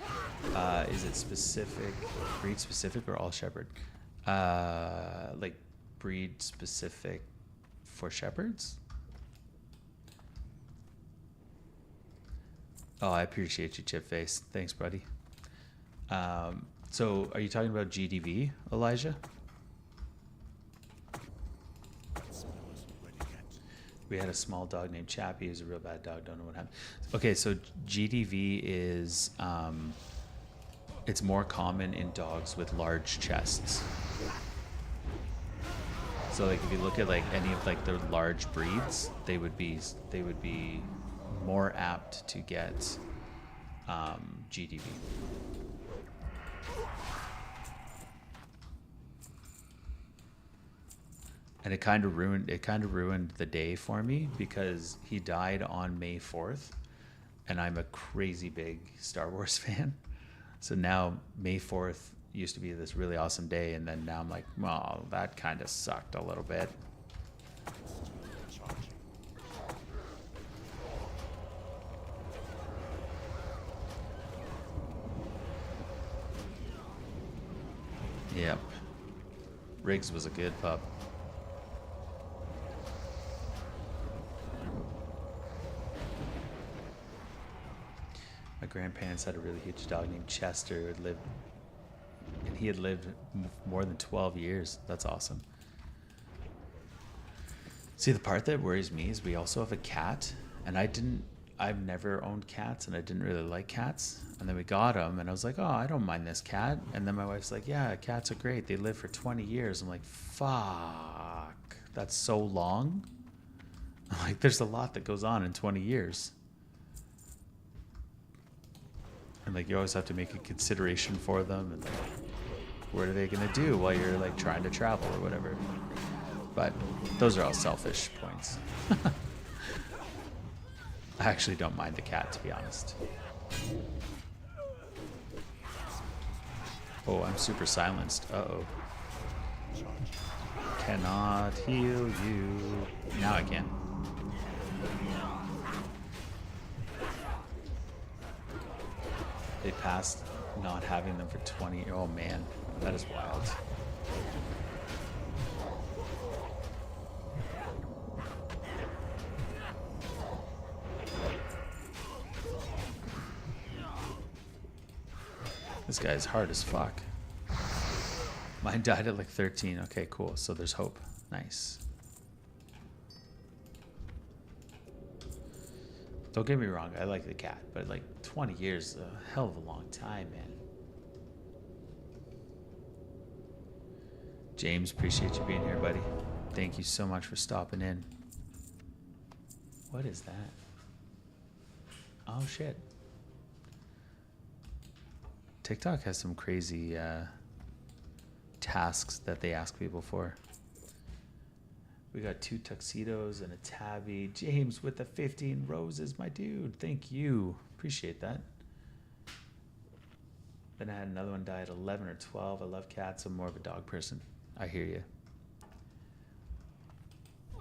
Is it specific, breed specific, or all shepherd? Like breed specific for shepherds? Oh, I appreciate you, Chipface. Thanks, buddy. So are you talking about GDV, Elijah? We had a small dog named Chappie. He was a real bad dog. Don't know what happened. Okay, so GDV is it's more common in dogs with large chests. So like if you look at like any of like the large breeds, they would be more apt to get GDV. And it kind of ruined the day for me because he died on May 4th, and I'm a crazy big Star Wars fan. So now May 4th used to be this really awesome day, and then now I'm like, well, that kind of sucked a little bit. Yep. Riggs was a good pup. My grandparents had a really huge dog named Chester who he had lived more than 12 years. That's awesome. See, the part that worries me is we also have a cat, and I've never owned cats, and I didn't really like cats. And then we got them, and I was like, oh, I don't mind this cat. And then my wife's like, yeah, cats are great. They live for 20 years. I'm like, fuck. That's so long. Like, there's a lot that goes on in 20 years. And, like, you always have to make a consideration for them. And, like, what are they going to do while you're, like, trying to travel or whatever? But those are all selfish points. I actually don't mind the cat, to be honest. Oh, I'm super silenced. Uh-oh. Cannot heal you. Now I can. They passed not having them for 20. Oh man, that is wild. This guy is hard as fuck. Mine died at like 13. Okay, cool. So there's hope. Nice. Don't get me wrong, I like the cat, but like 20 years is a hell of a long time, man. James, appreciate you being here, buddy. Thank you so much for stopping in. What is that? Oh, shit. TikTok has some crazy tasks that they ask people for. We got 2 tuxedos and a tabby. James with the 15 roses, my dude. Thank you. Appreciate that. Then I had another one die at 11 or 12. I love cats. I'm more of a dog person. I hear you.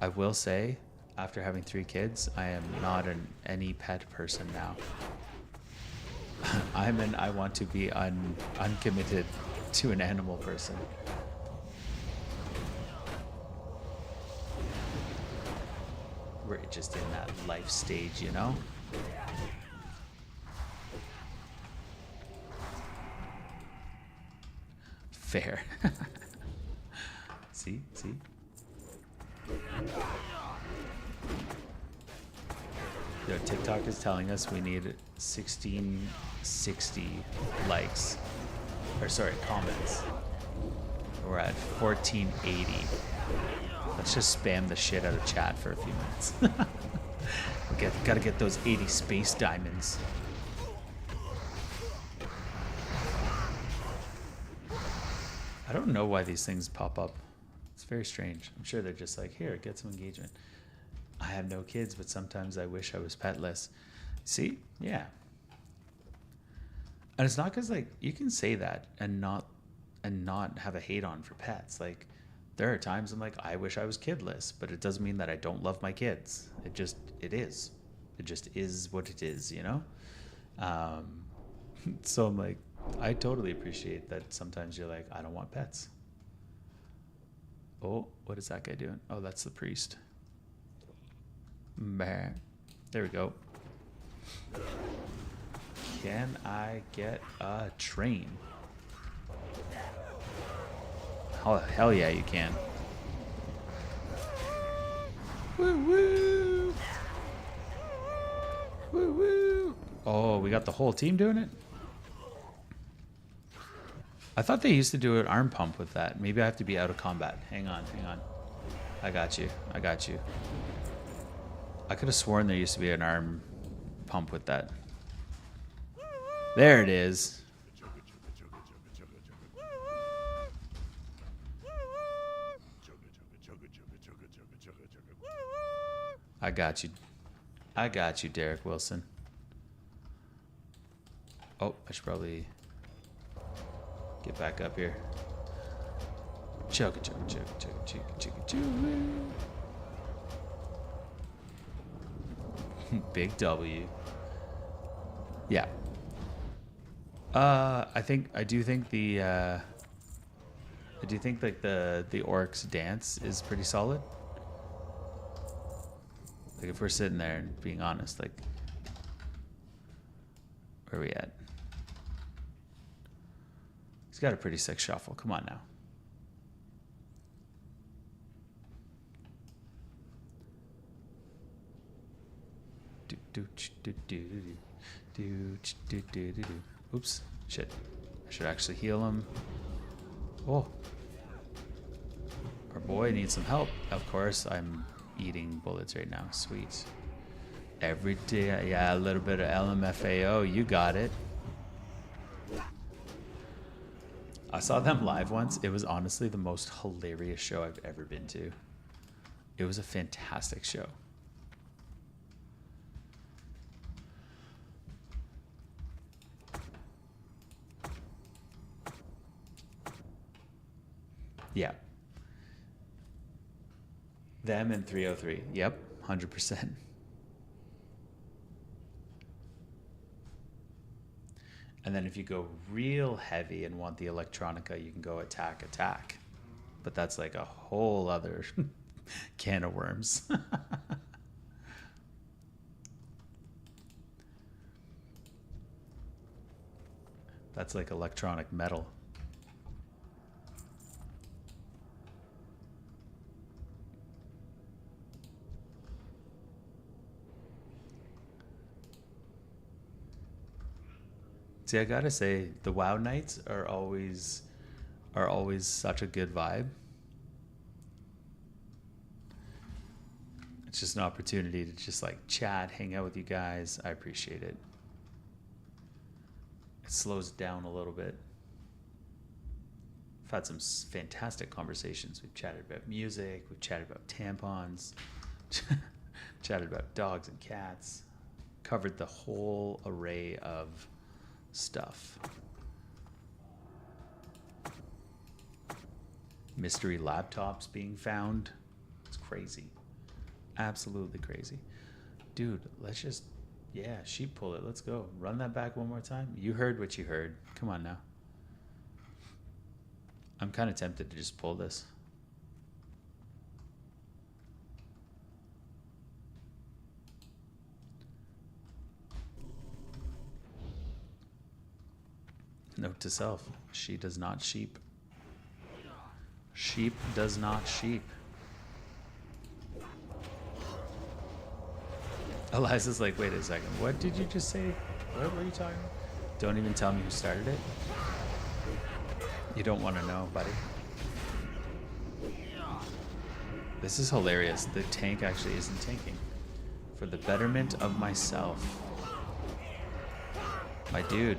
I will say, after having 3 kids, I am not any pet person now. I want to be uncommitted to an animal person. We're just in that life stage, you know? Fair. See? Yo, TikTok is telling us we need 1660 likes. Or sorry, comments. We're at 1480. Let's just spam the shit out of chat for a few minutes. Gotta get those 80 space diamonds. I don't know why these things pop up. It's very strange. I'm sure they're just like, here, get some engagement. I have no kids, but sometimes I wish I was petless. See? Yeah. And it's not because, like, you can say that and not have a hate on for pets. Like, there are times I'm like, I wish I was kidless, but it doesn't mean that I don't love my kids. It is. It just is what it is, you know? So I'm like, I totally appreciate that sometimes you're like, I don't want pets. Oh, what is that guy doing? Oh, that's the priest. There we go. Can I get a train? Oh, hell yeah, you can. Woo woo! Woo woo! Oh, we got the whole team doing it? I thought they used to do an arm pump with that. Maybe I have to be out of combat. Hang on. I got you. I could have sworn there used to be an arm pump with that. There it is. I got you, Derek Wilson. Oh, I should probably get back up here. Chugga. Big W. Yeah. I do think like the orcs dance is pretty solid. Like if we're sitting there and being honest, like where are we at? He's got a pretty sick shuffle. Come on now. Oops. Shit. I should actually heal him. Oh. Our boy needs some help. Of course, I'm eating bullets right now. Sweet. Every day, yeah, a little bit of LMFAO. You got it. I saw them live once. It was honestly the most hilarious show I've ever been to. It was a fantastic show. Yeah. Them and 303. Yep, 100%. And then if you go real heavy and want the electronica, you can go attack, attack. But that's like a whole other can of worms. That's like electronic metal. See, I gotta say, the WoW nights are always such a good vibe. It's just an opportunity to just like chat, hang out with you guys. I appreciate it. It slows it down a little bit. I've had some fantastic conversations. We've chatted about music. We've chatted about tampons. Chatted about dogs and cats. Covered the whole array of stuff. Mystery laptops being found. It's crazy. Absolutely crazy. Dude, let's just, yeah, sheep pull it. Let's go. Run that back one more time. You heard what you heard. Come on now. I'm kind of tempted to just pull this. Note to self, she does not sheep. Sheep does not sheep. Eliza's like, wait a second, what did you just say? What were you talking about? Don't even tell me who started it. You don't want to know, buddy. This is hilarious. The tank actually isn't tanking. For the betterment of myself. My dude.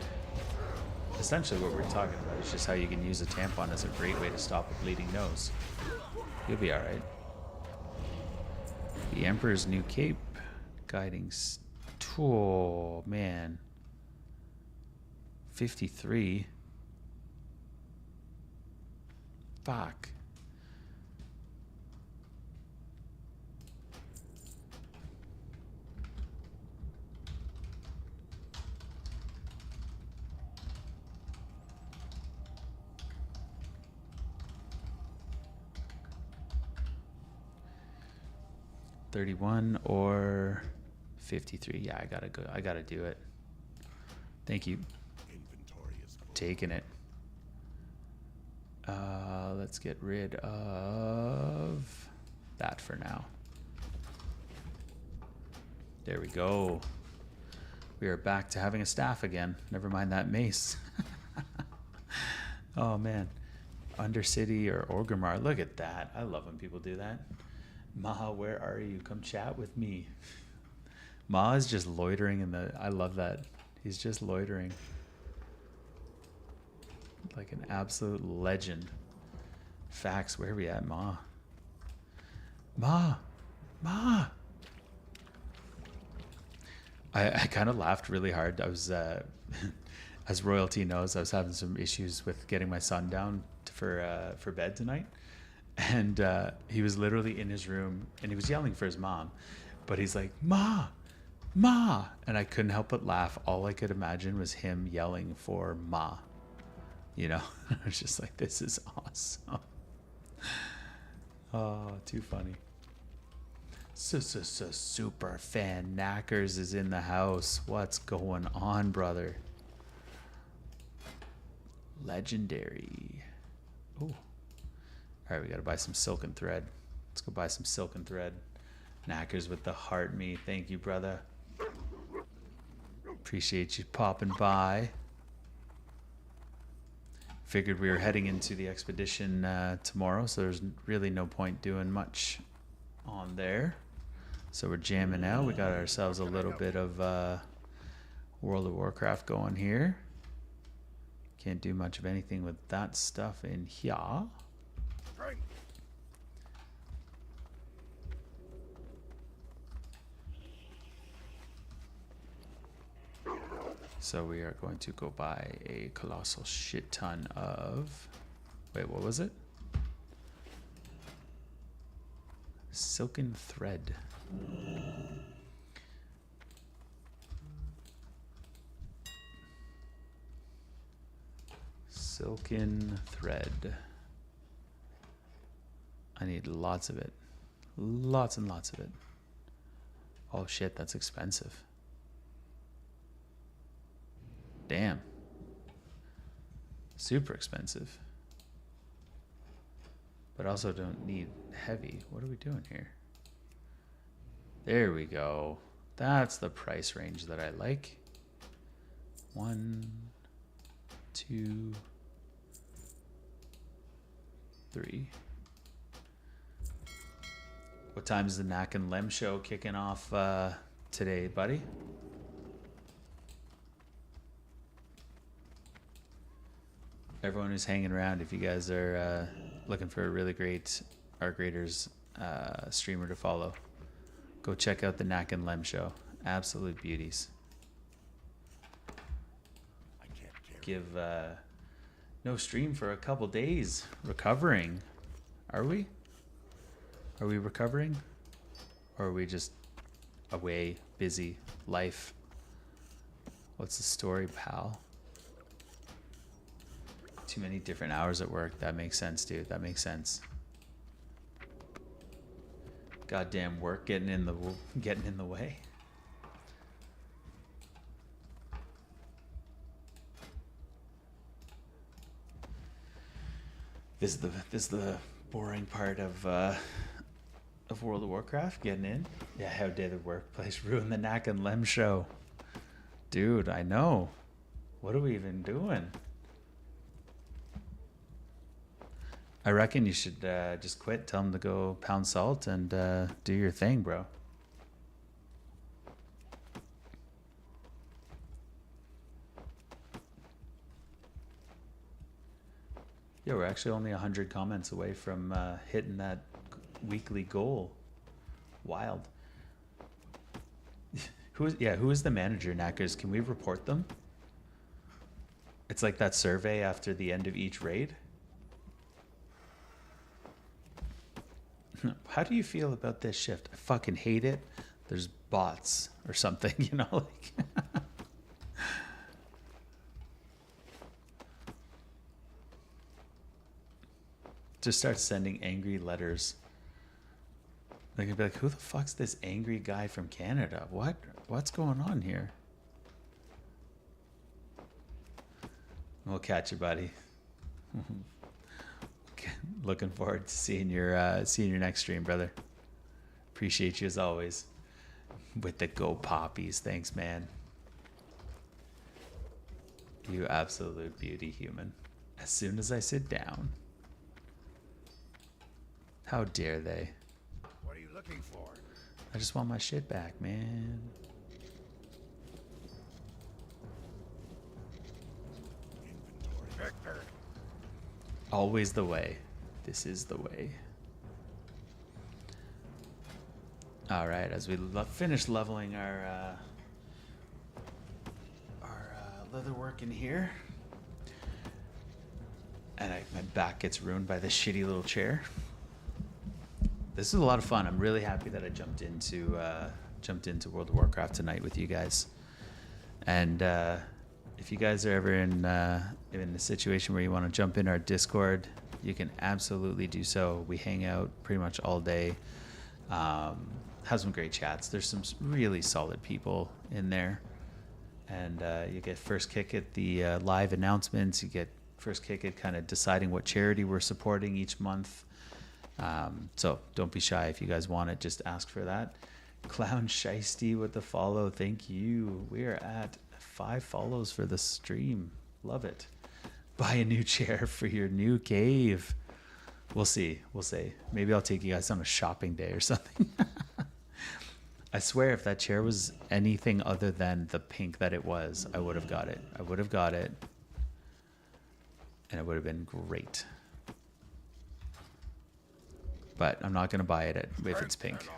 Essentially what we're talking about is just how you can use a tampon as a great way to stop a bleeding nose. You'll be alright. The Emperor's New Cape. Guiding tool. Man. 53. Fuck. $31 or 53. Yeah, I gotta go. I gotta do it. Thank you. Inventory is full. Taking it. Let's get rid of that for now. There we go. We are back to having a staff again. Never mind that mace. Oh man. Undercity or Orgrimmar. Look at that. I love when people do that. Ma, where are you? Come chat with me. Ma is just loitering in the... I love that. He's just loitering. Like an absolute legend. Facts. Where are we at, Ma? Ma! Ma! I kind of laughed really hard. I was... as royalty knows, I was having some issues with getting my son down for bed tonight. And he was literally in his room, and he was yelling for his mom. But he's like, Ma! Ma! And I couldn't help but laugh. All I could imagine was him yelling for Ma. You know? I was just like, this is awesome. Oh, too funny. Super fan Knackers is in the house. What's going on, brother? Legendary. Oh. All right, we got to buy some silken thread. Let's go buy some silken thread. Knackers with the heart me. Thank you, brother. Appreciate you popping by. Figured we were heading into the expedition tomorrow, so there's really no point doing much on there. So we're jamming out. We got ourselves a little bit of World of Warcraft going here. Can't do much of anything with that stuff in here. Right. So we are going to go buy a colossal shit ton of... Wait, what was it? Silken thread. Silken thread. I need lots of it. Lots and lots of it. Oh shit, that's expensive. Damn. Super expensive. But also don't need heavy. What are we doing here? There we go. That's the price range that I like. 1, 2, 3. What time is the Knack and Lem show kicking off today, buddy? Everyone who's hanging around, if you guys are looking for a really great Art Graders streamer to follow, go check out the Knack and Lem show. Absolute beauties. I can't carry. Give no stream for a couple days. Recovering. Are we? Are we recovering? Or are we just away, busy, life? What's the story, pal? Too many different hours at work. That makes sense, dude. That makes sense. Goddamn work getting in the way. This is the boring part of World of Warcraft, getting in. Yeah, how dare the workplace ruin the Knack and Lem show? Dude, I know. What are we even doing? I reckon you should just quit, tell them to go pound salt and do your thing, bro. Yeah, we're actually only 100 comments away from hitting that weekly goal. Wild. Who is the manager, Knackers? Can we report them? It's like that survey after the end of each raid. How do you feel about this shift? I fucking hate it. There's bots or something, you know, like. Just start sending angry letters. They're gonna be like, who the fuck's this angry guy from Canada? What's going on here? We'll catch you, buddy. Looking forward to seeing your next stream, brother. Appreciate you as always. With the Go Poppies, thanks, man. You absolute beauty, human. As soon as I sit down. How dare they? What are you looking for? I just want my shit back, man. Inventory. Vector. Always the way. This is the way. All right, as we finish leveling our leather work in here, and my back gets ruined by this shitty little chair. This is a lot of fun. I'm really happy that I jumped into World of Warcraft tonight with you guys. And if you guys are ever in a situation where you want to jump in our Discord, you can absolutely do so. We hang out pretty much all day. Have some great chats. There's some really solid people in there. And you get first kick at the live announcements. You get first kick at kind of deciding what charity we're supporting each month. So don't be shy. If you guys want it, just ask for that. Clown Shiesty with the follow. Thank you. We are at 5 follows for the stream. Love it. Buy a new chair for your new cave. We'll see. We'll see. Maybe I'll take you guys on a shopping day or something. I swear if that chair was anything other than the pink that it was, I would have got it. I would have got it. And it would have been great. But I'm not going to buy it if it's pink.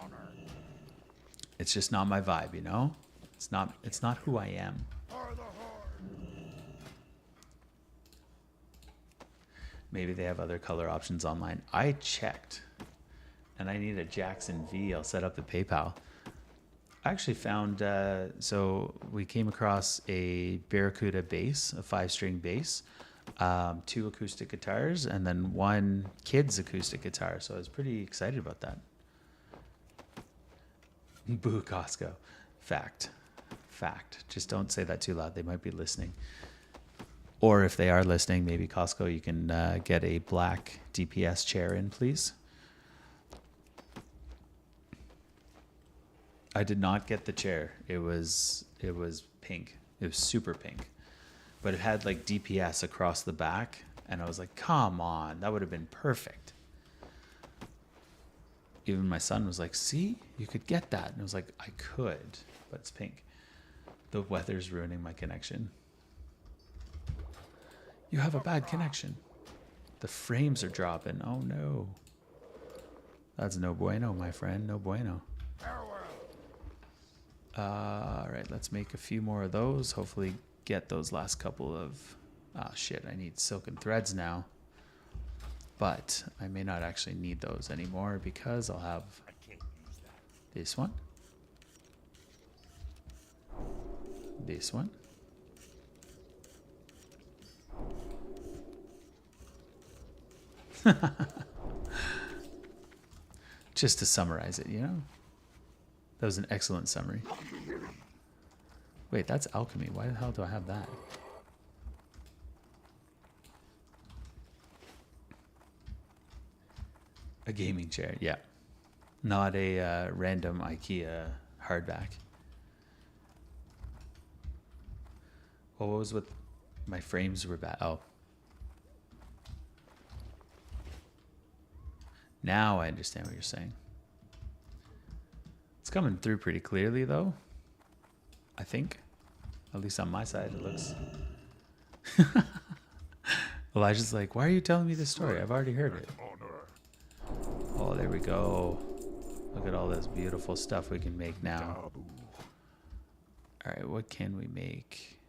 It's just not my vibe, you know? It's not who I am. Maybe they have other color options online. I checked. And I need a Jackson V. I'll set up the PayPal. I actually found, so we came across a Barracuda bass, a 5-string bass, 2 acoustic guitars, and then 1 kid's acoustic guitar. So I was pretty excited about that. Boo Costco. Fact. Just don't say that too loud. They might be listening. Or if they are listening, maybe Costco, you can get a black DPS chair in, please. I did not get the chair. It was pink. It was super pink. But it had like DPS across the back. And I was like, come on, that would have been perfect. Even my son was like, see, you could get that. And I was like, I could, but it's pink. The weather's ruining my connection. You have a bad connection. The frames are dropping. Oh no. That's no bueno, my friend. No bueno. All right, let's make a few more of those. Hopefully get those last couple of... Ah, shit, I need silken threads now. But I may not actually need those anymore because I'll have this one. This one. Just to summarize it, you know? That was an excellent summary. Wait, that's alchemy. Why the hell do I have that? A gaming chair, yeah. Not a random IKEA hardback. Well, what was with my frames were bad? Oh. Now I understand what you're saying. It's coming through pretty clearly, though. I think. At least on my side, it looks... Elijah's like, why are you telling me this story? I've already heard it. Oh, there we go. Look at all this beautiful stuff we can make now. All right, what can we make?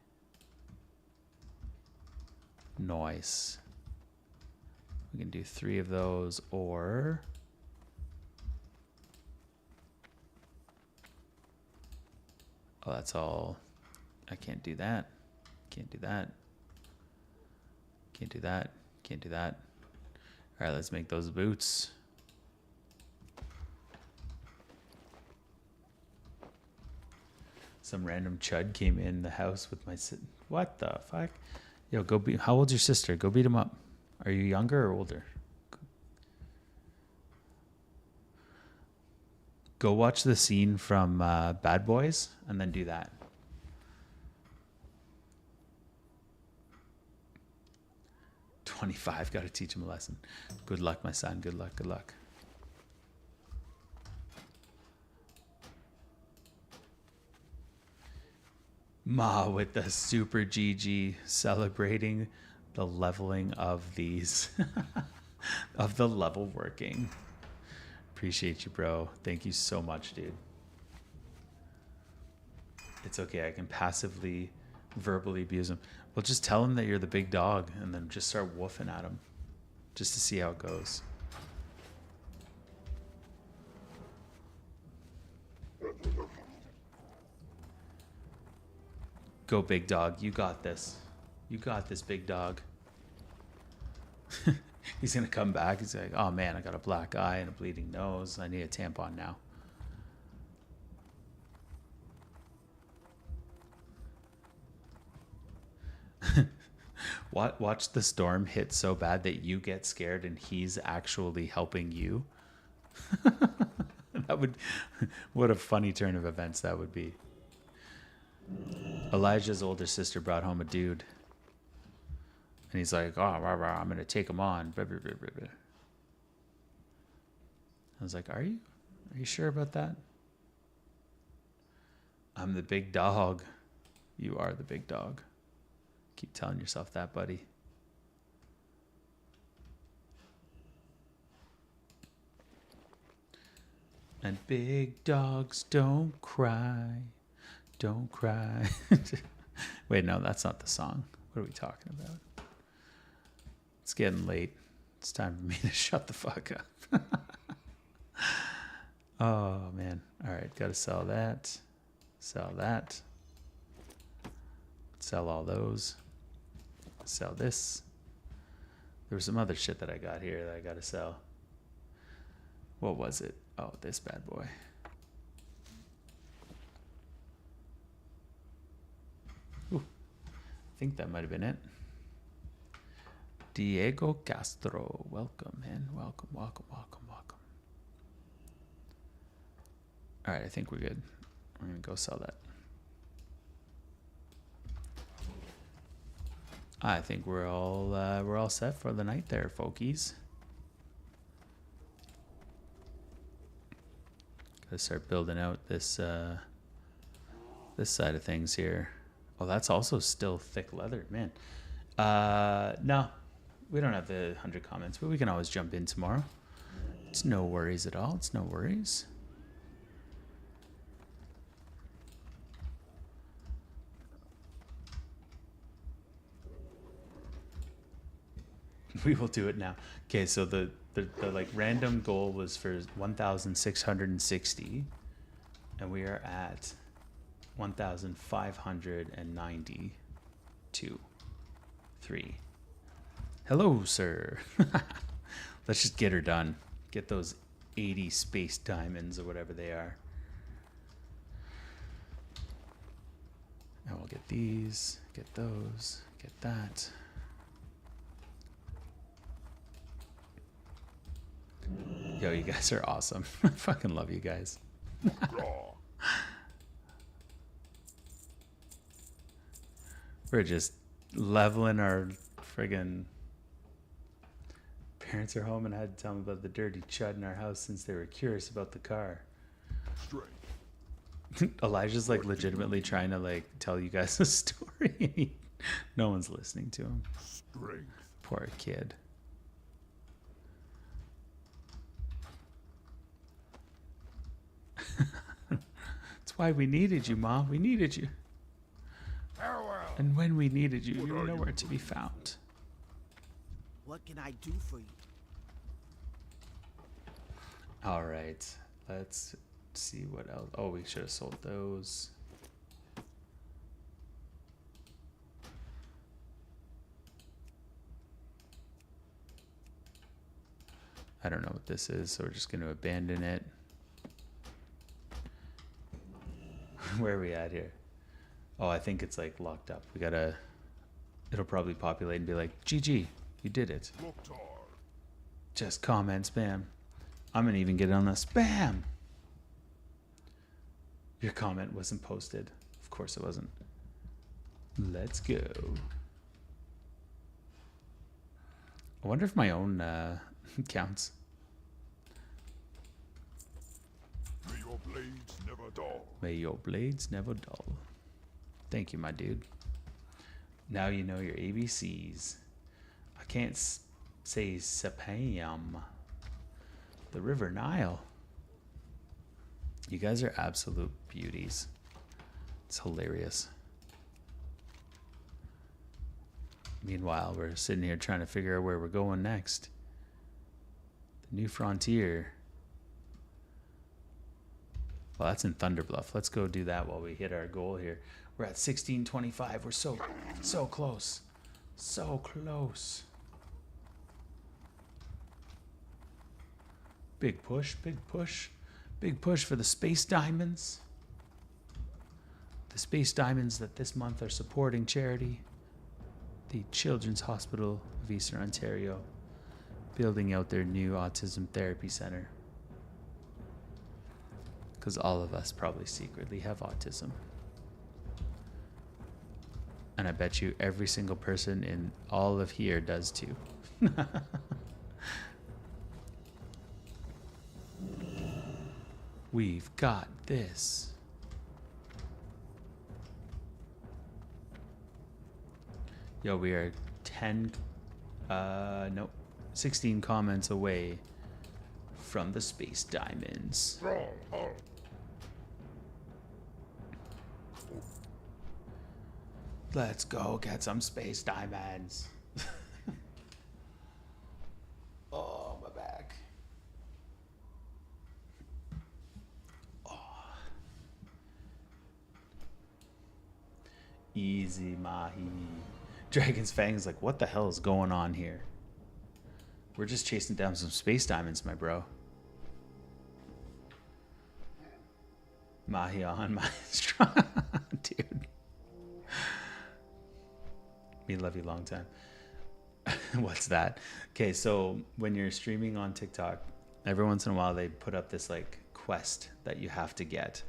Nice. We can do 3 of those, or... Oh, that's all. I can't do that. Can't do that. Can't do that. Can't do that. All right, let's make those boots. Some random chud came in the house with my... What the fuck? Yo, go beat... How old's your sister? Go beat him up. Are you younger or older? Go watch the scene from Bad Boys and then do that. $25, got to teach him a lesson. Good luck, my son. Good luck, good luck. Ma with the super GG celebrating the leveling of these, of the level working. Appreciate you, bro. Thank you so much, dude. It's okay. I can passively, verbally abuse him. Well, just tell him that you're the big dog and then just start woofing at him just to see how it goes. Go, big dog. You got this. You got this, big dog. He's going to come back. He's like, oh, man, I got a black eye and a bleeding nose. I need a tampon now. Watch the storm hit so bad that you get scared and he's actually helping you. That would... What a funny turn of events that would be. Elijah's older sister brought home a dude. And he's like, oh, rah, rah, I'm going to take him on. Blah, blah, blah, blah, blah. I was like, are you? Are you sure about that? I'm the big dog. You are the big dog. Keep telling yourself that, buddy. And big dogs don't cry. Don't cry. Wait, no, that's not the song. What are we talking about? It's getting late. It's time for me to shut the fuck up. Oh, man. All right, got to sell that. Sell that. Sell all those. Sell this. There was some other shit that I got here that I got to sell. What was it? Oh, this bad boy. Ooh, I think that might have been it. Diego Castro. Welcome, man. Welcome, welcome, welcome, welcome. All right, I think we're good. We're going to go sell that. I think we're all set for the night there, folkies. Gotta start building out this this side of things here. Oh, that's also still thick leather, man. No, we don't have the 100 comments, but we can always jump in tomorrow. It's no worries at all. It's no worries. We will do it now. Okay, so the like random goal was for 1,660, and we are at 1,592. 3. Hello, sir. Let's just get her done. Get those 80 space diamonds or whatever they are. And we'll get these, get those, get that. Yo, you guys are awesome. I fucking love you guys. We're just leveling our friggin' parents are home, and I had to tell them about the dirty chud in our house since they were curious about the car. Elijah's like legitimately trying to like tell you guys a story. No one's listening to him. Poor kid. That's why we needed you, Mom. We needed you. Farewell. And when we needed you, you were nowhere to be found. What can I do for you? All right. Let's see what else. Oh, we should have sold those. I don't know what this is, so we're just going to abandon it. Where are we at here? Oh, I think it's like locked up. We gotta, it'll probably populate and be like, GG, you did it. Just comment spam. I'm gonna even get it on the spam. Your comment wasn't posted. Of course it wasn't. Let's go. I wonder if my own counts. May your blades never dull. May your blades never dull. Thank you, my dude. Now you know your ABCs. I can't say Sepam. The River Nile. You guys are absolute beauties. It's hilarious. Meanwhile, we're sitting here trying to figure out where we're going next. The new frontier. Well, that's in Thunderbluff. Let's go do that while we hit our goal here. We're at 1625. We're so close. So close. Big push, big push. Big push for the space diamonds. The space diamonds that this month are supporting charity. The Children's Hospital of Eastern Ontario, building out their new autism therapy center. Because all of us probably secretly have autism. And I bet you every single person in all of here does too. We've got this. Yo, we are 16 comments away from the space diamonds. Stronghold. Let's go get some space diamonds. Oh, my back. Oh. Easy, Mahi. Dragon's Fang is like, what the hell is going on here? We're just chasing down some space diamonds, my bro. Mahi on, Mahi strong. Dude. We love you long time. What's that? Okay, so when you're streaming on TikTok, every once in a while they put up this like quest that you have to get.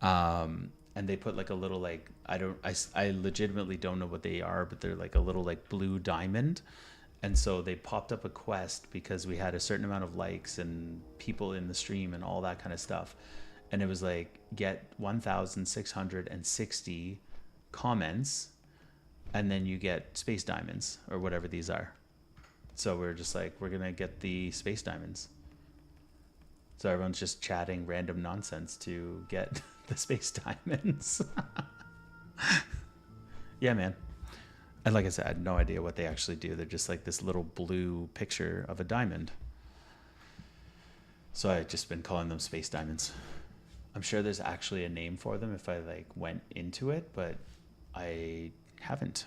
And they put like a little like I legitimately don't know what they are, but they're like a little like blue diamond. And so they popped up a quest because we had a certain amount of likes and people in the stream and all that kind of stuff. And it was like get 1,660 comments and then you get space diamonds or whatever these are. So we're just like, we're going to get the space diamonds. So everyone's just chatting random nonsense to get the space diamonds. Yeah, man. And like I said, I had no idea what they actually do. They're just like this little blue picture of a diamond. So I've just been calling them space diamonds. I'm sure there's actually a name for them if I like went into it, but I haven't.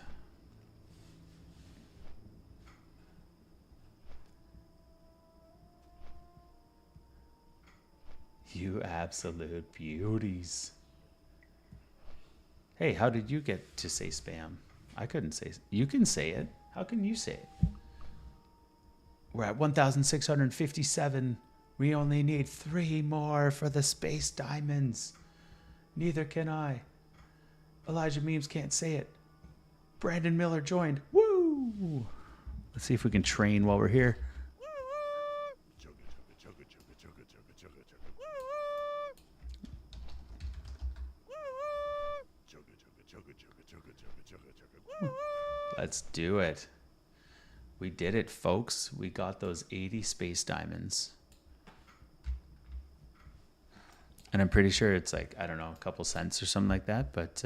You absolute beauties. Hey, how did you get to say spam? I couldn't say. You can say it. How can you say it? We're at 1,657. We only need 3 more for the space diamonds. Neither can I. Elijah Memes can't say it. Brandon Miller joined. Woo! Let's see if we can train while we're here. Let's do it. We did it, folks. We got those 80 space diamonds. And I'm pretty sure it's like, I don't know, a couple cents or something like that. But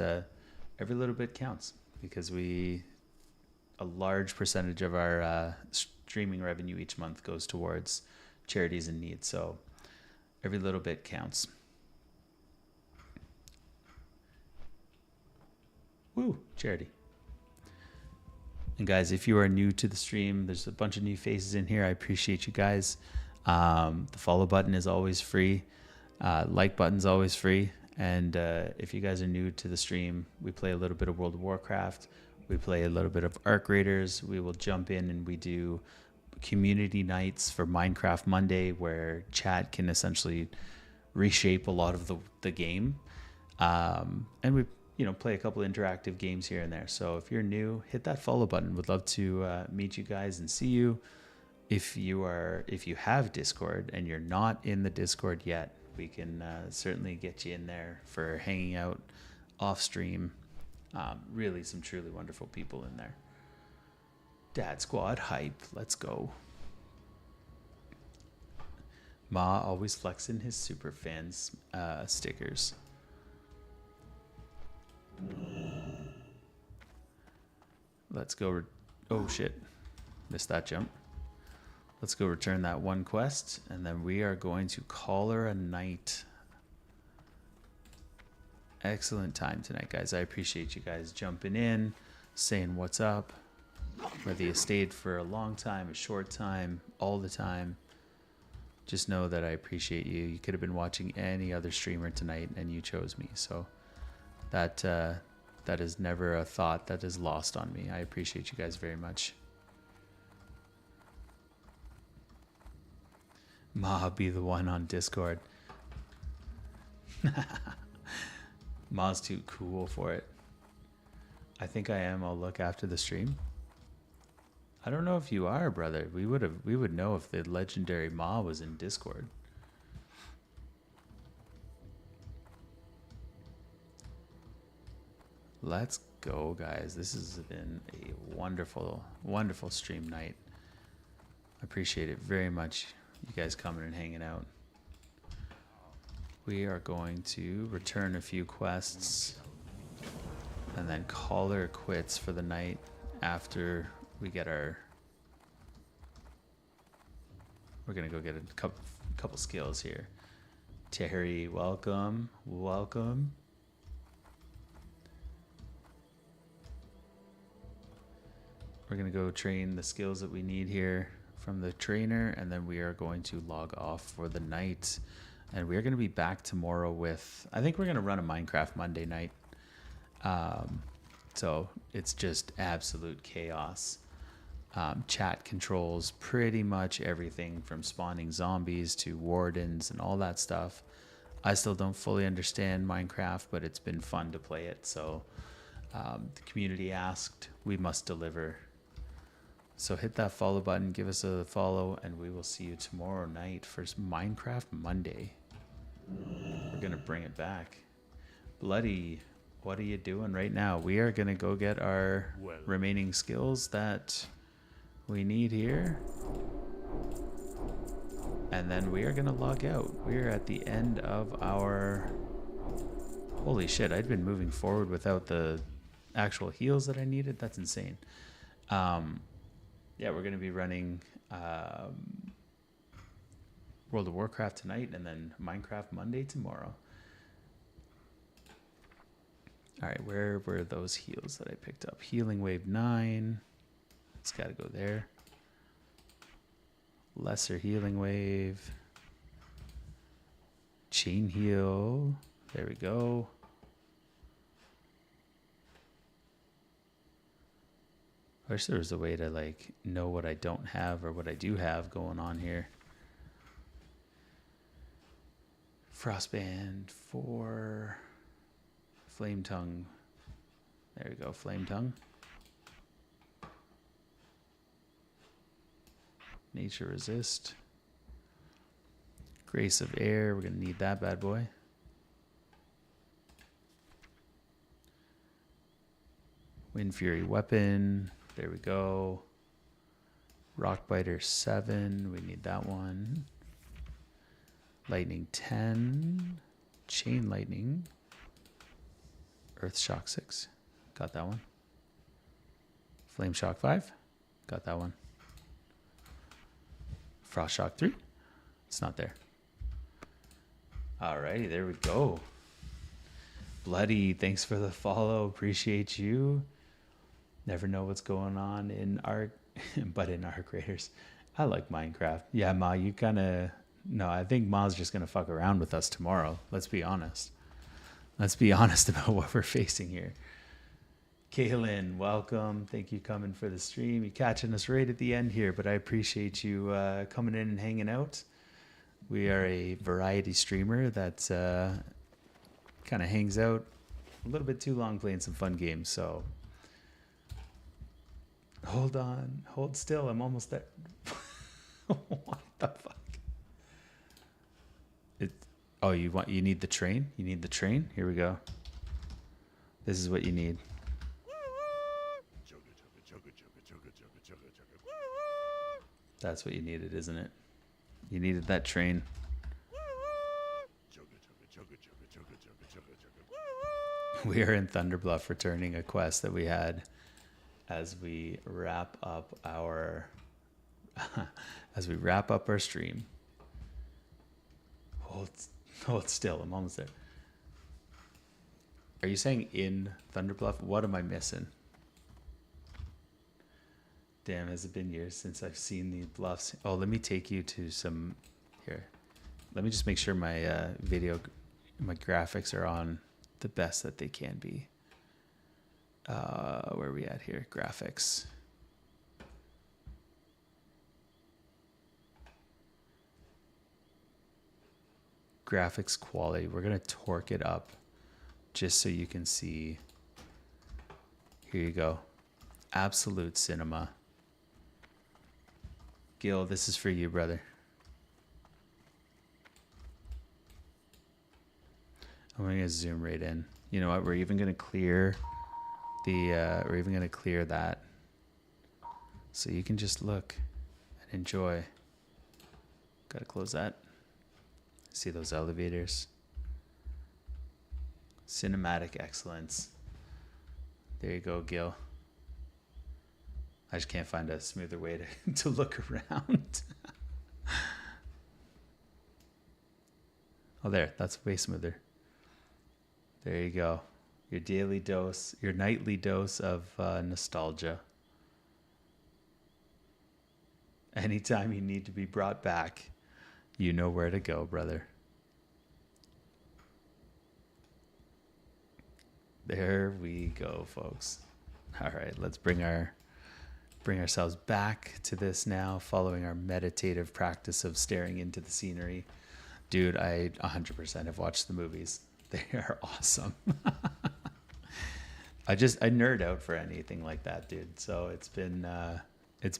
every little bit counts because a large percentage of our streaming revenue each month goes towards charities in need. So every little bit counts. Woo, charity. And guys, if you are new to the stream, there's a bunch of new faces in here. I appreciate you guys. The follow button is always free. Like button's always free. And if you guys are new to the stream, we play a little bit of World of Warcraft. We play a little bit of Arc Raiders. We will jump in and we do community nights for Minecraft Monday, where chat can essentially reshape a lot of the game. And we play a couple interactive games here and there. So if you're new, hit that follow button. Would love to meet you guys and see you. If you have Discord and you're not in the Discord yet, we can certainly get you in there for hanging out off stream. Really some truly wonderful people in there. Dad Squad hype. Let's go. Ma always flexing his super fans stickers. Let's go. Oh shit, missed that jump. Let's go return that one quest, and then we are going to call her a night. Excellent time tonight, guys. I appreciate you guys jumping in, saying what's up, whether you stayed for a long time, a short time, all the time. Just know that I appreciate you. You could have been watching any other streamer tonight and you chose me, so that is never a thought that is lost on me. I appreciate you guys very much. Ma be the one on Discord. Ma's too cool for it. I think I am. I'll look after the stream. I don't know if you are, brother. We would know if the legendary Ma was in Discord. Let's go, guys. This has been a wonderful, wonderful stream night. I appreciate it very much, you guys coming and hanging out. We are going to return a few quests and then call her quits for the night after we get our... We're going to go get a couple skills here. Terry, welcome. Welcome. We're going to go train the skills that we need here from the trainer, and then we are going to log off for the night. And we are going to be back tomorrow with... I think we're going to run a Minecraft Monday night. So it's just absolute chaos. Chat controls pretty much everything from spawning zombies to wardens and all that stuff. I still don't fully understand Minecraft, but it's been fun to play it. So the community asked, we must deliver. So hit that follow button, give us a follow, and we will see you tomorrow night for Minecraft Monday. We're going to bring it back. Bloody, what are you doing right now? We are going to go get our remaining skills that we need here. And then we are going to log out. We are at the end of our... Holy shit, I'd been moving forward without the actual heals that I needed. That's insane. Yeah, we're going to be running World of Warcraft tonight and then Minecraft Monday tomorrow. All right, where were those heals that I picked up? Healing Wave 9. It's got to go there. Lesser Healing Wave. Chain Heal. There we go. I wish there was a way to like know what I don't have or what I do have going on here. Frostband 4. Flame Tongue. There we go, Flame Tongue. Nature Resist. Grace of Air, we're gonna need that bad boy. Wind Fury Weapon. There we go. Rockbiter 7. We need that one. Lightning 10. Chain Lightning. Earth Shock 6. Got that one. Flame Shock 5. Got that one. Frost Shock 3. It's not there. Alrighty, there we go. Bloody, thanks for the follow. Appreciate you. Never know what's going on in Ark, but in Ark Raiders. I like Minecraft. Yeah, Ma, you kind of... No, I think Ma's just going to fuck around with us tomorrow. Let's be honest. Let's be honest about what we're facing here. Kaylin, welcome. Thank you coming for the stream. You're catching us right at the end here, but I appreciate you coming in and hanging out. We are a variety streamer that kind of hangs out a little bit too long playing some fun games, so... Hold on. Hold still. I'm almost there. What the fuck? Oh, you need the train? You need the train? Here we go. This is what you need. That's what you needed, isn't it? You needed that train. We are in Thunderbluff returning a quest that we had as we wrap up our stream. Hold still. I'm almost there. Are you saying in Thunderbluff? What am I missing? Damn, has it been years since I've seen the bluffs? Oh, let me take you to some... Here. Let me just make sure my my graphics are on the best that they can be. Where are we at here? Graphics. Graphics quality. We're going to torque it up just so you can see. Here you go. Absolute cinema. Gil, this is for you, brother. I'm going to zoom right in. You know what? We're even going to clear we're even going to clear that. So you can just look and enjoy. Got to close that. See those elevators? Cinematic excellence. There you go, Gil. I just can't find a smoother way to look around. Oh, there. That's way smoother. There you go. Your daily dose, your nightly dose of nostalgia. Anytime you need to be brought back, you know where to go, brother. There we go, folks. All right, let's bring ourselves back to this now, following our meditative practice of staring into the scenery. Dude, I 100% have watched the movies. They are awesome. I nerd out for anything like that, dude. So it's been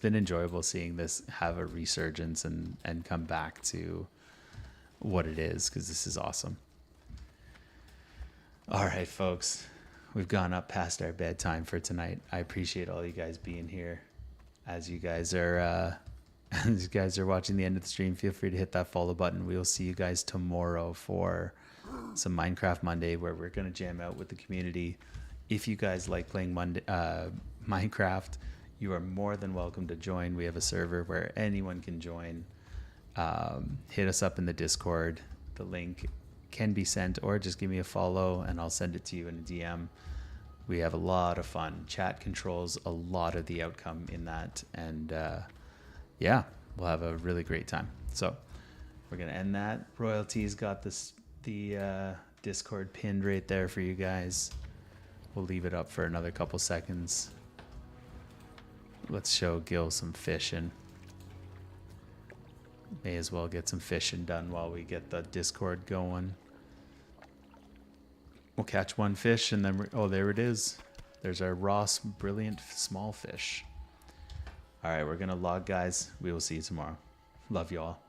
enjoyable seeing this have a resurgence and come back to what it is, because this is awesome. All right, folks. We've gone up past our bedtime for tonight. I appreciate all you guys being here. As you guys are watching the end of the stream, feel free to hit that follow button. We will see you guys tomorrow for some Minecraft Monday, where we're going to jam out with the community. If you guys like playing Minecraft, you are more than welcome to join. We have a server where anyone can join. Hit us up in the Discord. The link can be sent, or just give me a follow and I'll send it to you in a DM. We have a lot of fun. Chat controls a lot of the outcome in that, and yeah, we'll have a really great time. So we're gonna end that. Royalty's got the Discord pinned right there for you guys. We'll leave it up for another couple seconds. Let's show Gil some fishing. May as well get some fishing done while we get the Discord going. We'll catch one fish and then oh, there it is. There's our Ross brilliant small fish. All right, we're gonna log, guys. We will see you tomorrow. Love you all.